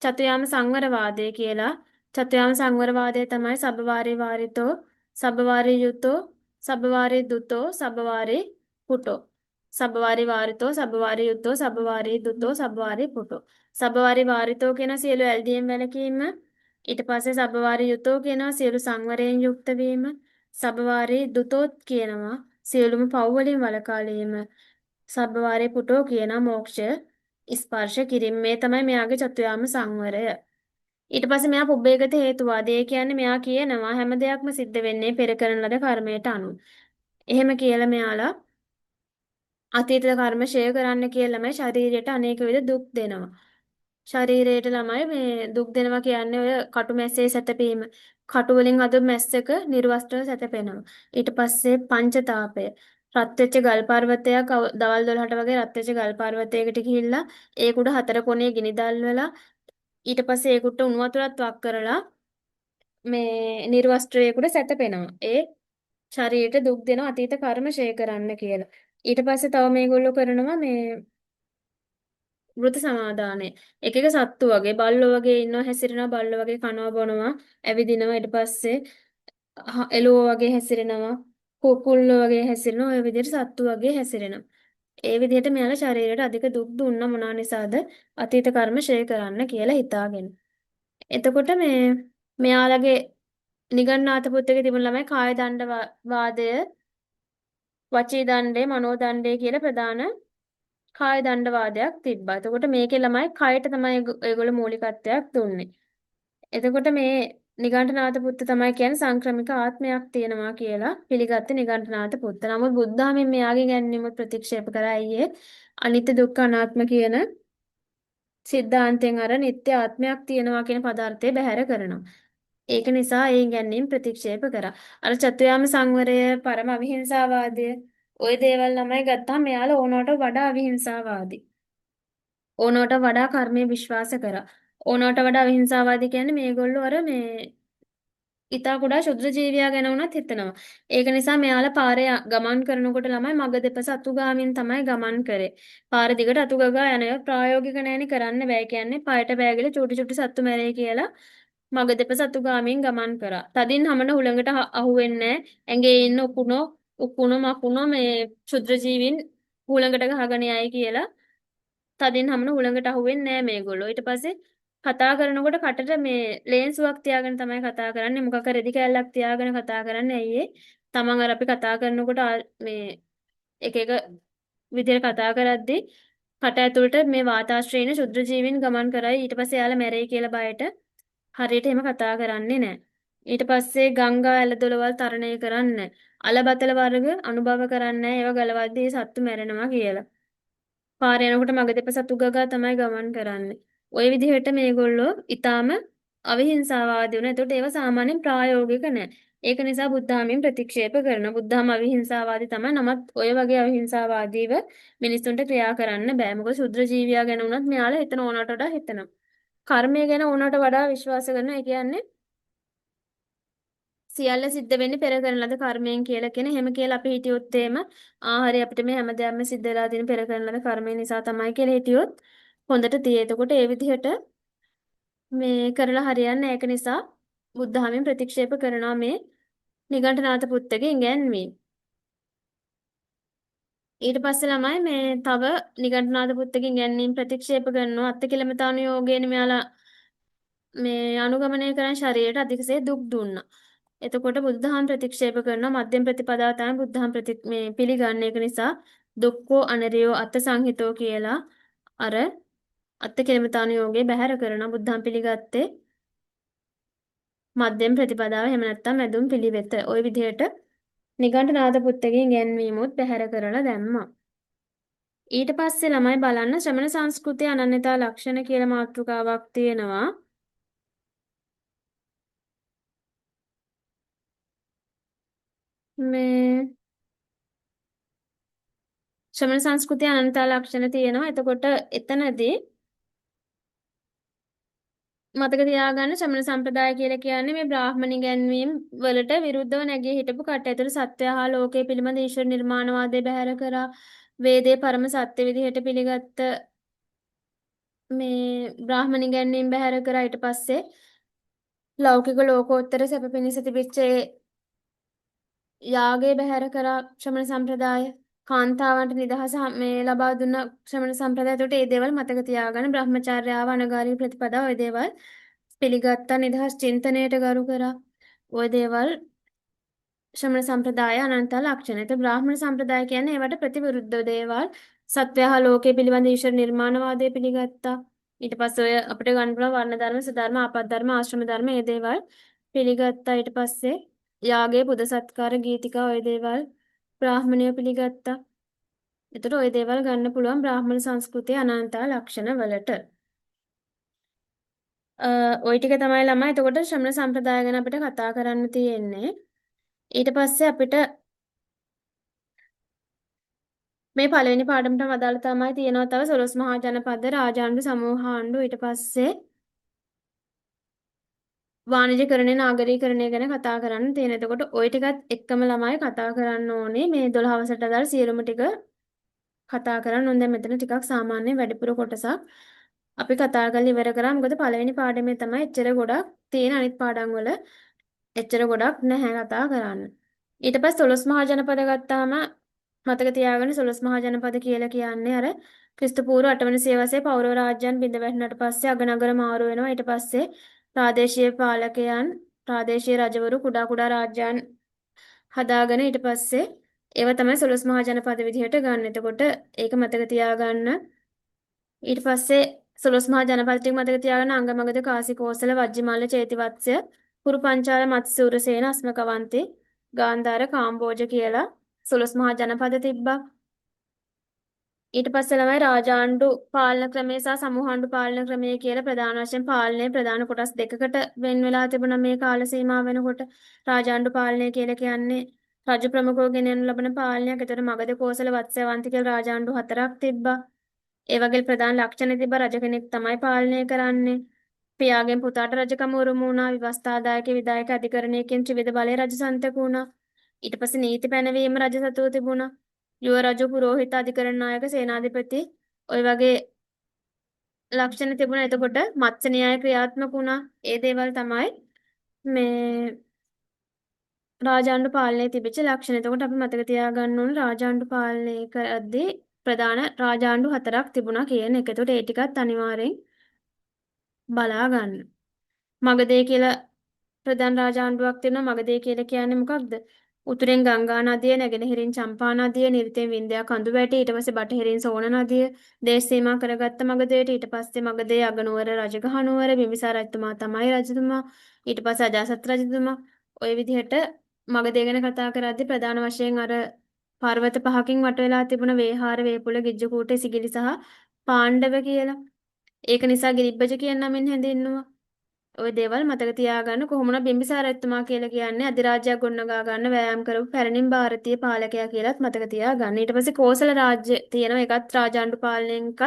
චතුයාම සංවරවාදය කියලා. චතුයාම සංවරවාදය තමයි සබ්බවාරේ වාරිතෝ, සබ්බවාරේ යුතෝ, සබ්බවාරේ දුතෝ, සබ්බවාරේ පුටෝ. සබ්බවාරේ වාරිතෝ, සබ්බවාරේ යුතෝ, සබ්බවාරේ දුතෝ, සබ්බවාරේ පුටෝ. සබ්බවාරේ වාරිතෝ කියන සියලු ඇල්දීම් වැළකීම. ඊට පස්සේ සබ්බවාරේ යුතෝ කියනවා සියලු සංවරයෙන් යුක්ත වීම. සබ්බවාරේ දුතෝත් කියනවා සියලුම පව් වලින් වළකාලීම. සබ්බවාරේ පුටෝ කියන මෝක්ෂය ස්පර්ශ කිරීම. මේ තමයි මෙයාගේ චතුයාම සංවරය. ඊට පස්සේ මෙයා පුබ්බේගත හේතුවාදී. ඒ කියන්නේ මෙයා කියනවා හැම දෙයක්ම සිද්ධ වෙන්නේ පෙර කරන ලද කර්මයට අනුව. එහෙම කියලා මෙයාලා අතීත කර්ම ෂය කරන්න කියලා ළමයි ශරීරයට අනේක විද දුක් දෙනවා. ශරීරයට ළමයි මේ දුක් දෙනවා කියන්නේ ඔය කටු මැස්සේ සැතපීම. කටු වලින් හදපු මැස්සක නිර්වස්ත්‍රව සැතපෙනවා. ඊට පස්සේ පංචතාපය. රත් වෙච්ච ගල් පර්වතයක් දවල් 12ට වගේ රත් වෙච්ච ගල් පර්වතයකට ගිහිල්ලා ඒක උඩ හතර කොනේ ගිනි දැල්වලා ඊට පස්සේ ඒකට උණු වතුරත් වක් කරලා මේ නිර්වස්ත්‍රයකට සැතපෙනවා. ඒ ශරීරයට දුක් දෙන අතීත කර්ම ෂය කරන්න කියලා. ඊට පස්සේ තව මේගොල්ලෝ කරනවා මේ වෘත සමාදානය. එක එක සත්තු වගේ බල්ලෝ වගේ ඉන්නවා හැසිරෙනවා බල්ලෝ වගේ කනවා බොනවා ඇවිදිනවා ඊට පස්සේ එළුවෝ වගේ හැසිරෙනවා කුකුල්ලෝ වගේ හැසිරෙනවා ඔය විදිහට සත්තු වගේ හැසිරෙනවා. ඒ විදිහට මෙයාලා ශරීරයට අධික දුක් දුන්න මොනවා නිසාද අතීත කර්ම ෂය කරන්න කියලා හිතාගෙන. එතකොට මේ මෙයාලගේ නිගණ්ඨනාථ පුත්තගේ තිබුණ ළමයි කාය දණ්ඩ වාදය වචී දණ්ඩේ මනෝ දණ්ඩේ කියලා ප්‍රධාන කාය දණ්ඩ වාදයක් තිබ්බා. එතකොට මේකේ ළමයි කයට තමයි ඒගොල්ලෝ මූලිකත්වයක් දුන්නේ. එතකොට මේ නිගණ්ඨනාථ පුත්ත තමයි කියන්නේ සංක්‍රමික ආත්මයක් තියෙනවා කියලා පිළිගත්ත නිගණ්ඨනාථ පුත්ත. නමුත් බුද්ධාමෙන් මෙයාගේ ගැන්වීම ප්‍රතික්ෂේප කරා අයියේ අනිත්‍ය දුක්ඛ අනාත්ම කියන සිද්ධාන්තයෙන් අර නිත්‍ය ආත්මයක් තියෙනවා කියන පදාර්ථය බැහැර කරනවා. ඒක නිසා ඒ ගැනීම ප්‍රතික්ෂේප කරා. අර චතුයාම සංවරය, පරම අවිහිංසාවාදය, ওই දේවල් ළමයි ගත්තාම මෙයාලා ඕනවට වඩා අවිහිංසාවාදී. ඕනවට වඩා කර්මයේ විශ්වාස කරා. ඕනවට වඩා අවිහිංසාවාදී කියන්නේ මේගොල්ලෝ අර මේ ඊටා කුඩා ශුද්‍ර ජීවියා ගැන වුණත් හිතනවා. ඒක නිසා මෙයාලා පාරේ ගමන් කරනකොට ළමයි මග දෙපස අතුගාමින් තමයි ගමන් කරේ. පාර දිගට අතුගගා යන ඒවා ප්‍රායෝගික නැණි කරන්න බෑ කියන්නේ පයට බෑගල චූටි චූටි සත්තු මැරෙයි කියලා මග දෙපස අතුගාමින් ගමන් කරා. තදින් හමන හුළඟට අහුවෙන්නේ නැහැ. ඇඟේ ඉන්න උකුණෝ මකුණෝ මේ ශුද්‍ර ජීවීන් හුළඟට ගහගෙන යයි කියලා තදින් හමන හුළඟට අහුවෙන්නේ නැහැ මේගොල්ලෝ. ඊට පස්සේ කතා කරනකොට කටට මේ ලේන්සුවක් තියාගෙන තමයි කතා කරන්නේ. මොකක් හරි රෙදි කෑල්ලක් තියාගෙන කතා කරන්නේ. ඇයි ඒ? තමන් අර අපි කතා කරනකොට මේ එක එක විදිහට කතා කරද්දී කට ඇතුළට මේ වාතාශ්‍රේණ ශුද්‍ර ජීවීන් ගමන් කරයි. ඊට පස්සේ යාළ මැරෙයි කියලා බයට හරියට එහෙම කතා කරන්නේ නැහැ. ඊට පස්සේ ගංගා ඇලදොලවල් තරණය කරන්නේ. අලබතල වර්ග අනුභව කරන්නේ. ඒවා ගලවද්දී සත්තු මැරෙනවා කියලා. පාරේ යනකොට මග දෙපස අතු ගගා තමයි ගමන් කරන්නේ. ওই විදිහට මේගොල්ලෝ ඊටාම අවිහිංසාවාදී වෙනවා. ඒකට ඒවා සාමාන්‍යයෙන් ප්‍රායෝගික නැහැ. ඒක නිසා බුද්ධාමයෙන් ප්‍රතික්ෂේප කරනවා. බුද්ධාම අවිහිංසාවාදී තමයි. නමුත් ඔය වගේ අවිහිංසාවාදීව මිනිස්සුන්ට ක්‍රියා කරන්න බෑ. මොකද ශුද්‍ර ජීවියා ගැන වුණත් මෙයාලා හිතන ඕනට වඩා හිතනවා. කර්මය ගැන ඕනට වඩා විශ්වාස කරනවා. ඒ කියන්නේ සියල්ල සිද්ධ වෙන්නේ පෙර කරන ලද කර්මයෙන් කියලා කියන එහෙම කියලා අපි හිටියොත් එහෙම හරි අපිට මේ හැමදේම සිද්ධ වෙලා තියෙන පෙර කරන ලද කර්මය නිසා තමයි කියලා හිටියොත් හොඳට තියේ. එතකොට ඒ විදිහට මේ කරලා හරියන්නේ නැහැ. ඒක නිසා බුද්ධාමයෙන් ප්‍රතික්ෂේප කරනවා මේ නිගණ්ඨනාථ පුත්තගේ ඉගැන්වීම. ඊට පස්සේ ළමයි මේ තව නිගණ්ඨනාථ පුත්තගේ ඉගැන්වීම් ප්‍රතික්ෂේප කරනවා. අත්තිකිලමතානුයෝගයෙන් මෙයාලා මේ අනුගමනය කරන ශරීරයට අධිකසේ දුක් දුන්නා. එතකොට බුද්ධහම ප්‍රතික්ෂේප කරනවා මධ්‍යම ප්‍රතිපදාව තමයි බුද්ධහම මේ පිළිගන්න එක නිසා දුක්ඛෝ අනරියෝ අත්ථ සංහිතෝ කියලා අර අත්ථ කෙලමතානුයෝගේ බැහැර කරන බුද්ධහම පිළිගත්තේ මධ්‍යම ප්‍රතිපදාව එහෙම නැත්නම් මැදුම් පිළිවෙත. ওই විදිහට නිගණ්ඨනාථ පුත්තගේ ඉගැන්වීමුත් පැහැර කරලා දැම්මා. ඊට පස්සේ ළමයි බලන්න ශ්‍රමණ සංස්කෘතිය අනන්‍යතා ලක්ෂණ කියලා මාතෘකාවක් තියෙනවා. මේ ශ්‍රමණ සංස්කෘතිය අනන්‍යතා ලක්ෂණ තියෙනවා. එතකොට එතනදී මතක තියාගන්න ශ්‍රමණ සම්ප්‍රදාය කියලා කියන්නේ මේ බ්‍රාහ්මණ ඉගැන්වීම් වලට විරුද්ධව නැගී හිටපු කටයුතු සත්‍ය හා ලෝකයේ පිළිබඳ ඊශ්වර නිර්මාණවාදය බැහැර කරා වේදේ පරම සත්‍ය විදිහට පිළිගත්ත මේ බ්‍රාහ්මණ ඉගැන්වීම් බැහැර කරා ඊට පස්සේ ලෞකික ලෝකෝත්තර සැප පිණිස තිබිච්ච ඒ යාගය බැහැර කරා ශ්‍රමණ සම්ප්‍රදාය කාන්තාවන්ට නිදහස මේ ලබා දුන්න ශ්‍රමණ සම්ප්‍රදාය. ඒකට ඒ දේවල් මතක තියාගන්න බ්‍රහ්මචර්යාව අනගාരിക ප්‍රතිපදාව ඔය දේවල් පිළිගත්තා නිදහස් චින්තනයට ගරු කරා ওই දේවල් ශ්‍රමණ සම්ප්‍රදාය අනන්ත ලක්ෂණ. ඒත් බ්‍රාහ්මණ සම්ප්‍රදාය කියන්නේ ඒවට ප්‍රතිවිරුද්ධ දේවල්. සත්වයහ ලෝකයේ පිළිබඳ ඊශ්වර නිර්මාණවාදය පිළිගත්තා. ඊට පස්සේ ඔය අපිට ගන්න පුළුවන් වර්ණ ධර්ම, සධර්ම, ආපත් ධර්ම, ආශ්‍රම ධර්ම මේ දේවල් පිළිගත්තා. ඊට පස්සේ යාගයේ පුද සත්කාර ගීතිකා ඔය දේවල් බ්‍රාහ්මණය පිළිගත්තා. එතකොට ওই දේවල් ගන්න පුළුවන් බ්‍රාහ්මණ සංස්කෘතියේ අනන්ත ලක්ෂණ වලට. ওই ටික තමයි ළමයි. එතකොට ශ්‍රමණ සම්ප්‍රදාය ගැන අපිට කතා කරන්න තියෙන්නේ. ඊට පස්සේ අපිට මේ පළවෙනි පාඩමටම අදාළ තමයි තියෙනවා තව 12 මහා ජනපද රාජාණ්ඩු සමූහාණ්ඩු ඊට පස්සේ වාණිජකරණය නාගරීකරණය ගැන කතා කරන්න තියෙන. එතකොට ওই ටිකත් එක්කම ළමයි කතා කරන්න ඕනේ. මේ 12 වසරට අදාළ සියලුම ටික කතා කරන්න ඕනේ. දැන් මෙතන ටිකක් සාමාන්‍ය වැඩිපුර කොටසක් අපි කතා කරලා ඉවර කරා. මොකද පළවෙනි පාඩමේ තමයි එච්චර ගොඩක් තියෙන. අනිත් පාඩම් වල එච්චර ගොඩක් නැහැ කතා කරන්න. ඊට පස්සේ 12 මහා ජනපද ගත්තාම මතක තියාගන්න 12 මහා ජනපද කියලා කියන්නේ අර ක්‍රිස්තු පූර්ව 8 වෙනි සියවසේ පෞරව රාජ්‍යයන් බිඳ වැටුණාට පස්සේ අගනගර මාරු වෙනවා. ඊට පස්සේ ප්‍රාදේශීය පාලකයන් ප්‍රාදේශීය රජවරු කුඩා කුඩා රාජ්‍යයන් හදාගෙන ඊට පස්සේ ඒව තමයි 12 මහා ජනපද විදිහට ගන්න. එතකොට ඒක මතක තියාගන්න. ඊට පස්සේ 12 මහා ජනපද ටික මතක තියාගන්න අංගමගද කාසිකෝසල වජ්ජිමල්ල චේතිවත්සය පුරු පංචාල මත්ස්‍යූරසේන අස්මකවන්ති ගාන්ධාර කාම්බෝජ කියලා 12 මහා ජනපද තිබ්බා. ඊට පස්සේ ළමයි රාජාණ්ඩු පාලන ක්‍රමය සහ සමූහාණ්ඩු පාලන ක්‍රමය කියලා ප්‍රධාන වශයෙන් පාලනයේ ප්‍රධාන කොටස් දෙකකට වෙන් වෙලා තිබුණා මේ කාල සීමාව වෙනකොට. රාජාණ්ඩු පාලනය කියලා කියන්නේ රජු ප්‍රමුඛව ගෙනෙනු ලබන පාලනයක්. ඒතර මගධ කෝසල වත්සවන්ති කියලා රාජාණ්ඩු හතරක් තිබ්බා. ඒ වගේ ප්‍රධාන ලක්ෂණ තිබ්බා. රජ කෙනෙක් තමයි පාලනය කරන්නේ. පියාගෙන් පුතාට රජකම උරුම වුණා. විවස්ථාදායක විධායක අධිකරණයකින් ත්‍රිවිධ බලය රජ සන්තක වුණා. ඊට පස්සේ නීති පැනවීම රජ සතුව තිබුණා. යුව රජු පුරෝහිත අධිකරණ නායක සේනාධිපති ඔය වගේ ලක්ෂණ තිබුණා. එතකොට මත්ස්‍ය න්‍යාය ක්‍රියාත්මක වුණා. ඒ දේවල් තමයි මේ රාජාණ්ඩු පාලනයේ තිබිච්ච ලක්ෂණ. එතකොට අපි මතක තියාගන්න ඕන රාජාණ්ඩු පාලනය කරද්දී ප්‍රධාන රාජාණ්ඩු හතරක් තිබුණා කියන එක. එතකොට ඒ ටිකත් අනිවාර්යෙන් බලා ගන්න. මගධය කියලා ප්‍රධාන රාජාණ්ඩුවක් තියෙනවා. මගධය කියලා කියන්නේ මොකක්ද? උතුරෙන් ගංගා නදිය, නැගෙනහිරින් චම්පා නදිය, නිරිතෙන් වින්ධයා කඳු වැටි, ඊට පස්සේ බටහිරින් සෝන නදිය දේශ සීමා කරගත්ත මගධයට. ඊට පස්සේ මගධයේ අගනුවර රජගහ නුවර බිම්බිසාර රජතුමා තමයි රජතුමා. ඊට පස්සේ අජාසත් රජතුමා. ওই විදිහට මගධය ගැන කතා කරද්දී ප්‍රධාන වශයෙන් අර පර්වත පහකින් වට වෙලා තිබුණ වේහාර, වේපුල, ගිජ්ජකූට, සිගිලි සහ පාණ්ඩව කියලා. ඒක නිසා ගිරිබ්බජ කියන නමින් හැඳින්වුවා. ওই දේවල් මතක තියාගන්න. කොහොමුණත් බිම්බිසාර රජතුමා කියලා කියන්නේ අධිරාජ්‍යයක් ගොඩනගා ගන්න වෑයම් කරපු පැරණිම ಭಾರತೀಯ පාලකයා කියලාත් මතක තියාගන්න. ඊට පස්සේ කෝසල රාජ්‍ය තියෙනවා. ඒකත් රාජාණ්ඩු පාලනයෙන් එකක්.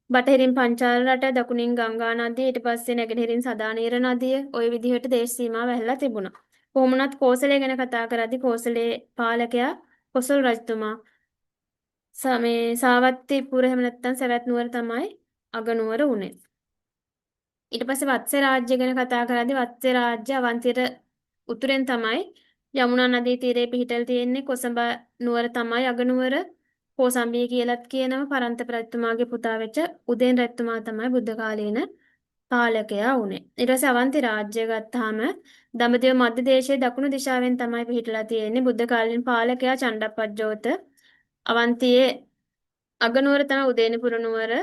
බටහිරින් පංචාල රට, දකුණින් ගංගා නදිය, ඊට පස්සේ නැගෙනහිරින් සදානීර නදිය. ওই විදිහට දේශ සීමා වැහැලා තිබුණා. කොහොමුණත් කෝසලය ගැන කතා කරද්දී කෝසලයේ පාලකයා කොසල් රජතුමා. මේ සාවත්ති පුර එහෙම නැත්නම් සවැත් නුවර තමයි අගනුවර උනේ. ඊට පස්සේ වත්සේ රාජ්‍ය ගැන කතා කරද්දී වත්සේ රාජ්‍ය අවන්තියට උතුරෙන් තමයි යමුනා නදී තීරයේ පිහිටලා තියෙන්නේ. කොසඹ නුවර තමයි අගනුවර. කෝසම්බිය කියලත් කියනවා. පරන්තප රජතුමාගේ පුතා වෙච්ච උදේන් රජතුමා තමයි බුද්ධ කාලීන පාලකයා වුනේ. ඊට පස්සේ අවන්ති රාජ්‍ය ගත්තාම දඹදිව මධ්‍ය දේශයේ දකුණු දිශාවෙන් තමයි පිහිටලා තියෙන්නේ. බුද්ධ කාලීන පාලකයා චණ්ඩප්පජ්ජෝත. අවන්තියේ අගනුවර තමයි උදේනිපුර නුවර.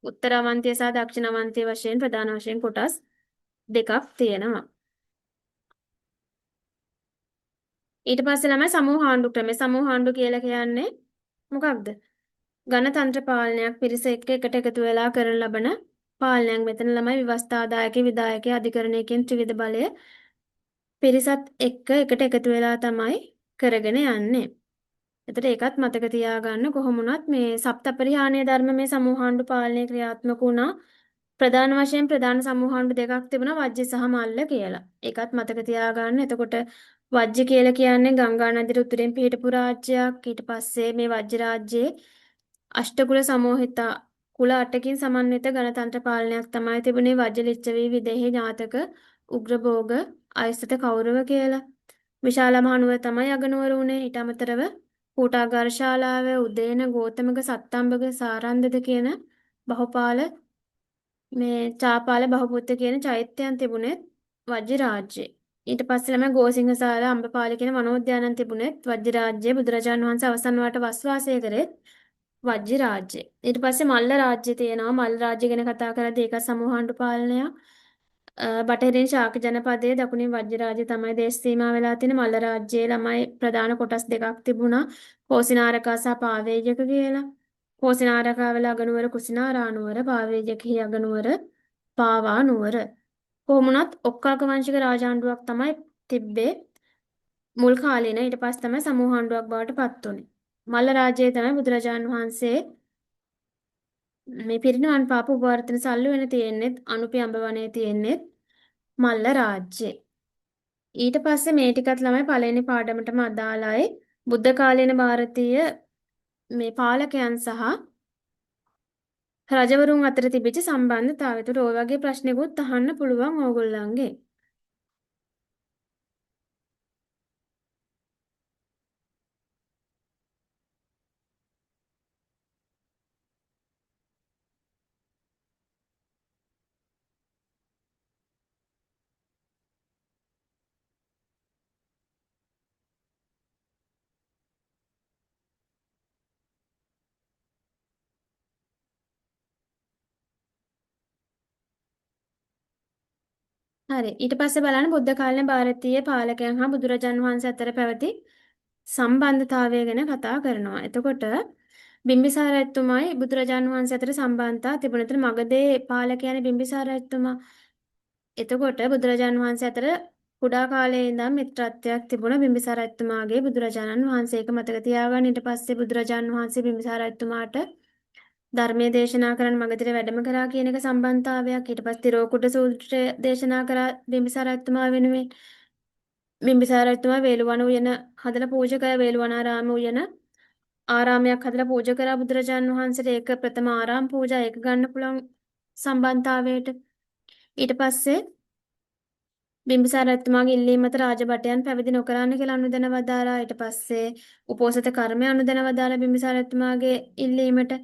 උත්තර අවන්තිය සහ දක්ෂිණ අවන්තිය වශයෙන් ප්‍රධාන වශයෙන් කොටස් දෙකක් තියෙනවා. ඊට පස්සේ ළමයි සමූහාණ්ඩු ක්‍රමය. සමූහාණ්ඩු කියලා කියන්නේ මොකක්ද? ගණතන්ත්‍ර පාලනයක් පිරිස එක්ක එකට එකතු වෙලා කරන ලබන පාලනයක්. මෙතන ළමයි ව්‍යවස්ථාදායක විධායක අධිකරණය කියන ත්‍රිවිධ බලය පිරිසත් එක්ක එකට එකතු වෙලා තමයි කරගෙන යන්නේ. එතකොට ඒකත් මතක තියාගන්න කොහොම වුණත් මේ සප්තපරිහානීය ධර්ම මේ සමූහාණ්ඩු පාලනය ක්‍රියාත්මක වුණා. ප්‍රධාන වශයෙන් ප්‍රධාන සමූහාණ්ඩු දෙකක් තිබුණා වජ්ජි සහ මල්ල කියලා. ඒකත් මතක තියාගන්න. එතකොට වජ්ජි කියලා කියන්නේ ගංගා නදියට උතුරෙන් පිහිටපු රාජ්‍යයක්. ඊට පස්සේ මේ වජ්ජ රාජ්‍යයේ අෂ්ටකුල සමෝහිතා කුල 8කින් සමන්විත ගණතන්ත්‍ර පාලනයක් තමයි තිබුණේ. වජ්ජ ලිච්ඡවි විදේහි ඥාතක උග්‍රභෝග අයස්ත කෞරව කියලා. විශාල මහනුවර තමයි අගනුවර උනේ. ඊට අමතරව කූටාගාර ශාලාව, උදේන, ගෝතමක, සත්තම්බක, සාරන්දද කියන බහුපාල මේ චාපාල බහුපුත්ත කියන චෛත්‍යයන් තිබුණෙත් වජ්ජ රාජ්‍යයේ. ඊට පස්සේ ළමයි ගෝසිංහසාල අම්බපාල කියන වනෝද්‍යානන් තිබුණෙත් වජ්ජ රාජ්‍යයේ. බුදුරජාණන් වහන්සේ අවසන් වට වස්වාසය කරෙත් වජ්ජ රාජ්‍යයේ. ඊට පස්සේ මල්ල රාජ්‍ය තියෙනවා. මල්ල රාජ්‍ය ගැන කතා කරද්දී ඒක සමූහාණ්ඩු පාලනයක්. බටහිරින් ශාක ජනපදයේ දකුණින් වජ්ජ රාජ්‍ය තමයි දේශ සීමා වෙලා තියෙන. මල්ල රාජ්‍යයේ ළමයි ප්‍රධාන කොටස් දෙකක් තිබුණා. කෝසිනාරකා සහ පාවේජක කියලා. කෝසිනාරකා වල අගනුවර කුසිනාරා නුවර, පාවේජකෙහි අගනුවර පාවා නුවර. කොහොම වුණත් ඔක්කාක වංශික රාජාණ්ඩුවක් තමයි තිබ්බේ මුල් කාලේන. ඊට පස්සේ තමයි සමූහාණ්ඩුවක් බවට පත් වුනේ. මල්ල රාජ්‍යයේ තමයි බුදුරජාණන් වහන්සේ මේ පිරිනිවන් පාපු උපවර්තන සල්ලු වෙන තියෙන්නේ අනුපි අඹවනේ තියෙන්නේ මල්ල රාජ්‍යයේ. ඊට පස්සේ මේ ටිකත් ළමයි පළවෙනි පාඩමටම අදාළයි. බුද්ධ කාලීන ಭಾರತೀಯ මේ පාලකයන් සහ රජවරුන් අතර තිබිච්ච සම්බන්ධතාවය. ඒතර ඔය වගේ ප්‍රශ්නෙකුත් අහන්න පුළුවන් ඕගොල්ලන්ගේ. හරි. ඊට පස්සේ බලන්න බුද්ධ කාලීන ಭಾರತೀಯ පාලකයන් හා බුදුරජාන් වහන්සේ අතර පැවති සම්බන්ධතාවය ගැන කතා කරනවා. එතකොට බිම්බිසාර රජතුමායි බුදුරජාන් වහන්සේ අතර සම්බන්ධතා තිබුණා. ඒතර මගධේ පාලකයානේ බිම්බිසාර රජතුමා. එතකොට බුදුරජාන් වහන්සේ අතර කුඩා කාලේ ඉඳන් මිත්‍රත්වයක් තිබුණා බිම්බිසාර රජතුමාගේ බුදුරජාණන් වහන්සේ. ඒක මතක තියාගන්න. ඊට පස්සේ බුදුරජාන් වහන්සේ බිම්බිසාර රජතුමාට ධර්මයේ දේශනා කරන්න මගධට වැඩම කරා කියන එක සම්බන්ධතාවයක්. ඊට පස්සේ තිරෝකුඩ සූත්‍රය දේශනා කරා බිම්බිසාර රජතුමා වෙනුවෙන්. බිම්බිසාර රජතුමා වේළුවන උයන හදලා පූජා කරා. වේළුවනාරාම උයන ආරාමයක් හදලා පූජා කරා බුදුරජාණන් වහන්සේට. ඒක ප්‍රථම ආරාම පූජා. ඒක ගන්න පුළුවන් සම්බන්ධතාවයට. ඊට පස්සේ බිම්බිසාර රජතුමාගේ ඉල්ලීම මත රාජභටයන් පැවිදි නොකරන්න කියලා අනුදැන වදාරා. ඊට පස්සේ උපෝසත කර්මය අනුදැන වදාලා බිම්බිසාර රජතුමාගේ ඉල්ලීමට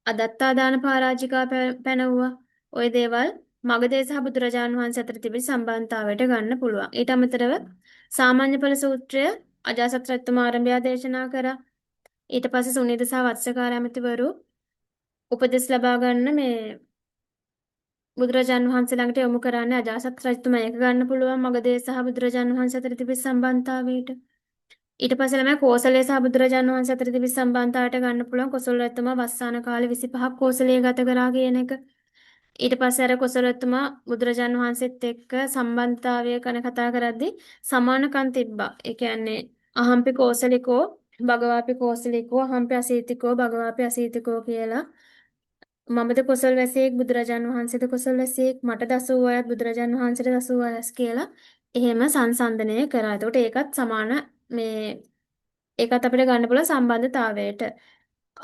අදත්තා දාන පරාජිකා පැනවුවා. ওই දේවල් මගධේ සහ බුදුරජාණන් වහන්සේ අතර තිබෙන සම්බන්ධතාවයට ගන්න පුළුවන්. ඊට අමතරව සාමාන්‍ය ඵල සූත්‍රය අජාසත් රජතුමා ආරම්භය දේශනා කරා. ඊට පස්සේ සුනීත සහ වත්සකාර ඇමතිවරු උපදෙස් ලබා ගන්න මේ බුදුරජාණන් වහන්සේ ළඟට යොමු කරන්නේ අජාසත් රජතුමා. ඒක ගන්න පුළුවන් මගධේ සහ බුදුරජාණන් වහන්සේ අතර තිබෙන සම්බන්ධතාවයට. ඊට පස්සේ ළමයි කෝසලයේ සහ බුදුරජාණන් වහන්සේ අතර තිබෙන සම්බන්ධතාවයට ගන්න පුළුවන් කොසල් රජතුමා වස්සාන කාලේ 25ක් කෝසලයේ ගත කරා කියන එක. ඊට පස්සේ අර කොසල් රජතුමා බුදුරජාණන් වහන්සේත් එක්ක සම්බන්ධතාවය ගැන කතා කරද්දී සමානකම් තිබ්බා. ඒ කියන්නේ අහම්පි කෝසලිකෝ භගවාපි කෝසලිකෝ අහම්පි අසීතිකෝ භගවාපි අසීතිකෝ කියලා. මමද කොසල් වැසියෙක් බුදුරජාණන් වහන්සේද කොසල් වැසියෙක් මට දසූ අයත් බුදුරජාණන් වහන්සේට දසූ අයස් කියලා එහෙම සංසන්දනය කරා. එතකොට ඒකත් සමාන මේ ඒකත් අපිට ගන්න පුළුවන් සම්බන්ධතාවයට.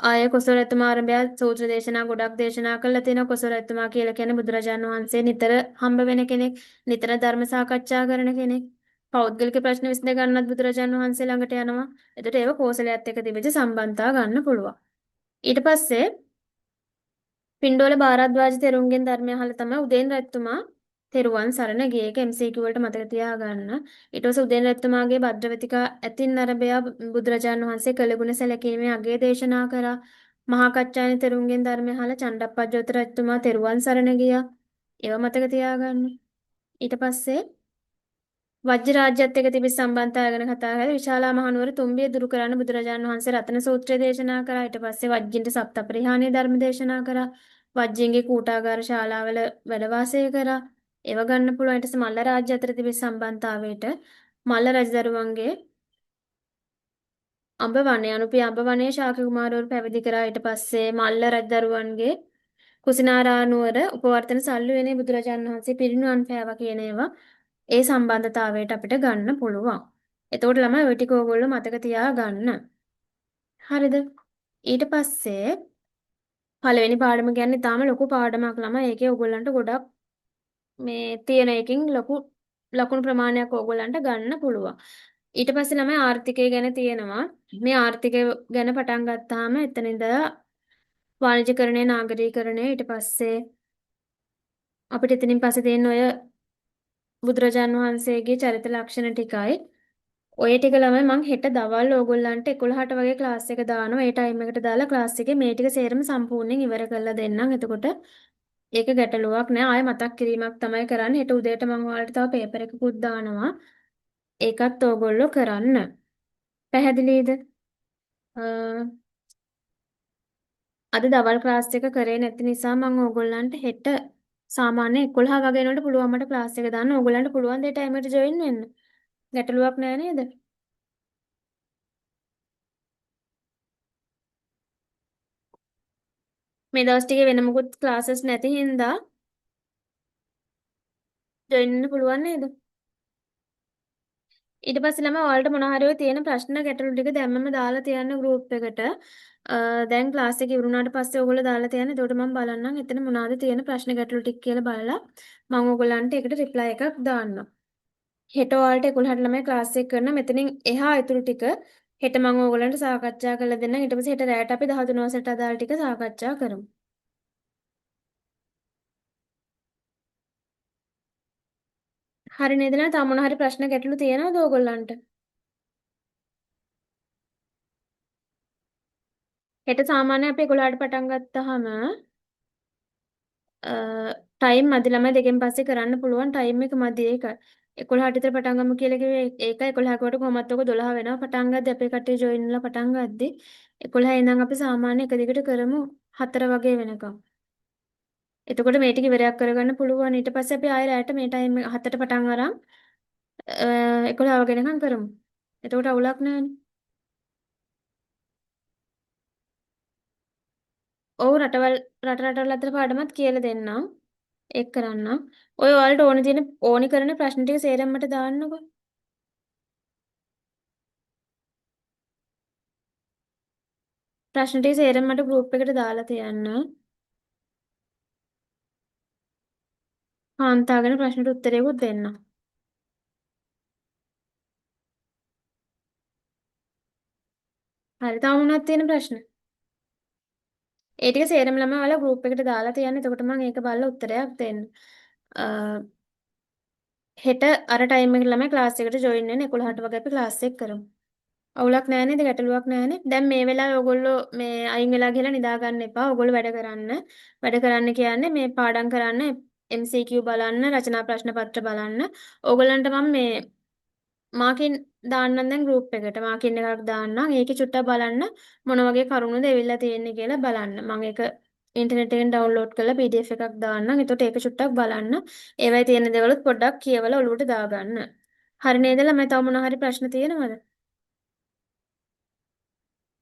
ආය කොසල් රජතුමා ආරම්භය සූත්‍ර දේශනා ගොඩක් දේශනා කළා තියෙනවා. කොසල් රජතුමා කියලා කියන්නේ බුදුරජාණන් වහන්සේ නිතර හම්බ වෙන කෙනෙක්, නිතර ධර්ම සාකච්ඡා කරන කෙනෙක්. පෞද්ගලික ප්‍රශ්න විසඳ ගන්නත් බුදුරජාණන් වහන්සේ ළඟට යනවා. එතකොට ඒව කෝසලයත් එක්ක තිබෙච්ච සම්බන්ධතාව ගන්න පුළුවන්. ඊට පස්සේ පින්ඩෝල භාරද්වාජ තෙරුන්ගෙන් ධර්මය අහලා තමයි උදේන් රජතුමා තෙරුවන් සරණ ගියේ. ඒක MCQ වලට මතක තියාගන්න. ඊට පස්සේ උදේන් රජතුමාගේ භද්‍රවතිකා ඇතින් අරබයා බුදුරජාණන් වහන්සේ කළගුණ සැලකීමේ අගය දේශනා කරා. මහා කච්චායන තෙරුන්ගෙන් ධර්මය අහලා චණ්ඩප්පජ්ජෝත රජතුමා තෙරුවන් සරණ ගියා. ඒව මතක තියාගන්න. ඊට පස්සේ වජ්ජ රාජ්‍යත් එක්ක තිබිච්ච සම්බන්ධතාවය ගැන කතා කරලා විශාලා මහනුවර තුම්බිය දුරු කරන්න බුදුරජාණන් වහන්සේ රතන සූත්‍රය දේශනා කරා. ඊට පස්සේ වජ්ජින්ට සප්තපරිහානීය ධර්ම දේශනා කරා. වජ්ජින්ගේ කූටාගාර ශාලාවල වැඩ වාසය කරා. ඒව ගන්න පුළුවන්. ඊට පස්සේ මල්ල රාජ්‍ය අතර තිබිච්ච සම්බන්ධතාවයට මල්ල රජදරුවන්ගේ අඹ වනය අනුපිය අඹ වනයේ ශාක්‍ය කුමාරවරු පැවිදි කරා. ඊට පස්සේ මල්ල රජදරුවන්ගේ කුසිනාරානුවර උපවර්තන සල්ලුවේනේ බුදුරජාණන් වහන්සේ පිරිනුවන් පෑවා කියන ඒවා ඒ සම්බන්ධතාවයට අපිට ගන්න පුළුවන්. එතකොට ළමයි ඔය ටික ඕගොල්ලෝ මතක තියාගන්න. හරිද? ඊට පස්සේ පළවෙනි පාඩම කියන්නේ තාම ලොකු පාඩමක් ළමයි. ඒකේ ඕගොල්ලන්ට ගොඩක් මේ තියෙන එකකින් ලොකු ලකුණු ප්‍රමාණයක් ඕගොල්ලන්ට ගන්න පුළුවන්. ඊට පස්සේ ළමයි ආර්ථිකය ගැන තියෙනවා. මේ ආර්ථිකය ගැන පටන් ගත්තාම එතන ඉඳලා වාණිජකරණය, නාගරීකරණය ඊට පස්සේ අපිට එතනින් පස්සේ තියෙන ඔය බුදුරජාන් වහන්සේගේ චරිත ලක්ෂණ ටිකයි. ඔය ටික ළමයි මං හෙට දවල් ඕගොල්ලන්ට 11ට වගේ ක්ලාස් එක දානවා. ඒ ටයිම් එකට දාලා ක්ලාස් එකේ මේ ටික සේරම සම්පූර්ණයෙන් ඉවර කරලා දෙන්නම්. එතකොට ඒක ගැටලුවක් නෑ. ආයෙ මතක් කිරීමක් තමයි කරන්නේ. හෙට උදේට මං ඔයාලට තව පේපර් එකකුත් දානවා. ඒකත් ඕගොල්ලෝ කරන්න. පැහැදිලිද? අද දවල් ක්ලාස් එක කරේ නැති නිසා මම ඕගොල්ලන්ට හෙට සාමාන්‍ය 11 වගේ වෙනකොට පුළුවන් මට ක්ලාස් එක දාන්න. ඕගොල්ලන්ට පුළුවන් දේ ටයිම් එකට ජොයින් වෙන්න. ගැටලුවක් නෑ නේද? මේ දවස් ටිකේ වෙන මොකුත් ක්ලාසස් නැති හින්දා ජොයින් වෙන්න පුළුවන් නේද? ඊට පස්සේ ළමයි ඔයාලට මොන හරි ඔය තියෙන ප්‍රශ්න ගැටලු ටික දැම්මම දාලා තියන්න ගෲප් එකට. දැන් ක්ලාස් එක ඉවරුනාට පස්සේ ඔයගොල්ලෝ දාලා තියන්න. එතකොට මම බලන්නම් එතන මොනවද තියෙන ප්‍රශ්න ගැටලු ටික කියලා බලලා මම ඔයගොල්ලන්ට ඒකට රිප්ලයි එකක් දාන්නම්. හෙට ඔයාලට 11ට ළමයි ක්ලාස් එක කරන මෙතනින් එහා ඉතුරු ටික හෙට මම ඕගොල්ලන්ට සාකච්ඡා කරලා දෙන්නම්. ඊට පස්සේ හෙට රැයට අපි 13 වසරට අදාළ ටික සාකච්ඡා කරමු. හරි නේද? නේද? තව මොන හරි ප්‍රශ්න ගැටලු තියෙනවද ඕගොල්ලන්ට? හෙට සාමාන්‍ය අපි 11ට පටන් ගත්තාම ටයිම් මදි ළමයි දෙකෙන් පස්සේ කරන්න පුළුවන් ටයිම් එක මදි ඒක. 11ට විතර පටන් ගමු කියලා කිව්වේ ඒකයි 11 කට කොහොමත් ඔක 12 වෙනවා පටන් ගද්දි අපේ කට්ටිය ජොයින් වෙලා පටන් ගද්දි 11 ඉඳන් අපි සාමාන්‍ය එක දිගට කරමු 4 වගේ වෙනකම්. එතකොට මේ ටික ඉවරයක් කරගන්න පුළුවන්. ඊට පස්සේ අපි ආයෙ රැට මේ ටයිම් 7ට පටන් අරන් 11 වෙනකම් කරමු. එතකොට අවුලක් නැහැනේ. ඔව් රටවල් අතර පාඩමත් කියලා දෙන්නම්. ඒක කරන්නම්. ඔය ඔයාලට ඕනි කරන ප්‍රශ්න ටික සේරම මට දාන්නකෝ. ප්‍රශ්න ටික සේරම මට ගෲප් එකට දාලා තියන්න. කාන්තාවගෙන ප්‍රශ්නට උත්තරයකුත් දෙන්න. හරි. තව මොනවද තියෙන ප්‍රශ්න? ඒ ටික සේරම ළමයි ඔයාලා ගෲප් එකට දාලා තියන්න. එතකොට මම ඒක බලලා උත්තරයක් දෙන්න. අ හෙට අර ටයිම් එකට ළමයි ක්ලාස් එකට ජොයින් වෙන්න 11ට වගේ අපි ක්ලාස් එක කරමු. අවුලක් නැහැ නේද? ගැටලුවක් නැහැ නේ? දැන් මේ වෙලාවේ ඕගොල්ලෝ මේ අයින් වෙලා ගිහලා නිදා ගන්න එපා. ඕගොල්ලෝ වැඩ කරන්න. වැඩ කරන්න කියන්නේ මේ පාඩම් කරන්න, MCQ බලන්න, රචනා ප්‍රශ්න පත්‍ර බලන්න. ඕගොල්ලන්ට මම මේ මාකින් දාන්නම් දැන් ගෲප් එකට. මාකින් එකක් දාන්නම්. ඒකේ චුට්ටක් බලන්න මොන වගේ කරුණුද එවිල්ලා තියෙන්නේ කියලා බලන්න. මම ඒක ඉන්ටර්නෙට් එකෙන් ඩවුන්ලෝඩ් කරලා PDF එකක් දාන්නම්. එතකොට ඒක චුට්ටක් බලන්න. ඒවයි තියෙන දේවලුත් පොඩ්ඩක් කියවලා ඔලුවට දාගන්න. හරි නේද ළමයි? තව මොන හරි ප්‍රශ්න තියෙනවද?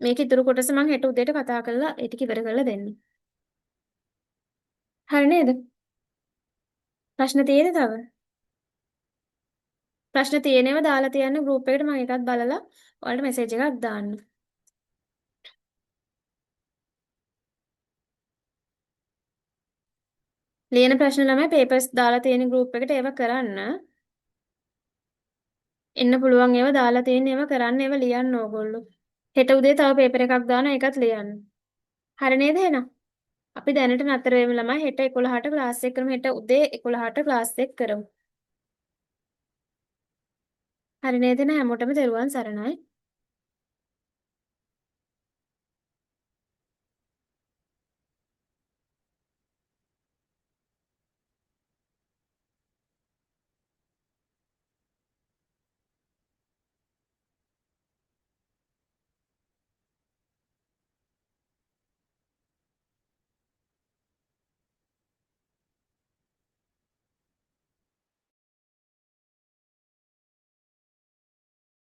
මේක ඉතුරු කොටස මම හෙට උදේට කතා කරලා ඒ ටික ඉවර කරලා දෙන්න. හරි නේද? ප්‍රශ්න තියෙද තව? ප්‍රශ්න තියෙනව දාලා තියන්න ගෲප් එකට මම ඒකත් බලලා ඔයාලට මෙසේජ් එකක් දාන්න. ලියන ප්‍රශ්න ළමයි පේපර්ස් දාලා තියෙන ගෲප් එකට ඒව කරන්න. එන්න පුළුවන් ඒවා දාලා තියෙන ඒවා කරන්න ඒවා ලියන්න ඕගොල්ලෝ. හෙට උදේ තව පේපර් එකක් දානවා ඒකත් ලියන්න. හරි නේද එහෙනම්? අපි දැනට නතර වෙමු ළමයි. හෙට 11ට ක්ලාස් එක කරමු. හෙට උදේ 11ට ක්ලාස් එක කරමු. හරි නේද? එහෙනම් හැමෝටම තෙරුවන් සරණයි.